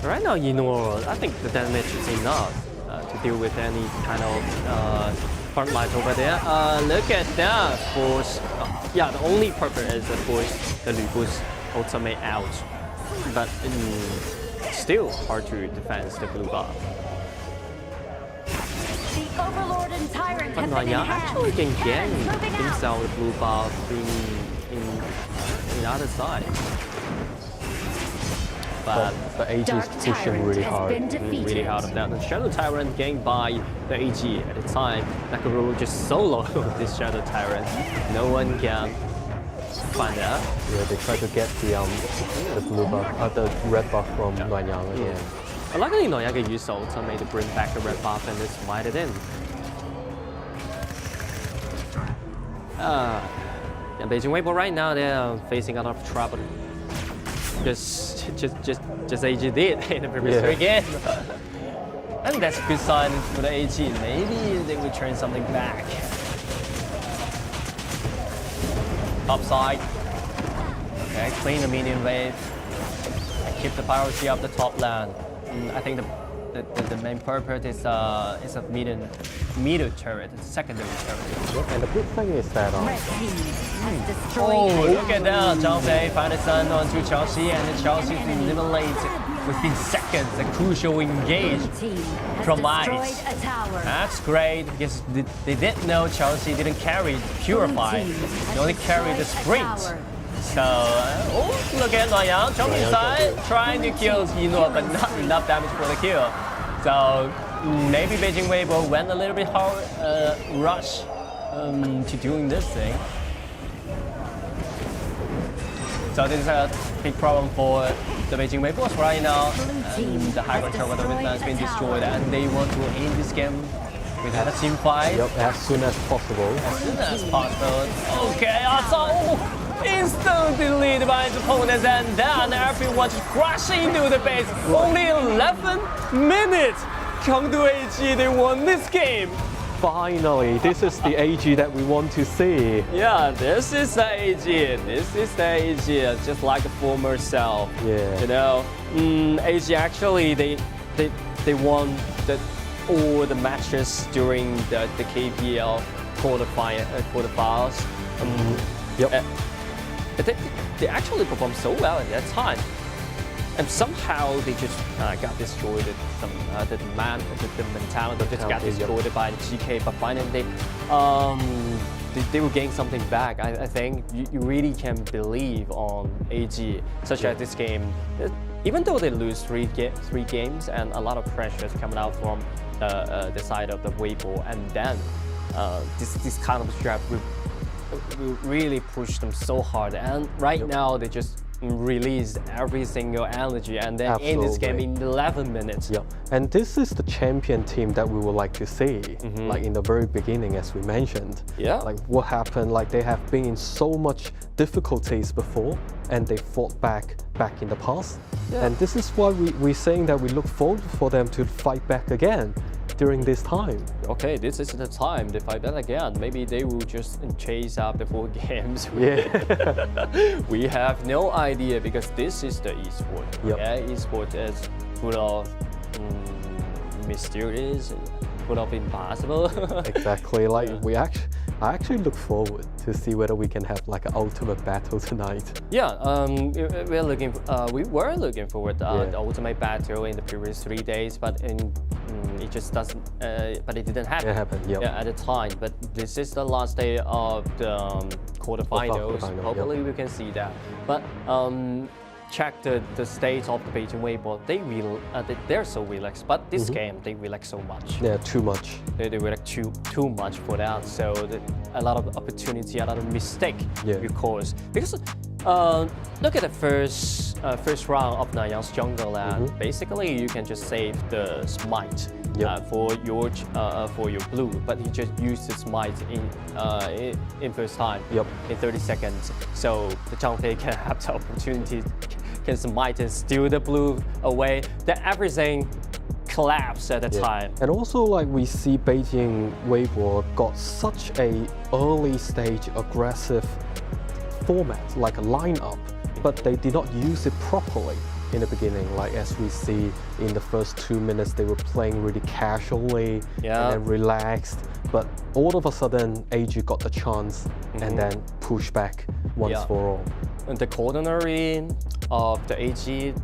Right now, Nora, I think the damage is enough to deal with any kind of front line over there. Look at that force. Yeah, the only purpose is to force the Lu Bu's ultimate out. But still hard to defend the blue buff. The Overlord and Tyrant But have been Nora actually can gain moving out. himself the blue buff in the other side. But AG is pushing really hard. really hard of that. The Shadow Tyrant gained by the AG at the time. Nakaruru just solo this Shadow Tyrant. No one can find that. Yeah, they try to get the blue buff, the red buff from Nanyang again. But luckily, Nanyang used ultimate to bring back the red buff and just smite it in. And Beijing Weibo right now they're facing a lot of trouble. Just AG did in the previous 3 games. And that's a good sign for the AG. Maybe they will turn something back. Top side. Okay, clean the minion wave. And keep the priority of the top lane. I think the main purpose is a middle turret, secondary turret. Yep. And the good thing is that Red team has destroyed Oh, a look at that! Zhang Fei found the sun onto Chelsea, and Chelsea eliminated within seconds a crucial engage team has from destroyed Ice. a tower. That's great because they didn't know Chelsea didn't carry Purify. They only carried the Sprint. So, oh, look at Nanyang jumping inside, trying to kill Yinor, but not enough damage for the kill. So, maybe Beijing Weibo went a little bit hard rush to doing this thing. So this is a big problem for the Beijing Weibos right now. The high ground tower has been destroyed, and they want to end this game with a team fight. Yep, as soon as possible. As soon as possible. Okay, Asao instant deleted by his opponents, and then everyone just crashing into the base. Only 11 minutes. Chengdu AG, they won this game. Finally, this is the AG that we want to see. Yeah, this is the AG. This is the AG, just like the former self. Yeah. You know, AG actually they won all the matches during the KPL quarterfinals. Yep. They actually performed so well at that time. And somehow they just got destroyed. The mentality just got destroyed by the GK. But finally, they will gain something back. I think you really can believe on AG, such as this game. Even though they lose three games and a lot of pressure is coming out from the side of the Weibo, and then this kind of strap will really push them so hard. And right now they just release every single energy and then end this game in 11 minutes. Yeah, and this is the champion team that we would like to see, like in the very beginning, as we mentioned. Yeah. Like what happened, like they have been in so much difficulties before and they fought back in the past. Yeah. And this is why we're saying that we look forward for them to fight back again during this time. Okay, this is the time they fight back again. Maybe they will just chase up the 4 games. Yeah. We have no idea because this is the esport. Yep. Yeah, esport is full of mysterious, full of impossible. Exactly. Like I actually look forward to see whether we can have like an ultimate battle tonight. Yeah, we were looking forward to the ultimate battle in the previous 3 days, but it just doesn't. But it didn't happen. It happened, yeah. At the time. But this is the last day of the quarterfinals. Hopefully, we can see that. But check the state of the Beijing Weibo. They're so relaxed, but this game they relax so much. Yeah, too much. They relax too much for that. So a lot of opportunity, a lot of mistake, because look at the first round of Nanyang's jungle, and basically you can just save the smite for your blue, but he just used his smite in first time in 30 seconds. So the Zhang Fei can have the opportunity, can smite and steal the blue away. Then everything collapsed at the time. And also, like, we see Beijing Weibo got such a early stage aggressive format, like a lineup, but they did not use it properly in the beginning. Like, as we see in the first 2 minutes, they were playing really casually and then relaxed, but all of a sudden AG got the chance and then push back once for all. And the coordinary of the AG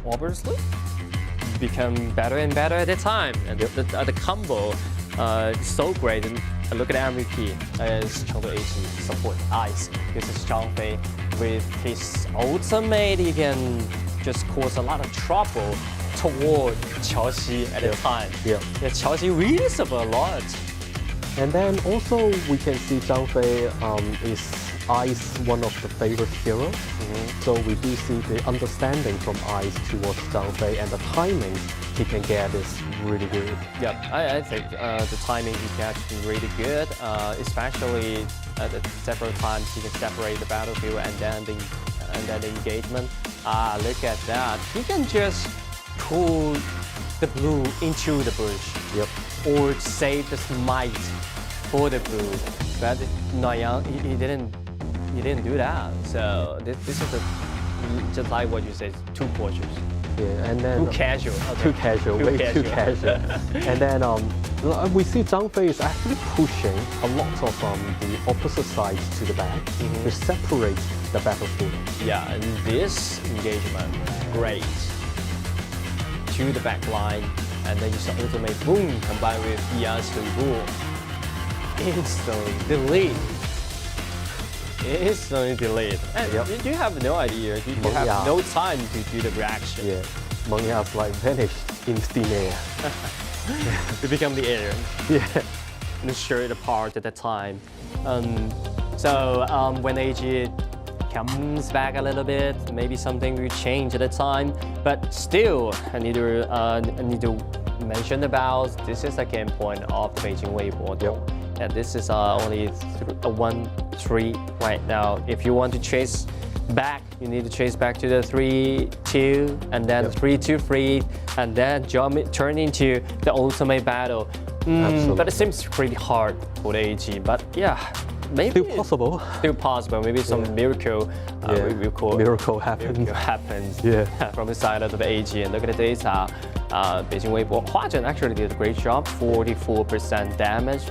obviously become better and better at the time, and the combo is so great. And look at the MVP as Chengdu AG support Ice. This is Zhang Fei with his ultimate. He can just cause a lot of trouble toward Qiaoxi at the time. Qiaoxi really suffer a lot. And then also we can see Zhang Fei is Ice one of the favorite heroes. So we do see the understanding from Ice towards Zhang Fei, and the timing he can get is really good. Yeah, I think the timing he gets is really good, especially at several times he can separate the battlefield and then the engagement. Look at that. He can just pull the blue into the bush. Or save the smite for the blue. But Nanyang, he didn't do that. So this is just like what you said, too cautious. And then too casual. Too casual, way too casual. And then we see Zhang Fei is actually pushing a lot of the opposite sides to the back to separate the battlefield. Yeah, and this engagement, great. To the back line, and then you saw ultimate boom combined with Ya's Wu. Instantly delete. Instantly delete. And you have no idea. You have no time to do the reaction. Yeah, Meng Ya's like vanished in thin air. It became the air. And shirt apart at the time. So when AG comes back a little bit, maybe something will change at the time. But still, I need to mention about this is the game point of the Beijing Weibo. And this is only 1-3 right now. If you want to chase back, you need to chase back to the 3-2 and then 3-2-3 and then turn into the ultimate battle. But it seems pretty hard for the AG. But yeah, maybe still possible. Still possible. Maybe some miracle. Miracle happens. Miracle happens. From the side of the AG. And look at the data. Beijing Weibo. Hua Zhen actually did a great job. 44% damage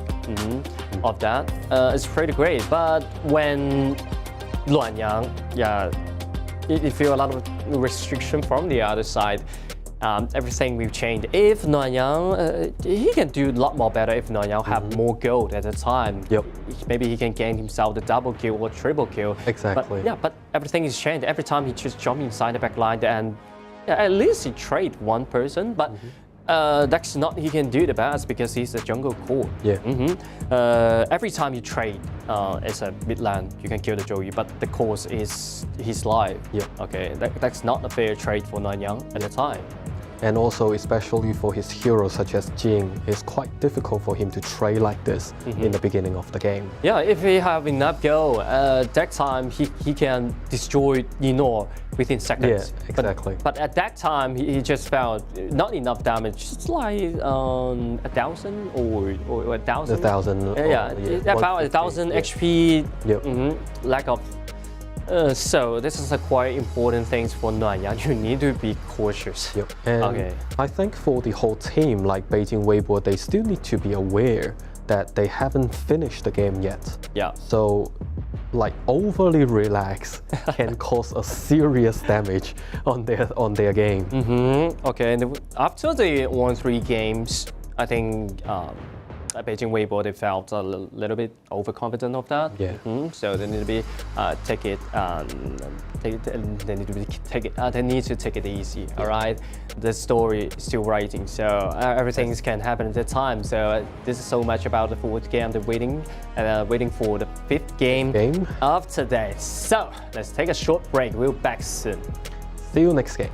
of that. It's pretty great. But when Luanyang, you feel a lot of restriction from the other side. Everything will change. If Nanyang, he can do a lot more better if Nanyang have more gold at the time. Maybe he can gain himself the double kill or triple kill. Exactly. But everything is changed. Every time he just jump inside the back line and at least he trade one person, but that's not he can do the best because he's a jungle core. Every time you trade as a mid lane, you can kill the Joey, but the course is his life. Okay, that's not a fair trade for Nanyang at the time. And also, especially for his heroes such as Jing, it's quite difficult for him to trade like this in the beginning of the game. Yeah, if he have enough gold, that time he can destroy Nora within seconds. Exactly. But at that time, he just felt not enough damage. It's like 1,000 or 1,000. 1,000. About 1,000 HP. Lack of. So this is a quite important thing for Nanyang. You need to be cautious. And I think for the whole team, like Beijing Weibo, they still need to be aware that they haven't finished the game yet. Yeah. So, like overly relaxed can cause a serious damage on their game. Okay, and after the 1-3 games, I think Beijing Weibo, they felt a little bit overconfident of that. Yeah. So they need to be they need to take it easy. All right. The story is still writing, so everything can happen at that time. So this is so much about the 4th game. They're waiting for the 5th game of today. So let's take a short break. We'll be back soon. See you next game.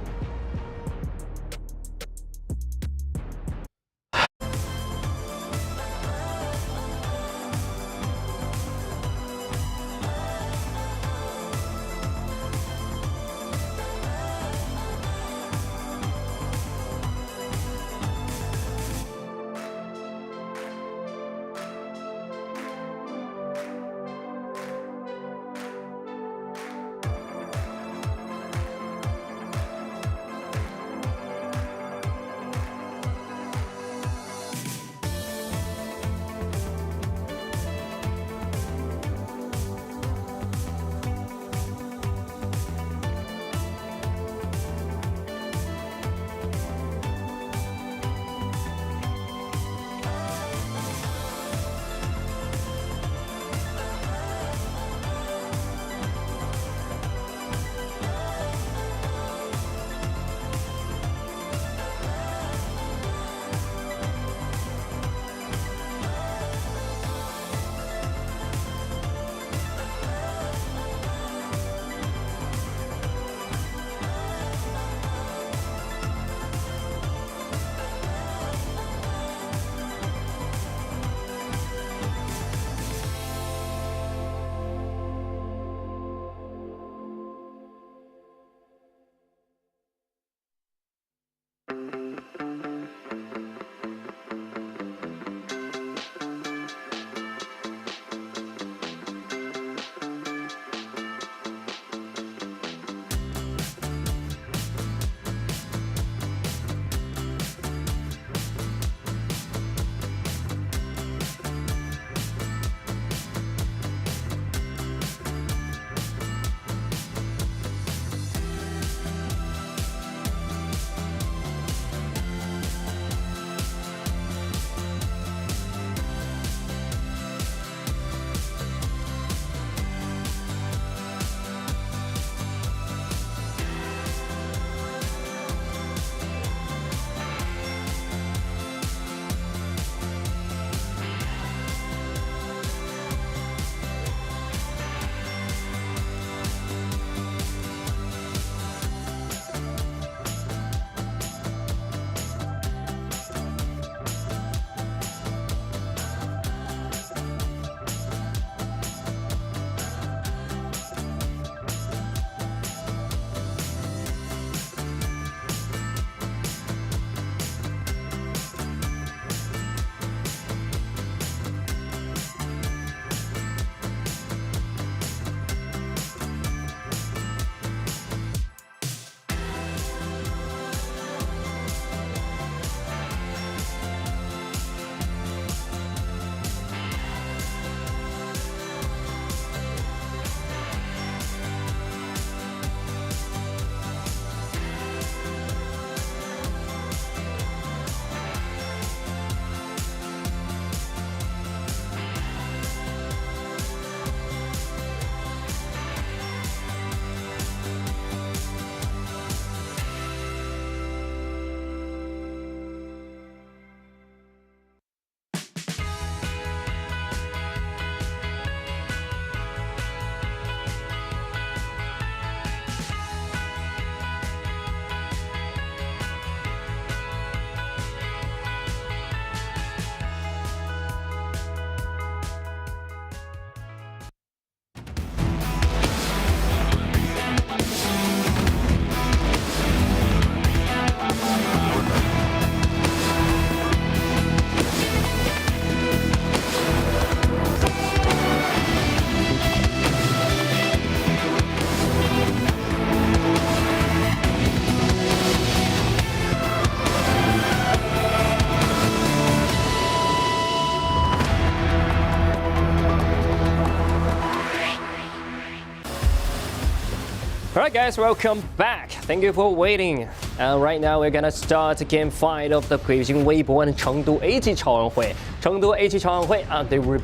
Alright guys, welcome back. Thank you for waiting. And right now we're gonna start game 5 of the Beijing Weibo and Chengdu A.G. 超人会. Chengdu A.G. 超人会, they were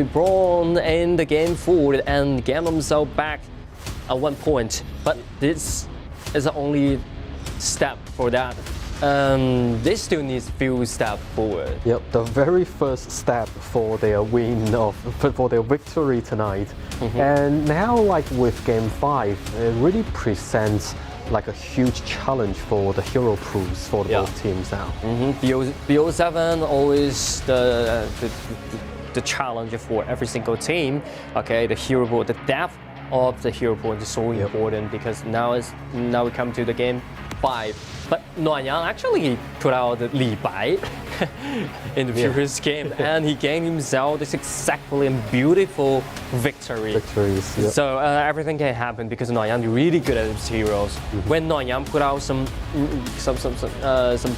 reborn in the game 4 and get themselves back at 1 point. But this is the only step for that. They still need few steps forward. Yep, the very first step for their for their victory tonight. And now, like with Game 5, it really presents like a huge challenge for the hero pools for both teams now. BO7 always the challenge for every single team. Okay, the hero pool, the depth of the hero pool is so important because now we come to the game 5. But Nuanyang actually put out Li Bai in the previous game, and he gained himself this exactly beautiful victory. So everything can happen because Nuanyang is really good at his heroes. When Nuanyang put out some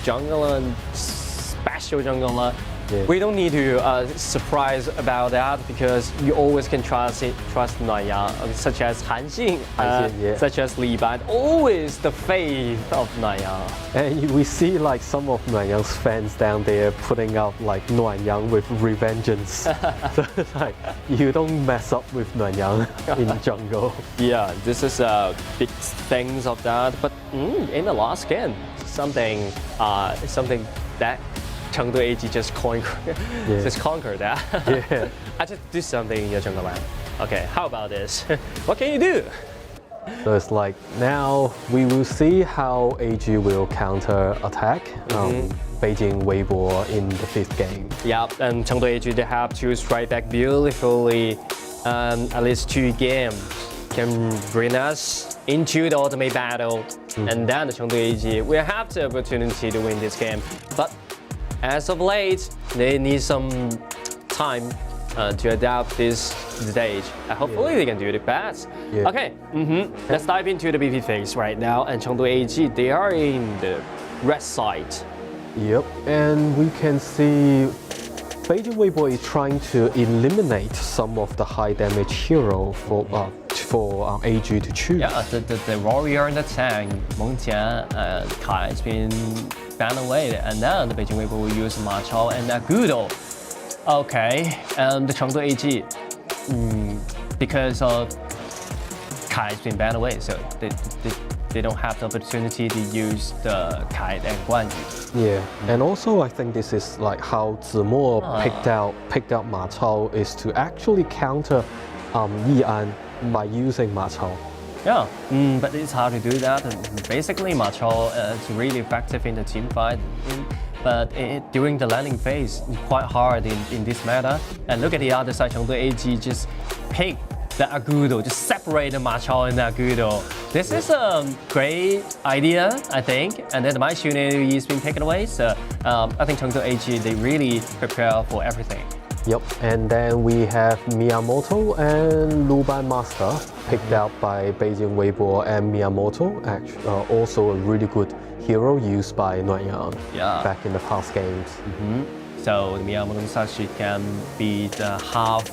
jungler and special jungler, we don't need to surprise about that because you always can trust Nuanyang, such as Han Xin, such as Li Bai, always the faith of Nuanyang. And we see like some of Nuanyang's fans down there putting up like Nuanyang with revengeance. So it's like, you don't mess up with Nuanyang in jungle. Yeah, this is big things of that. But in the last game, something that Chengdu A.G. just conquered that. I just do something in your jungle land. Okay, how about this? What can you do? So it's like now we will see how AG will counter attack Beijing Weibo in the 5th game. Yeah, and Chengdu AG they have to strike back beautifully. At least 2 games can bring us into the ultimate battle, and then the Chengdu AG will have the opportunity to win this game. But as of late, they need some time to adapt this stage. Hopefully they can do it best. Okay, let's dive into the BP phase right now. And Chengdu AG, they are in the red side. Yep, and we can see Beijing Weibo is trying to eliminate some of the high damage hero for AG to choose. Yeah, the warrior and the tank, Meng Tian and Kai has been banned away, and then the Beijing Weibo will use Ma Chao and Gudo. Okay, and the Chengdu AG, because of Kai has been banned away, so they don't have the opportunity to use the Kai and Guang Yu. Yeah, and also I think this is like how Zimo picked out Ma Chao is to actually counter Yi An by using Ma Chao. Yeah, but it's hard to do that. Basically, Ma Chao is really effective in the team fight, but during the landing phase, quite hard in this meta. And look at the other side, Chengdu AG just pick the Agudo, just separate the Ma Chao and the Agudo. This is a great idea, I think, and then the My Shunei is being taken away, so I think Chengdu AG, they really prepare for everything. Yep, and then we have Miyamoto and Luban Master picked out by Beijing Weibo, and Miyamoto, actually, also a really good hero used by Nuanyang back in the past games. So Miyamoto Musashi can be the half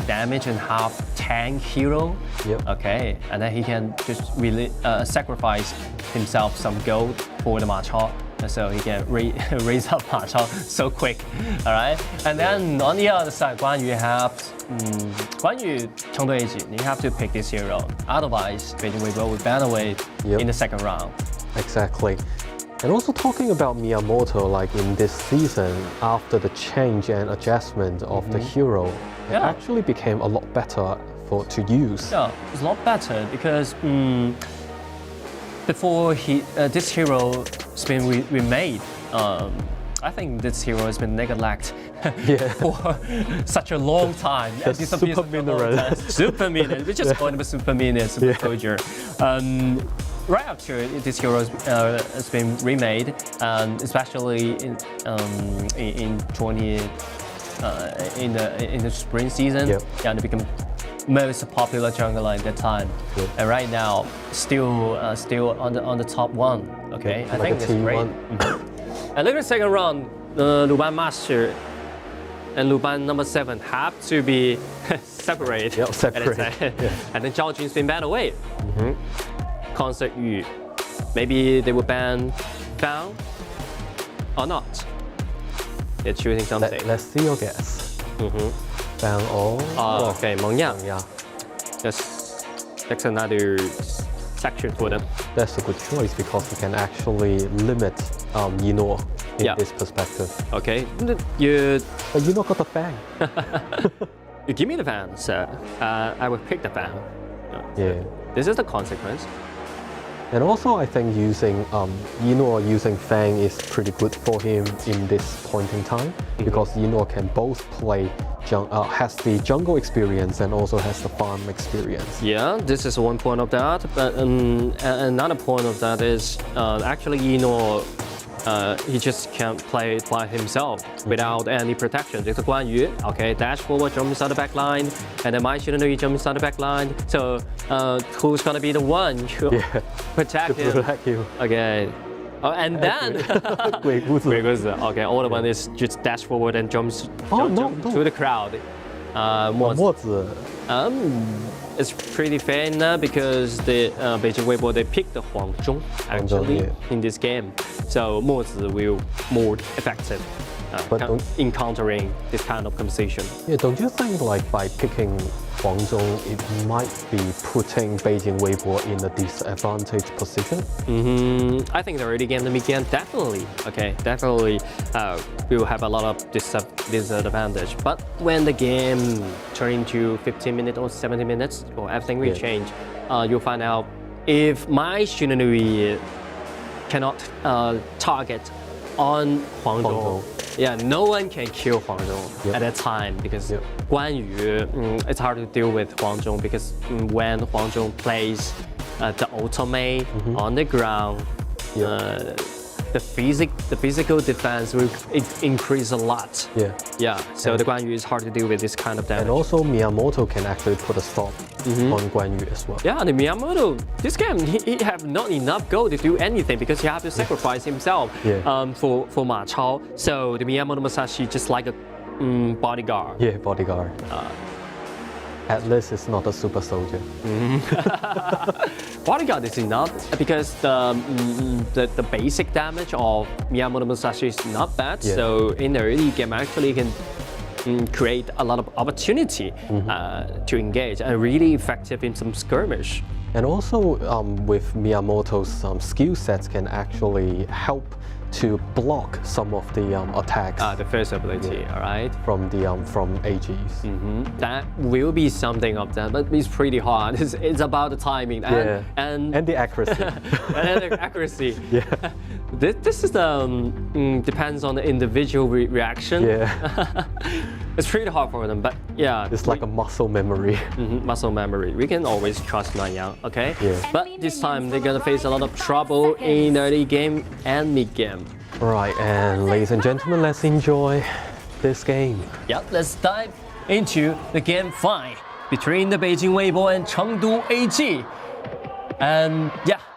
damage and half tank hero. Okay, and then he can just really sacrifice himself some gold for the Ma Chao, so he can raise up Ma Chao so quick. All right, and then on the other side, Guang Yu have Chengdu AG. You have to pick this hero. Otherwise, Beijing Weibo will ban away in the 2nd round. Exactly. And also talking about Miyamoto, like in this season, after the change and adjustment of the hero, it actually became a lot better to use. Yeah, it's a lot better because before this hero has been remade, I think this hero has been neglected for such a long time. The super mineral. Super mineral, we just call him a super mineral, super soldier. Right after this hero has been remade, especially in the spring season, and it became most popular jungler at that time. And right now, still on the top 1. Okay, I think that's great. And look at the 2nd round, Luban Master. and Luban number 7 have to be separate. Yep, separate. And then Zhao Jun's been banned away. Concert Yu. Maybe they will ban Feng or not. They're choosing something. Let's see your guess. Feng or okay, Meng Yang. Yeah. That's another section for them. That's a good choice because we can actually limit Nora in this perspective. Okay, But Nora got the Feng. you give me the Feng, so I will pick the Feng. Yeah. This is the consequence. And also, I think using Nora using Feng is pretty good for him in this point in time because Nora can both play, has the jungle experience and also has the farm experience. Yeah, this is one point of that. But another point of that is actually Nora, he just can't play it by himself without any protection. Just Guang Yu, okay, dash forward, jump inside the back line, and then my shouldn't jump inside the back line. So who's gonna be the one to protect him? Okay. And then okay, all the one is just dash forward and jump to the crowd. It's pretty fair now because the Beijing Weibo they picked the Huang Chao actually in this game, so Mozi will more effective encountering this kind of conversation. Yeah, don't you think like by picking Huang Chao, it might be putting Beijing Weibo in a disadvantaged position? I think the early game, the mid game, definitely. Okay, definitely we will have a lot of disadvantage. But when the game turns into 15 minutes or 70 minutes, or everything will change, you'll find out if my Shinonui cannot target on Huang Chao. Yeah, no one can kill Huang Chao at that time because Guang Yu, it's hard to deal with Huang Chao because when Huang Chao plays the ultimate on the ground, the physical defense will increase a lot. So the Guang Yu is hard to deal with this kind of damage. And also Miyamoto can actually put a stop on Guang Yu as well. Yeah, the Miyamoto, this game he have not enough gold to do anything because he have to sacrifice himself for Ma Chao. So the Miyamoto Musashi just like a bodyguard. Yeah, bodyguard. At least it's not a super soldier. Bodyguard is enough because the basic damage of Miyamoto Musashi is not bad. So in the early game, actually can create a lot of opportunity to engage and really effective in some skirmish. And also with Miyamoto's skill sets can actually help to block some of the attacks. The first ability, all right, from AGs. That will be something of that, but it's pretty hard. It's about the timing and the accuracy. And the accuracy. This is depends on the individual reaction. It's pretty hard for them, but it's like a muscle memory. Muscle memory. We can always trust Nanyang, okay? But this time they're gonna face a lot of trouble in early game and mid game. Right, and ladies and gentlemen, let's enjoy this game. Let's dive into the game 5 between the Beijing Weibo and Chengdu AG. And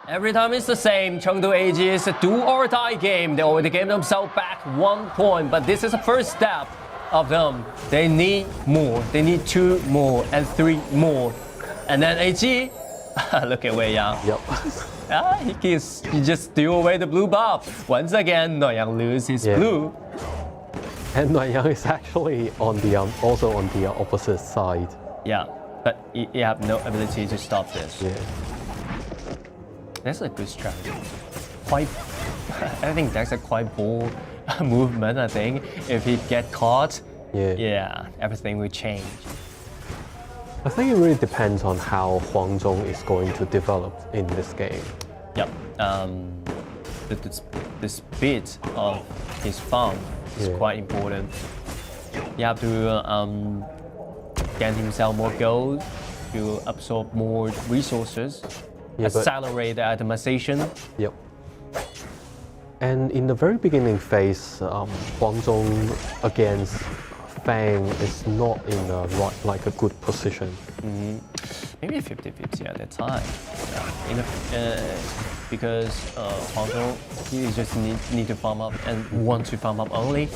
every time it's the same. Chengdu AG is a do or die game. They already gave themselves back 1 point, but this is the first step of them. They need more. They need 2 more and 3 more. And then AG, look at Wei Yang. He just threw away the blue buff. Once again, Noyang loses his blue. And Noyang is actually on the also on the opposite side. But you have no ability to stop this. That's a good strategy. I think that's a quite bold movement. I think if he get caught, everything will change. I think it really depends on how Huang Chao is going to develop in this game. The speed of his farm is quite important. You have to get himself more gold, to absorb more resources, accelerate the atomization. And in the very beginning phase, Huang Chao against Feng is not in a good position. Maybe 50-50 at that time. Because Huang Chao, he just need to farm up and want to farm up only.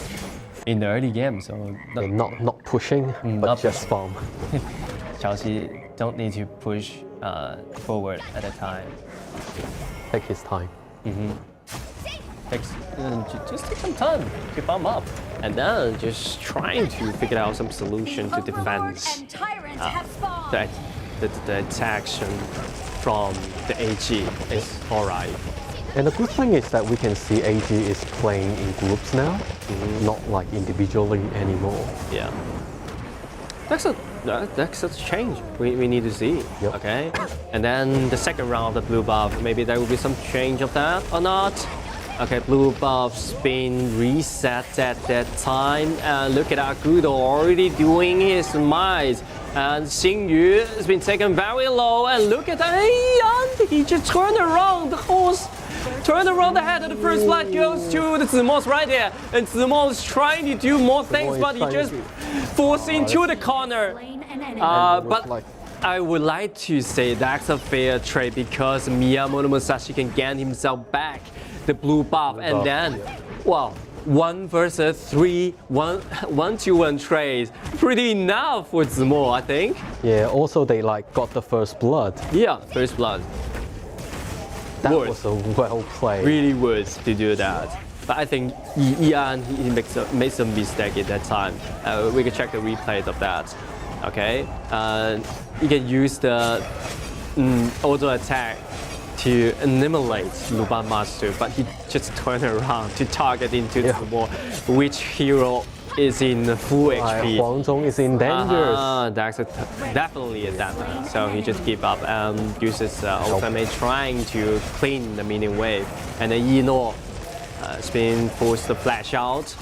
in the early game, so not pushing, but not just farm. Chelsea don't need to push forward at a time. Take his time. Just take some time to farm up, and then just trying to figure out some solution to defense the attacks from the AG is alright. And the good thing is that we can see AG is playing in groups now, not like individually anymore. Yeah. That's a change we need to see. Yep. Okay. And then the second round of the blue buff, maybe there will be some change of that or not. Okay, blue buff's been reset at that time. And look at Agudo already doing his might. And Xingyu has been taken very low. And look at that. Hey, he just turned around the horse. Turn around the head of the first blood goes to the Zimo's right there. And Zimo's trying to do more things, but he just falls into the corner. But I would like to say that's a fair trade because Miyamoto Musashi can gain himself back the blue buff. And then, well, 1 versus 3, 1-2-1 trades. Pretty enough for Zimo, I think. Yeah, also they like got the first blood. Yeah, first blood. That was a well played. Really worth to do that. But I think Ian he made some mistake at that time. We can check the replay of that. Okay, you can use the auto attack to eliminate Luban Master, but he just turned around to target into the wall. Which hero is in full HP? Huang Zhong is in danger. That's definitely a damage. So he just give up and uses ultimate trying to clean the minion wave. And then Yino has been forced to flash out.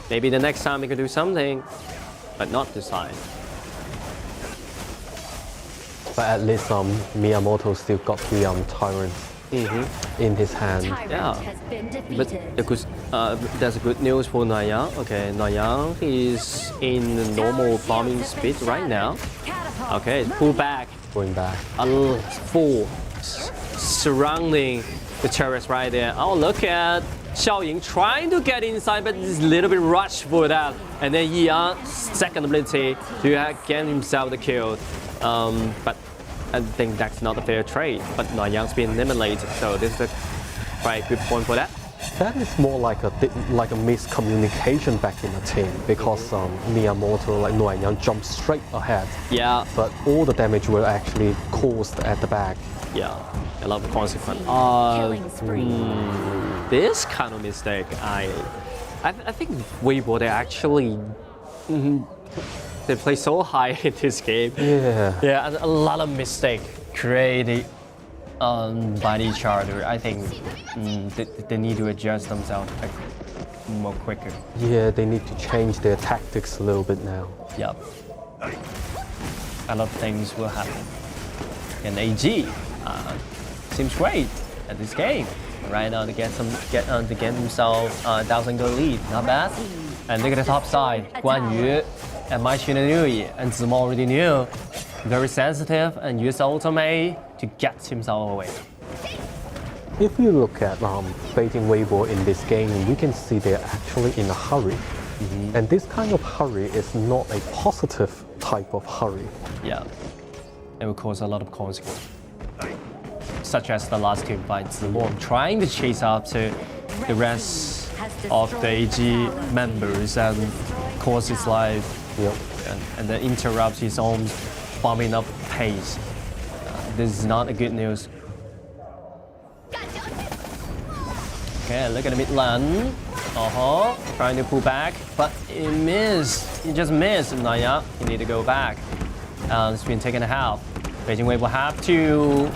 Maybe the next time he could do something, but not this time. But at least Miyamoto still got the Tyrant in his hand. Yeah, but that's good news for Nanyang. Okay, Nanyang is in normal farming speed right now. Okay, pull back. Going back. Full surrounding the turrets right there. Oh, look at Xiaoying trying to get inside, but it's a little bit rushed for that. And then Yian, second ability to get himself the kill. But I think that's not a fair trade. But Nanyang's been eliminated, so this is a quite good point for that. That is more like a miscommunication back in the team because Miyamoto, like Nanyang, jumped straight ahead. Yeah. But all the damage were actually caused at the back. Yeah, a lot of consequence. This kind of mistake, I think Weibo, they actually they play so high in this game. Yeah. Yeah, and a lot of mistake created by each other. I think they need to adjust themselves more quicker. Yeah, they need to change their tactics a little bit now. Yep. A lot of things will happen. And AG seems great at this game. Right now to get himself 1,000 goal lead, not bad. And look at the top side, Guang Yu and Mai Qinenui, and Zimo already knew. Very sensitive and used ultimate to get himself away. If you look at Beijing Weibo in this game, we can see they're actually in a hurry. And this kind of hurry is not a positive type of hurry. Yeah, it will cause a lot of consequences. Such as the last team fight, Zimo trying to chase after the rest of the AG members and cause his life, and then interrupt his own farming up pace. This is not a good news. Okay, look at the mid lane. Trying to pull back, but he missed. He just missed. Naya, you need to go back. It's been taken a half. Beijing Wave will have to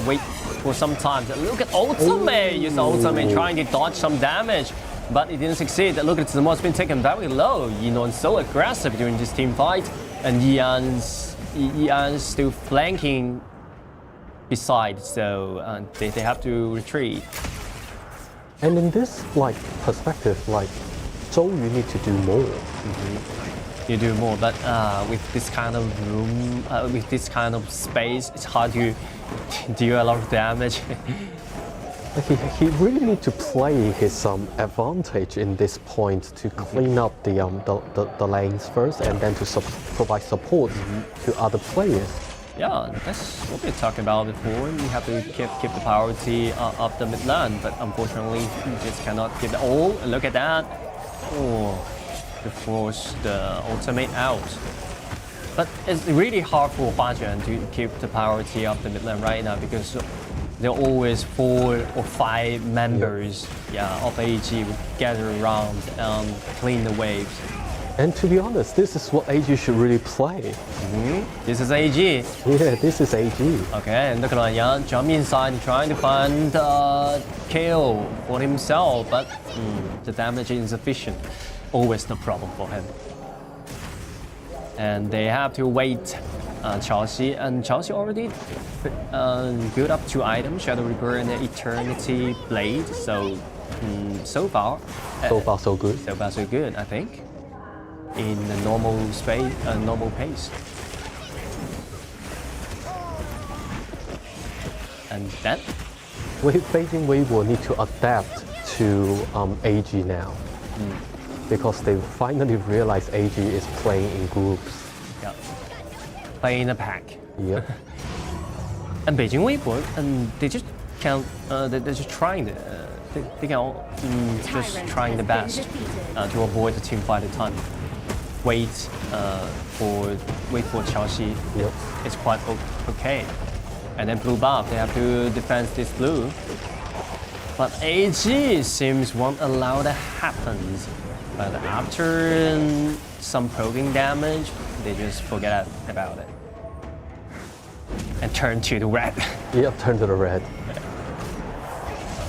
wait for some time. Look at ultimate. Use ultimate trying to dodge some damage, but it didn't succeed. Look at Zimo's been taken very low. Yinon so aggressive during this team fight, and Yian's still flanking beside, so they have to retreat. And in this perspective, Zhou, you need to do more. You do more, but with this kind of room, with this kind of space, it's hard to do a lot of damage. He really need to play his advantage in this point to clean up the lanes first, and then to provide support to other players. Yeah, that's what we talked about before. You have to keep the priority of the mid lane, but unfortunately, you just cannot get it all. Look at that. Oh, to force the ultimate out. But it's really hard for Huang Chao to keep the priority of the mid lane right now because there are always 4 or 5 members of AG will gather around and clean the waves. And to be honest, this is what AG should really play. This is AG. Yeah, this is AG. Okay, look at Yang jump inside, trying to find KO for himself, but the damage is insufficient. Always the problem for him. And they have to wait. Chelsea already built up 2 items, Shadow Reaper and Eternity Blade. So far, so good. So far, so good, I think. In the normal space, normal pace. And that Beijing Wave will need to adapt to AG now, because they finally realize AG is playing in groups. Yeah. Play in a pack. Yep. And Beijing Wave, and they just can't. They're just trying the. They can just trying the best to avoid the team fight at the time. Wait for Chelsea. Yep. It's quite okay. And then blue buff, they have to defend this blue. But AG seems won't allow that happens. But after some poking damage, they just forget about it. And turn to the red. Yep, turn to the red.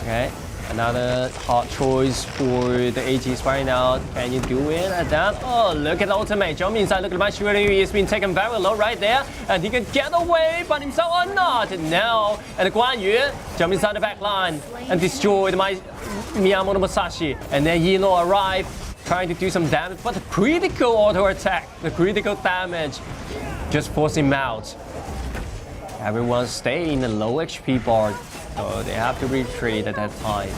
Okay. Another hard choice for the AGs right now. Can you do it at that? Oh, look at the ultimate. Jump inside. Look at my shooting. He's been taken very low right there. And he can get away, but himself or not. Now, and Guang Yu jump inside the back line and destroyed my Miyamoto Musashi. And then Yino arrived, trying to do some damage. But the critical auto attack, the critical damage, just forced him out. Everyone stay in the low HP bar. So they have to retreat at that time.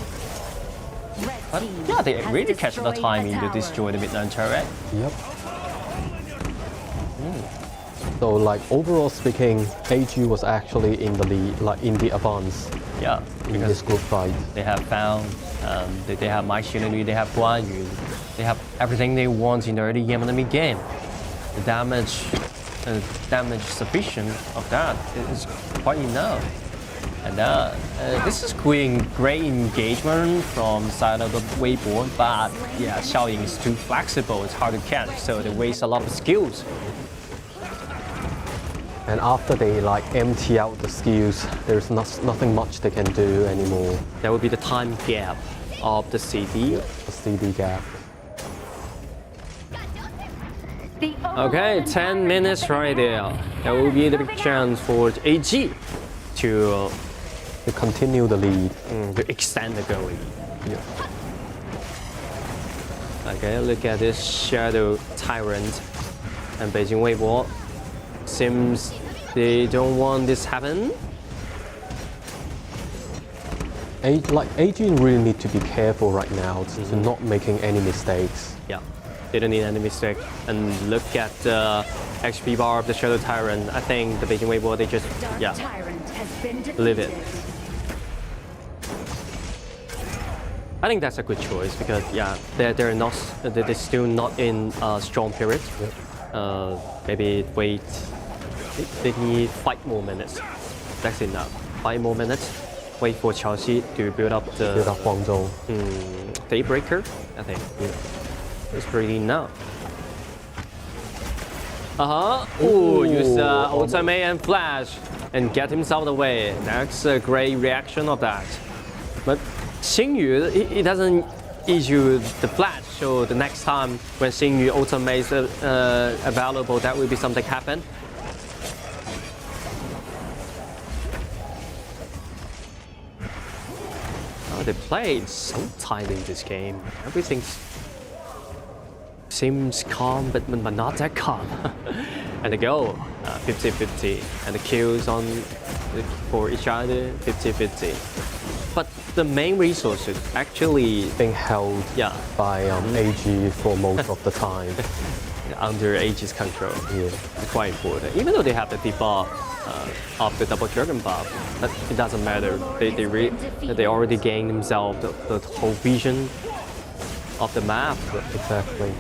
But yeah, they really catch the timing to destroy the mid-lane turret. Yep. So like overall speaking, AG was actually in the lead, like in the advance. Yeah, in this group fight. They have found, they have My Shinobi, they have Guang Yu, they have everything they want in the early game and the mid game. The damage sufficient of that is quite enough. And this is great engagement from the side of the Weibo, but yeah, Xiaoying is too flexible, it's hard to catch, so they waste a lot of skills. And after they like empty out the skills, there's nothing much they can do anymore. That would be the time gap of the CD. The CD gap. Okay, 10 minutes right there. That will be the big chance for AG to continue the lead. To extend the goal lead. Yeah. Okay, look at this Shadow Tyrant. And Beijing Weibo seems they don't want this happen. AG really need to be careful right now to not making any mistakes. Yeah, they don't need any mistake. And look at the HP bar of the Shadow Tyrant. I think the Beijing Weibo, they just, leave it. I think that's a good choice because they're still not in a strong period. Yep. Maybe wait. They need 5 more minutes. That's enough. 5 more minutes. Wait for Chelsea to build up Huang Chao. Daybreaker. I think it's pretty enough. Use ultimate and flash and get himself away. That's a great reaction of that. But Xingyu, he doesn't issue the flash, so the next time when Xingyu ultimate is available, that will be something happen. They played so tight in this game. Everything seems calm, but not that calm. And the goal, 50-50, and the kills for each other, 50-50. But the main resources actually Being held by AG for most of the time. under AG's control. Yeah. It's quite important. Even though they have the debuff of the double dragon buff, but it doesn't matter. They already gained themselves the whole vision of the map. Exactly.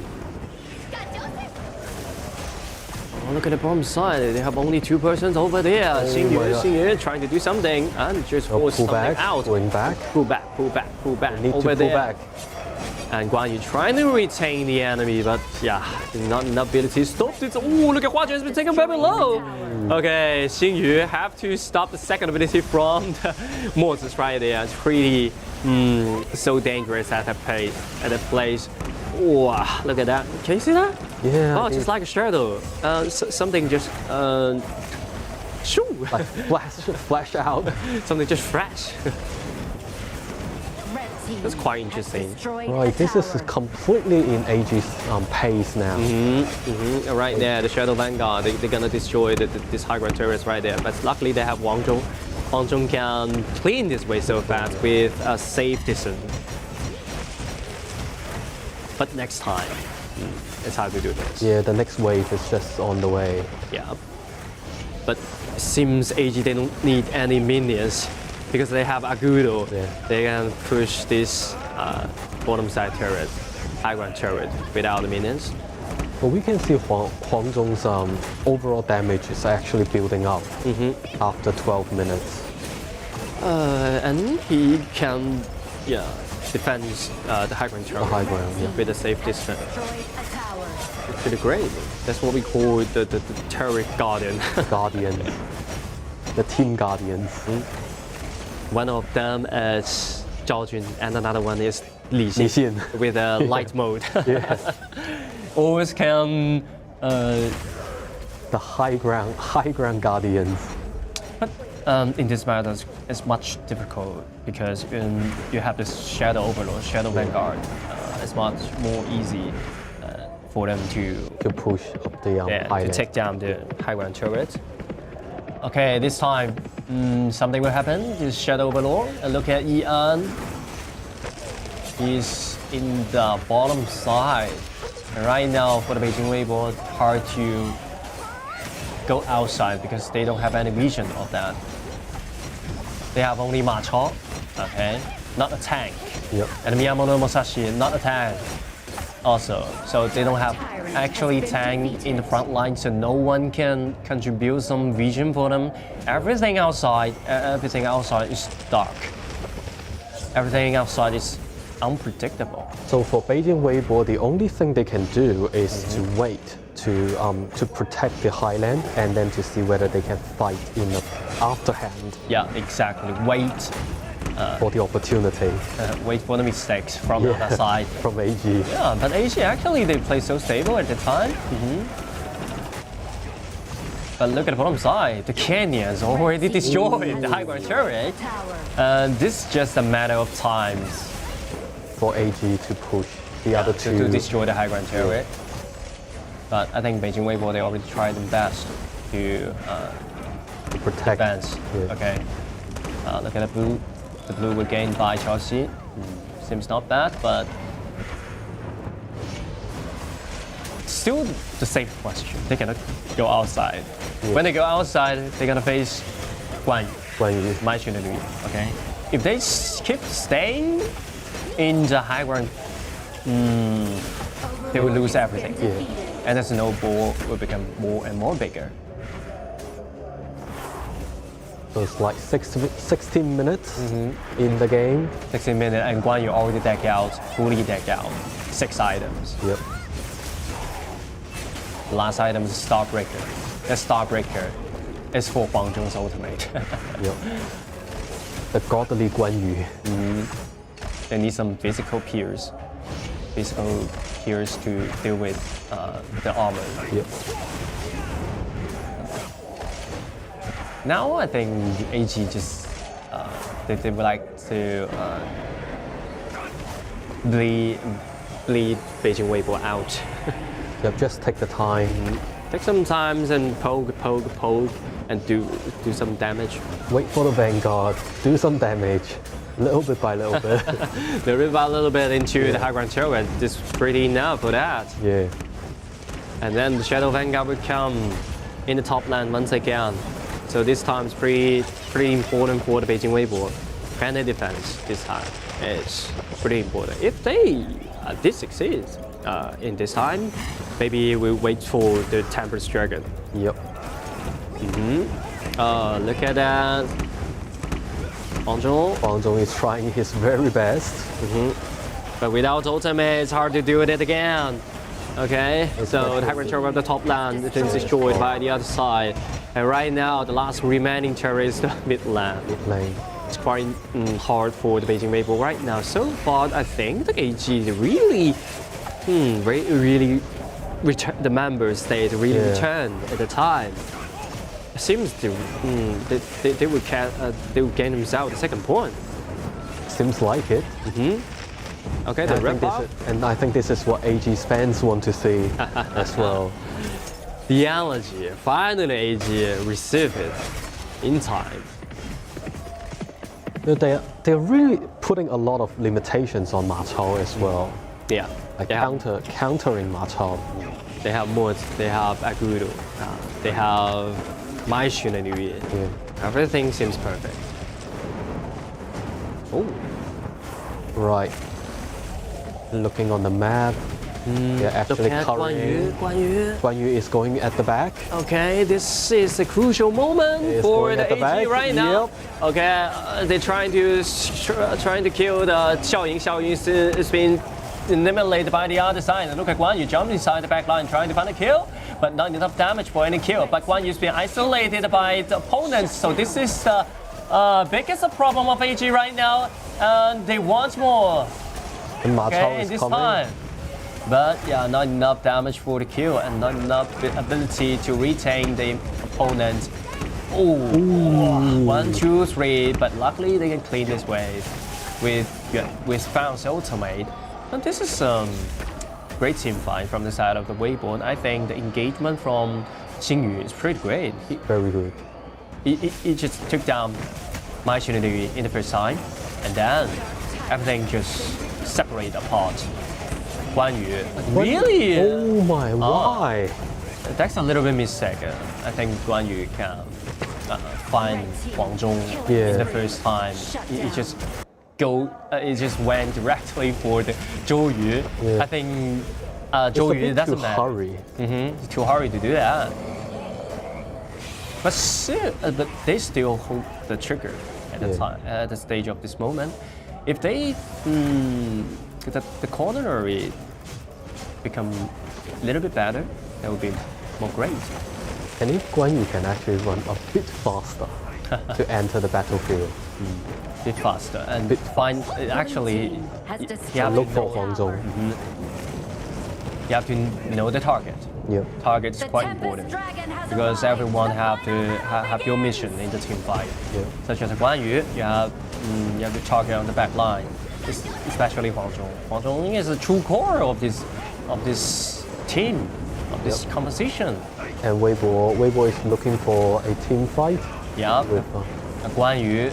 Oh, look at the bottom side. They have only 2 persons over there. Xing Yu trying to do something and just force pull something back, out. going back. Pull back, pull back, pull back. Need over to pull there. back. And Guang Yu trying to retain the enemy, but yeah, not enough ability to stop it. Oh, look at Huang Chao has been taken very low. Okay, Xing Yu have to stop the second ability from the Moses right there. It's pretty so dangerous at that place. Oh, look at that. Can you see that? Yeah. Oh, just like a shadow. Something just shoo. Like flash out. Something just flash. That's quite interesting. Right, this is completely in AG's pace now. Right there, the Shadow Vanguard, they're gonna destroy this high ground turrets right there. But luckily they have Wang Zhong. Wang Zhong can clean this way so fast with a safe distance. But next time, it's hard to do this. Yeah, the next wave is just on the way. Yeah. But it seems AG they don't need any minions. Because they have Agudo, they can push this bottom side turret, high ground turret, without the minions. But we can see Huang Zhong's overall damage is actually building up after 12 minutes. And he can, defend the high ground turret with a safe distance. It's pretty great. That's what we call the turret guardian. Guardians. The team guardians. One of them is Zhao Jun, and another one is Li Xin with a light mode. Always can. The high ground guardians. But in this battle, it's much difficult because you have this Shadow Overlord, Shadow Vanguard. It's much more easy for them to push up the to take down the high ground turret. Okay, this time something will happen. This Shadow Overlord. And look at Ian. He's in the bottom side. And right now for the Beijing Weibo, hard to go outside because they don't have any vision of that. They have only Ma Chao, okay, not a tank. Yep. And Miyamoto Musashi, not a tank. Also, so they don't have actually tank in the front line, so no one can contribute some vision for them. Everything outside is dark. Everything outside is unpredictable. So for Beijing Weibo, the only thing they can do is to wait to protect the highland and then to see whether they can fight in the afterhand. Yeah, exactly. Wait. For the opportunity. Wait for the mistakes from the other side. From AG. Yeah, but AG actually they play so stable at the time. But look at the bottom side. The canyons already destroyed the high ground turret. And this is just a matter of time for AG to push the other two. To destroy the high ground turret. But I think Beijing Weibo they already tried their best to protect. Advance. Okay. Look at the blue. The blue will gain by Chelsea. Seems not bad, but still the safe question. They're gonna go outside. When they go outside, they're gonna face Guang Yu. My Chengdu. Okay. If they keep staying in the high ground, they will lose everything. And the snowball will become more and more bigger. So it's like 16 minutes in the game. 16 minutes, and Guang Yu already decked out, fully decked out, 6 items. Yep. The last item is Starbreaker. That Starbreaker is for Huang Zhong's ultimate. Yep. The godly Guan Yu. They need some physical peers to deal with the armor. Yep. Now I think AG just they would like to bleed Beijing Weibo out. Yep, just take the time. Take some time and poke, and do some damage. Wait for the Vanguard, do some damage. Little bit by little bit. little bit into the high ground turret. This is pretty enough for that. Yeah. And then the Shadow Vanguard will come in the top lane once again. So this time is pretty important for the Beijing Weibo. Pena defense this time is pretty important. If they did succeed in this time, maybe we'll wait for the Tempest Dragon. Yep. Look at that. Huang Zhong is trying his very best. But without ultimate, it's hard to do it again. Okay, so the hybrid turret of the top lane is destroyed by the other side. And right now, the last remaining turret is the mid lane. It's quite hard for the Beijing Weibo right now. So far, I think the AG really, the members state really return at the time. It seems they will gain themselves the second point. Seems like it. Okay, the rep up. And I think this is what AG's fans want to see as well. The energy, finally AG received it in time. They're really putting a lot of limitations on Ma Chao as well. Yeah. Like countering Ma Chao. They have Mod, they have Agudo, they have Mai Xunanui. Everything seems perfect. Oh. Right. Looking on the map. They're actually covering. Guang Yu is going at the back. Okay, this is a crucial moment for the AG right now. Okay, they're trying to kill the Xiaoying. Xiaoying is being eliminated by the other side. And look at Guang Yu jumping inside the back line trying to find a kill, but not enough damage for any kill. But Guang Yu's being isolated by the opponents, so this is the biggest problem of AG right now. And they want more. And Ma Chao is this coming. time. But yeah, not enough damage for the kill and not enough ability to retain the opponent. Oh, 1, 2, 3. But luckily they can clean this wave with Feng's ultimate. And this is great team fight from the side of the Weibo. I think the engagement from Xingyu is pretty great. Very good. He just took down Mai Xunanui in the first time, and then everything just separated apart. Guang Yu, really? Oh my, why? That's a little bit mistake. I think Guang Yu can find Huang Zhong in the first time. He just went directly for the Zhou Yu. I think Zhou Yu doesn't matter. Hurry. It's too hurry to do that. But still, but they still hold the trigger at the time, at the stage of this moment. If they the corner become a little bit better, that would be more great. And if Guang Yu can actually run a bit faster to enter the battlefield. A bit faster and find actually you have look to for know, Huang Zhong. You have to know the target. Target is quite important because everyone have to have your mission in the team fight. Such as Guang Yu, you have the target on the back line, especially Huang Zhong. Huang Zhong is the true core of this team, of this composition. And Weibo is looking for a team fight. Yeah. With Guang Yu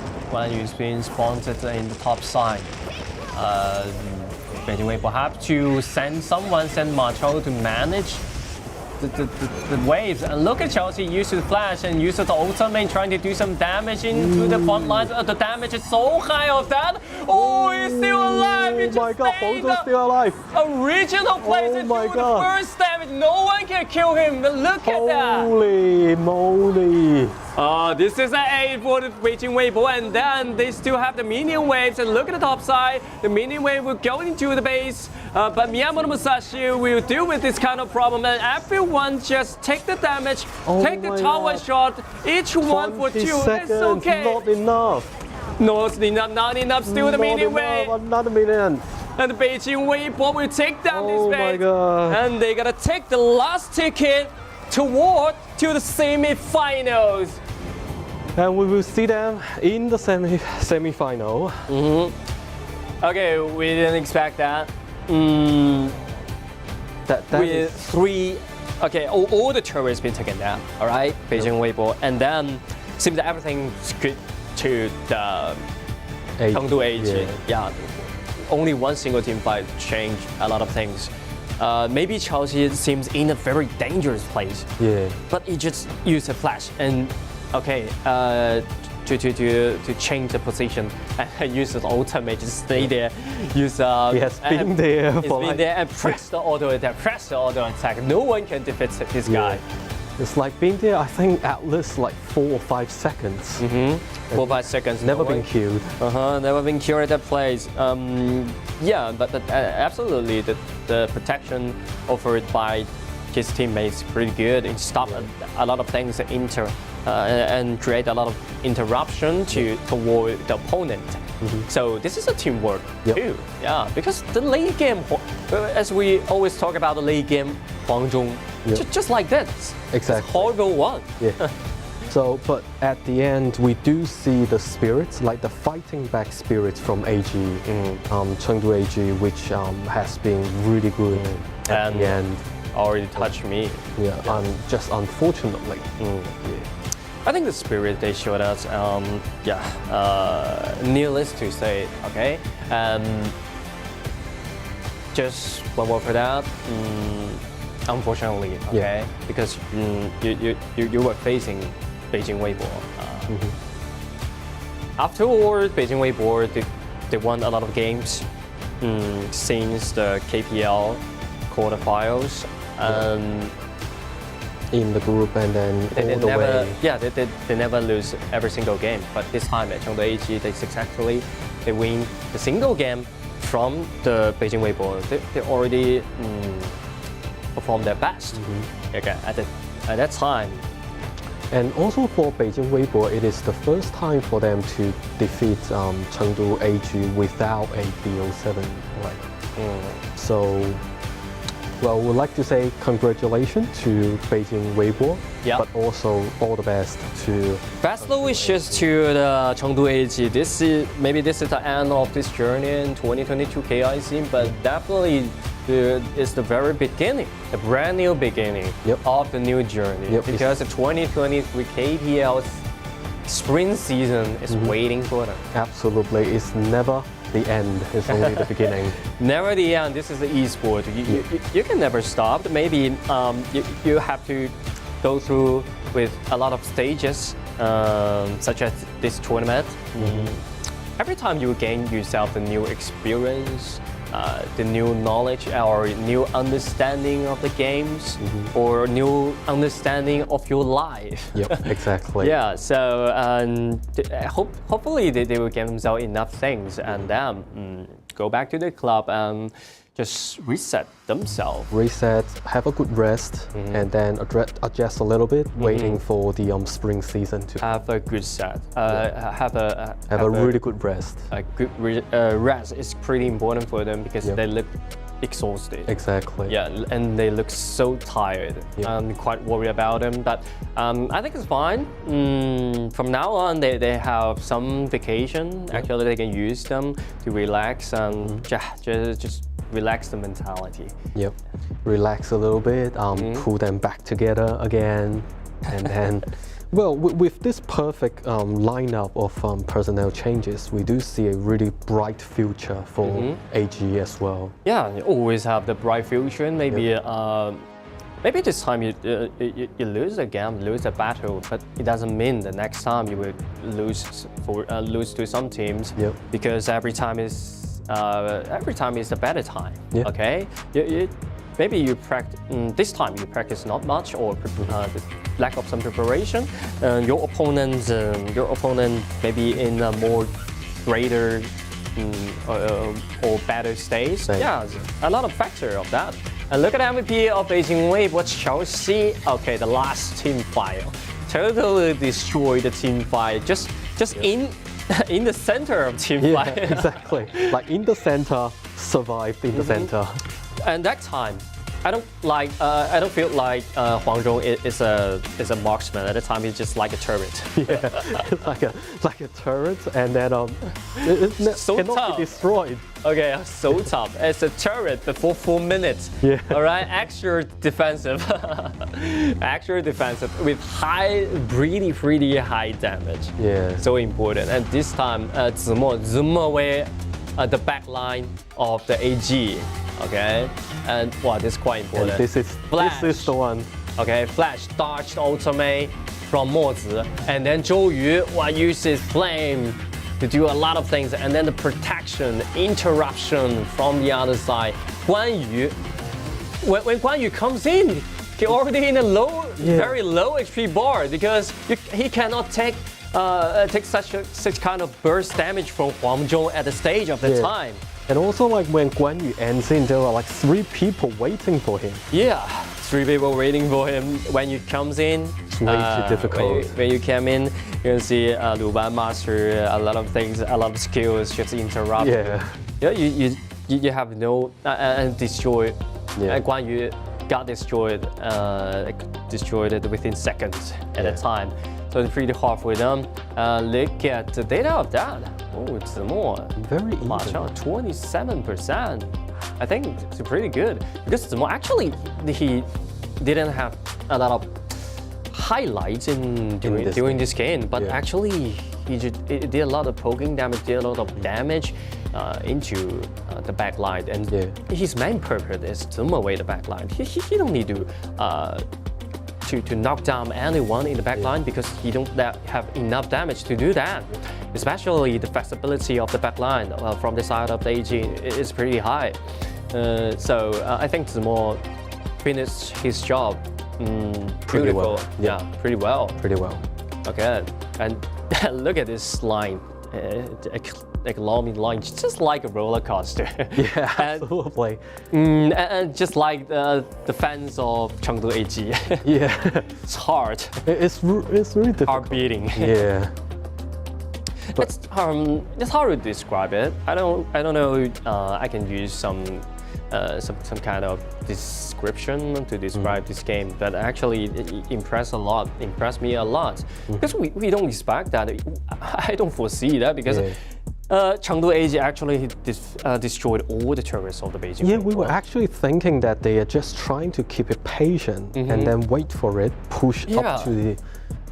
is being sponsored in the top side. Beijing Weibo have to send Ma Chao to manage the waves. And look at Chelsea use the flash and use the ultimate trying to do some damage into the front lines. The damage is so high of that. Oh, he's still alive. Oh my god, Huang still alive. Original place to do the first damage. No one can kill him. But look at that. Holy moly. This is an 8 for the Beijing Weibo, and then they still have the minion waves. And look at the top side, the minion wave will go into the base, but Miyamoto Musashi will deal with this kind of problem. And everyone just take the damage, take the tower shot, each one for 2. It's okay. Not enough. Not enough. Still the minion wave. Another minion. And the Beijing Weibo will take down this base. Oh my god. And they gotta take the last ticket to the semi-finals. And we will see them in the semi-final. Okay, we didn't expect that. With 3, okay, all the turrets been taken down. All right, Beijing Weibo, and then seems that everything's good to the Chengdu AG. Yeah, only one single team fight changed a lot of things. Maybe Chelsea seems in a very dangerous place. Yeah. But he just used a flash and to change the position and use his ultimate, just stay there. Use he has been there for been there and press the auto attack. No one can defeat this guy. It's like being there, I think, at least like 4 or 5 seconds. 4 or 5 seconds. Never been killed. Never been killed at that place. Yeah, but absolutely, the protection offered by his teammates pretty good. It stopped a lot of things and create a lot of interruption toward the opponent. So this is a teamwork too. Yeah, because the late game, as we always talk about the late game, Huang Zhong, just like that. Exactly. It's horrible one. Yeah. So, but at the end, we do see the spirits, like the fighting back spirits from AG, Chengdu AG, which has been really good at the end. Already touched me. Yeah, just unfortunately. I think the spirit they showed us, needless to say, okay. Just one word for that. Unfortunately, okay, because you were facing Beijing Weibo. Afterward, Beijing Weibo they won a lot of games since the KPL quarterfinals. In the group and then they never lose every single game. But this time at Chengdu AG, they win the single game from the Beijing Weibo. They already performed their best at that time. And also for Beijing Weibo, it is the first time for them to defeat Chengdu AG without a BO7. So, well, we'd like to say congratulations to Beijing Weibo, but also all the best to... Best wishes to the Chengdu AG. This is the end of this journey in 2022 KIC, but definitely it's the very beginning, the brand new beginning of the new journey. Because the 2023 KPL spring season is waiting for them. Absolutely, it's never the end, it's only the beginning. Never the end. This is the e-sport. You can never stop. Maybe you have to go through with a lot of stages, such as this tournament. Every time you gain yourself a new experience, the new knowledge or new understanding of the games, or new understanding of your life. Exactly. Yeah, so hopefully they will give themselves enough things and then go back to the club and just reset themselves. Reset, have a good rest, and then adjust a little bit, waiting for the spring season to have a good set. Have a really good rest. A good rest is pretty important for them because they look exhausted. Exactly. Yeah, and they look so tired. I'm quite worried about them, but I think it's fine. From now on, they have some vacation. Actually, they can use them to relax and just relax the mentality. Relax a little bit, pull them back together again, and then, well, with this perfect lineup of personnel changes, we do see a really bright future for AG as well. Yeah, you always have the bright future. Maybe maybe this time you lose a game, lose a battle, but it doesn't mean the next time you will lose to some teams. Because every time is a better time. Okay, maybe you practice. This time you practice not much, or the lack of some preparation. Your opponent maybe in a more greater or better stage. Yeah, a lot of factor of that. And look at the MVP of Beijing Wave. What's Chelsea? Okay, the last team fight totally destroyed the team fight. Just in the center of team fight. Exactly. Like in the center, survived in the center. And that time, I don't feel like Huang Zhong is a marksman. At the time, he's just like a turret. Yeah, it's like a turret, and then it so cannot tough. be destroyed. Okay, so tough. It's a turret before 4 minutes. Yeah. All right, extra defensive, extra defensive with pretty high damage. Yeah. So important. And this time, Zimo zoom away the back line of the AG. Okay, and wow, this is quite important. And this is the one. Okay, flash dodged ultimate from Mozi, and then Zhou Yu uses flame to do a lot of things, and then the protection, interruption from the other side. Guang Yu, when Guang Yu comes in, he already in a very low HP bar because he cannot take such kind of burst damage from Huang Zhong at the stage of the time. And also, like when Guan Yu ends in, there are like 3 people waiting for him. Yeah, 3 people waiting for him when you comes in. It's way too difficult. When you came in, you can see Lu Ban master a lot of things, a lot of skills just interrupt. Yeah. You have no and destroy. Yeah. Guan Yu got destroyed within seconds at a time. So it's pretty hard for them. Look at the data of that. Oh, it's more. Very even. 27%. I think it's pretty good because Zimo actually he didn't have a lot of highlights during this game, but actually he did a lot of poking damage, did a lot of damage into the backline, and his main purpose is to move away the backline. He don't need to knock down anyone in the backline because he don't have enough damage to do that. Especially the flexibility of the backline from the side of the AG is pretty high. So I think Zimo finished his job pretty well. Yeah, pretty well. Pretty well. Okay, and look at this line. Like long line, just like a roller coaster. Yeah, absolutely. And just like the fans of Chengdu AG. Yeah, it's hard. It's really difficult. Heart beating. Yeah. It's hard to describe it. I don't know. I can use some kind of description to describe this game, but actually it impressed me a lot. Because we don't expect that. I don't foresee that because Chengdu AG actually destroyed all the turrets of the Beijing. Yeah, we were actually thinking that they are just trying to keep it patient and then wait for it, push up to the.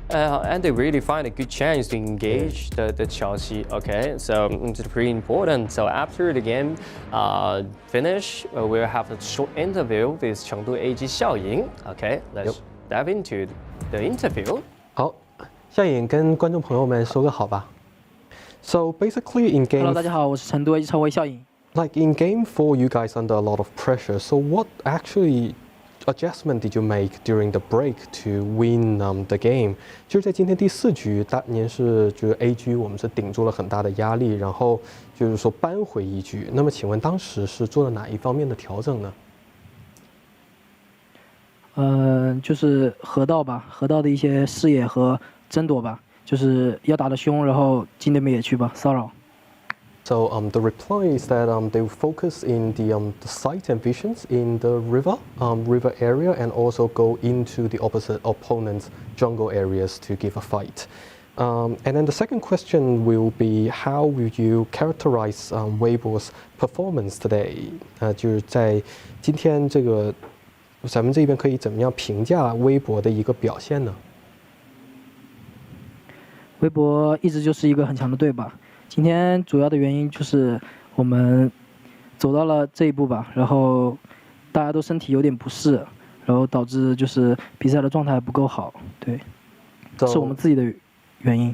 And they really find a good chance to engage the Qiaoxi. Okay, so it's pretty important. So after the game finish, we'll have a short interview with Chengdu AG Xiaoying. Okay, let's dive into the interview. 好，夏颖跟观众朋友们说个好吧。So basically in game. Hello， 大家好，我是成都 AG 超威效应。Like in game 4, you guys under a lot of pressure. So what actually adjustment did you make during the break to win the game? 就是在今天第4局，您是就是 AG 我们是顶住了很大的压力，然后就是说扳回1局。那么请问当时是做了哪一方面的调整呢？就是河道吧，河道的一些视野和争夺吧，就是要打得凶，然后进对面野区吧，骚扰。So the reply is that they focus in the sight and visions in the river area and also go into the opposite opponent's jungle areas to give a fight. And then the second question will be how will you characterize Weibo's performance today? 就是在今天这个咱们这边可以怎么样评价微博的一个表现呢？微博一直就是一个很强的队吧。今天主要的原因就是我们走到了这一步吧，然后大家都身体有点不适，然后导致就是比赛的状态不够好，对，是我们自己的原因。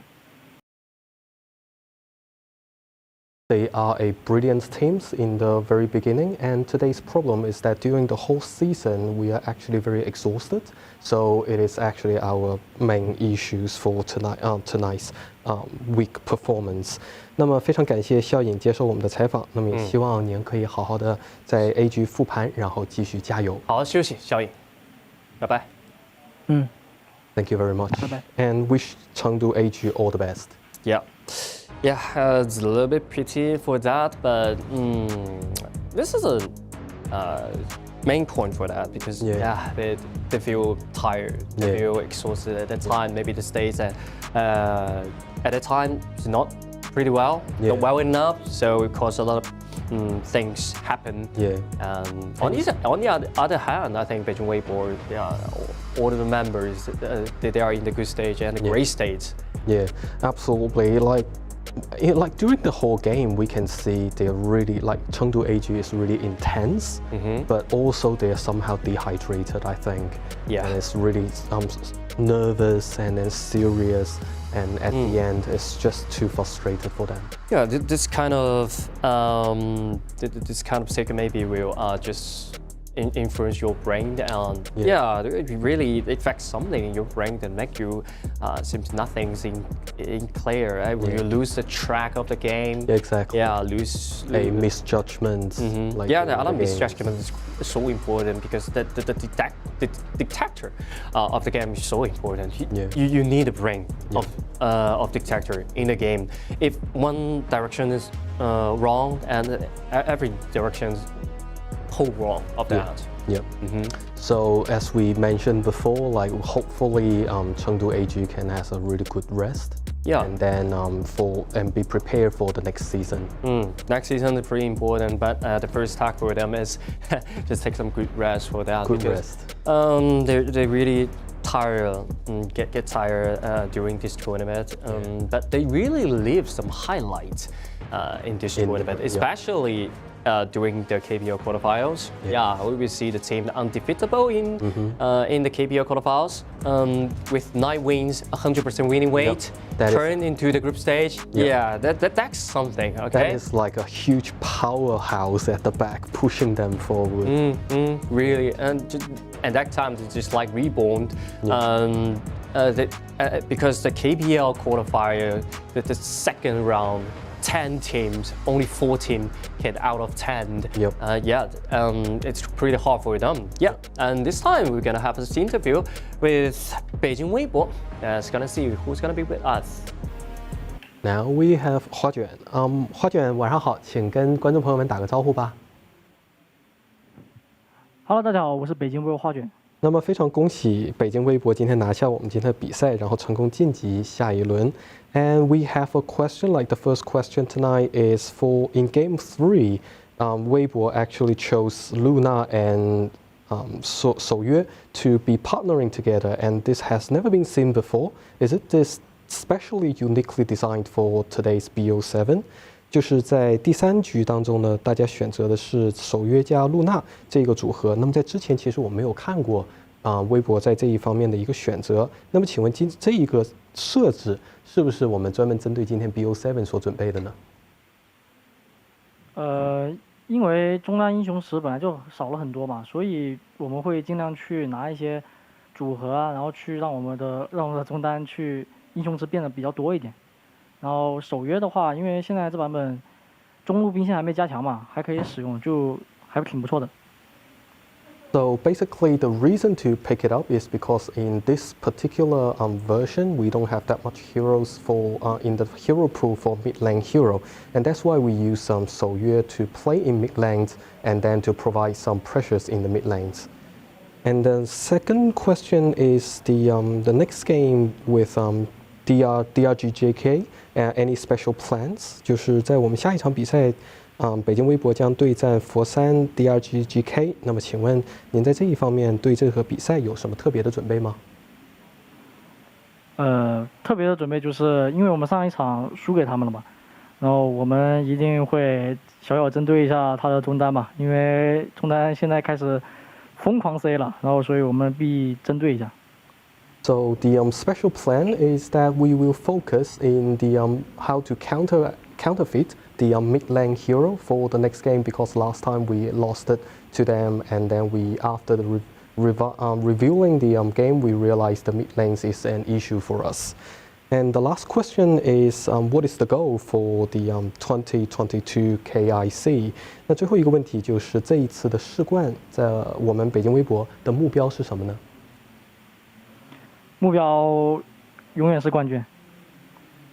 They are a brilliant team in the very beginning, and today's problem is that during the whole season we are actually very exhausted. So it is actually our main issues for tonight's weak performance. 那么非常感谢肖颖接受我们的采访，那么也希望您可以好好的在 A 局复盘，然后继续加油。好好休息，肖颖，拜拜。Thank you very much. Bye bye. And wish Chengdu AG all the best. Yeah. Yeah, it's a little bit pity for that, but this is main point for that because they feel tired, they feel exhausted at that time. Maybe the stage at that time is not pretty well, not well enough, so it caused a lot of things happen. On the other hand, I think Beijing Weibo, all the members, they are in the good stage and the great state. Yeah, absolutely. Like during the whole game, we can see they're really Chengdu AG is really intense, but also they're somehow dehydrated. I think. Yeah. And it's really nervous and then serious. And at the end, it's just too frustrated for them. Yeah, this kind of second maybe will just influence your brain, and it really affects something in your brain that make you seems nothing's in clear. Right? Where you lose the track of the game. Exactly. Yeah, lose a misjudgment. The other misjudgment is so important because the detector of the game is so important. You need a brain of detector in the game. If one direction is wrong, and every direction is whole wrong of that. So as we mentioned before, hopefully Chengdu AG can have a really good rest. And then be prepared for the next season. Next season is pretty important, but the first task for them is just take some good rest for that. Good rest. They really tired, get tired during this tournament. But they really leave some highlights in this tournament, especially during the KPL quarterfinals. We will see the team undefeatable in the KPL quarterfinals with 9 wins, 100% winning rate, turn into the group stage. That's something. Okay, that is like a huge powerhouse at the back pushing them forward. Really, and that time it's just like reborn. Because the KPL quarterfinal, the second round, 10 teams, only 4 teams get out of 10. It's pretty hard for them. And this time we're gonna have this interview with Beijing Weibo. That's gonna see who's gonna be with us. Now we have 花卷。花卷晚上好，请跟观众朋友们打个招呼吧。Hello， 大家好，我是北京微博花卷。那么非常恭喜北京微博今天拿下我们今天的比赛，然后成功晋级下一轮。And we have a question, like the first question tonight is for in game 3, Weibo actually chose Luna and So Yue to be partnering together, and this has never been seen before. Is it this specially uniquely designed for today's BO7? 就是在第3局当中呢，大家选择的是守约加露娜这个组合。那么在之前其实我没有看过微博在这一方面的一个选择。那么请问这一个设置是不是我们专门针对今天 BO7 所准备的呢？因为中单英雄池本来就少了很多嘛，所以我们会尽量去拿一些组合啊，然后去让我们的中单去英雄池变得比较多一点。然后守约的话，因为现在这版本中路兵线还没加强嘛，还可以使用，就还挺不错的。So basically, the reason to pick it up is because in this particular version, we don't have that much heroes in the hero pool for mid lane hero, and that's why we use some So Yue to play in mid lanes and then to provide some pressures in the mid lanes. And the second question is the next game with DRGJK. Any special plans? 就是在我们下一场比赛，北京微博将对战佛山 DRGJK。那么，请问您在这一方面对这个比赛有什么特别的准备吗？特别的准备就是因为我们上一场输给他们了嘛，然后我们一定会小小针对一下他的中单嘛，因为中单现在开始疯狂 C 了，然后所以我们必针对一下。So the special plan is that we will focus in the how to counterfeit the mid lane hero for the next game, because last time we lost it to them, and then we after the reviewing the game we realized the mid lanes is an issue for us. And the last question is what is the goal for the 2022 KIC? 那最后一个问题就是这一次的世冠在我们北京微博的目标是什么呢？目标永远是冠军。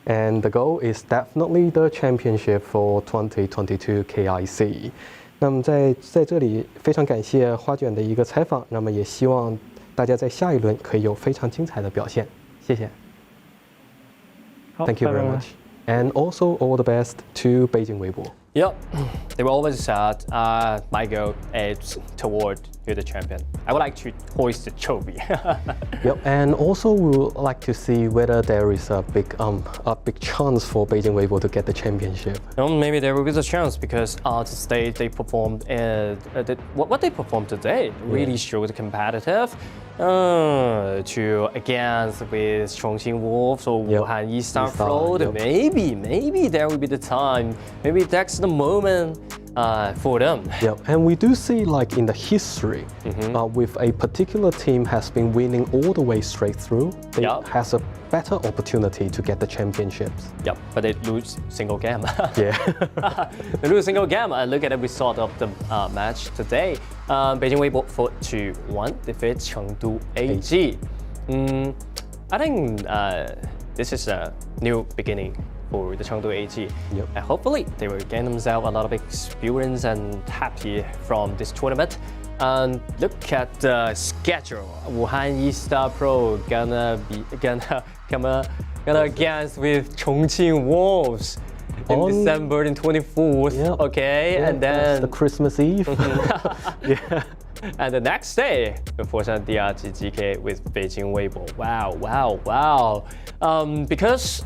And the goal is definitely the championship for 2022 KIC. 那么在这里非常感谢花卷的一个采访，那么也希望大家在下一轮可以有非常精彩的表现。谢谢。Thank you very much. And also all the best to Beijing Weibo. Yep, they were always said my goal is toward you're the champion. I would like to hoist the trophy. Yep, and also we would like to see whether there is a big chance for Beijing Weibo to get the championship. Maybe there will be a chance because today they performed what they performed today really showed competitive. To against with Chongqing Wolves or Wuhan Eastern Pro, maybe there will be the time. Maybe that's the moment for them. Yeah, and we do see like in the history, with a particular team has been winning all the way straight through, they has a better opportunity to get the championships. Yep, but they lose single game. Yeah. They lose single game. Look at the result of the match today. Beijing Weibo 4-1 defeats Chengdu AG. I think this is a new beginning for the Chengdu AG. Yep. And hopefully they will gain themselves a lot of experience and happy from this tournament. And look at the schedule. Wuhan Eastern Pro gonna against with Chongqing Wolves in December 24th. Yep. Okay, and then the Christmas Eve. Yeah. And the next day, before the GK with Beijing Weibo. Wow. Because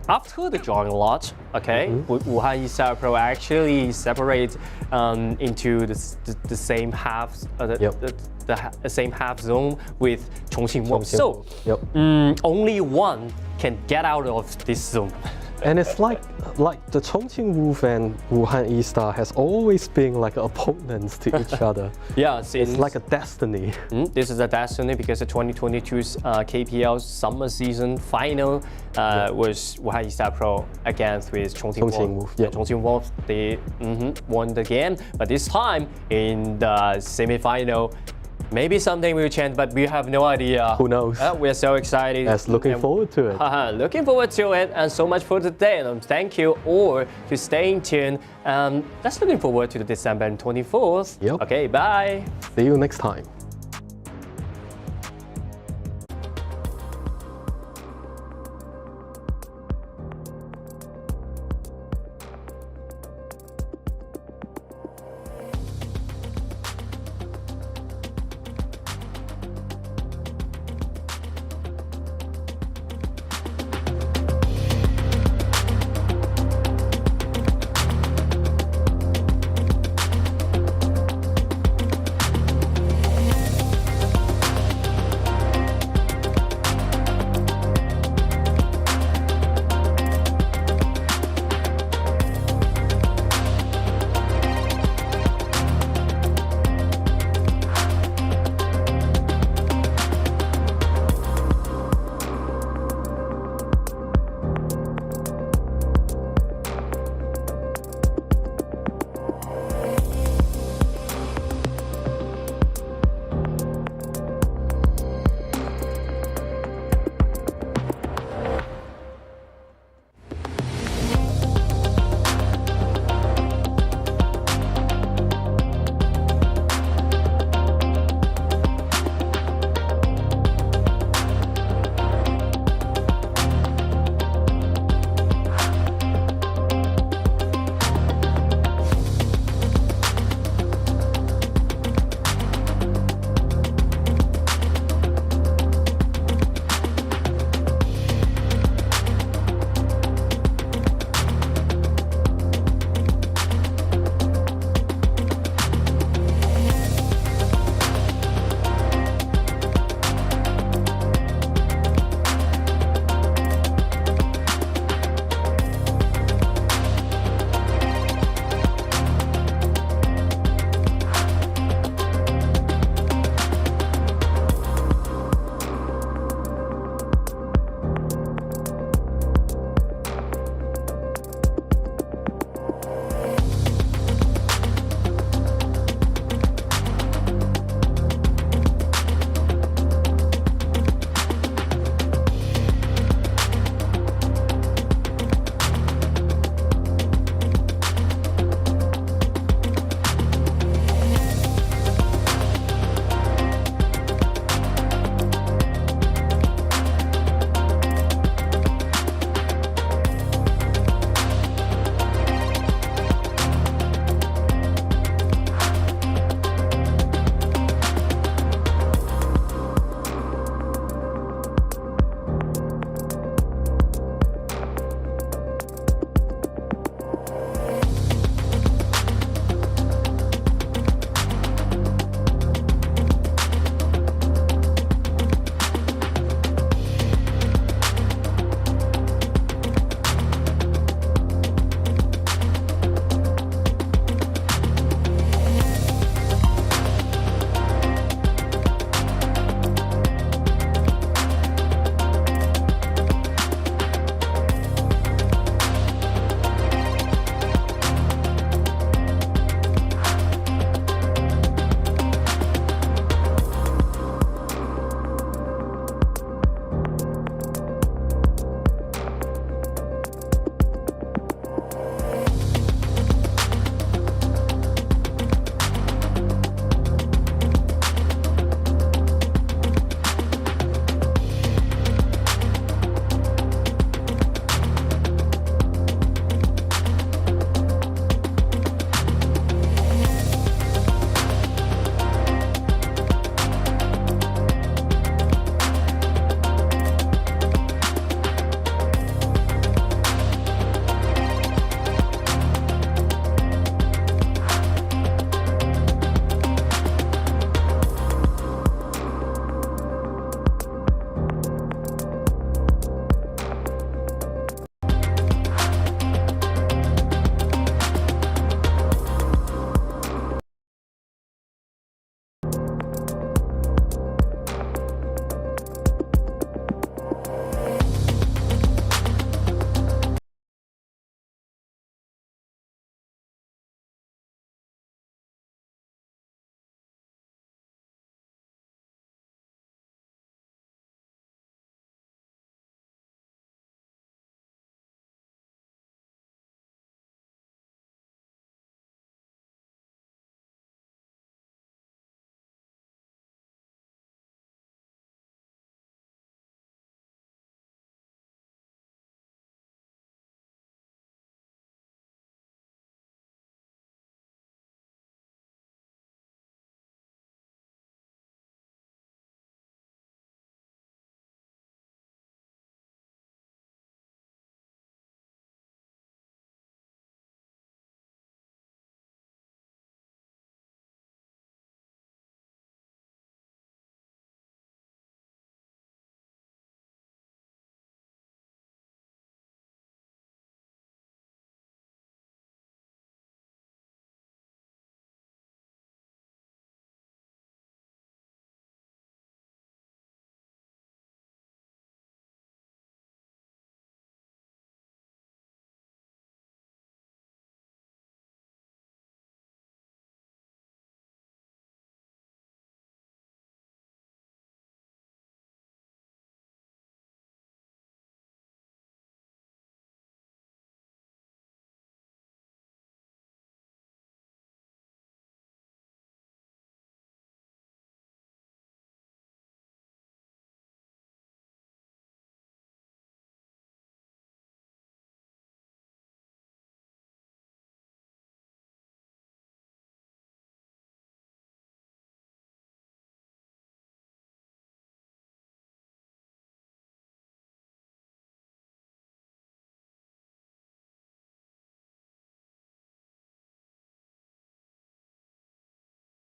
after the drawing lot, Wuhan Eastern Pro actually separate into the same half, the same half zone with Chongqing Wolves. So only one can get out of this zone. And it's like the Chongqing Wolf and Wuhan Eastern has always been like opponents to each other. Yeah, it's like a destiny. This is a destiny because the 2022's KPL summer season final was Wuhan Eastern Pro against with Chongqing Wolf. Yeah. Chongqing Wolf, they won the game, but this time in the semi-final, maybe something will change, but we have no idea. Who knows? We're so excited. Yes, looking forward to it. Looking forward to it, and so much for today. And thank you all to staying tuned. Let's looking forward to the December 24th. Yep. Okay, bye. See you next time.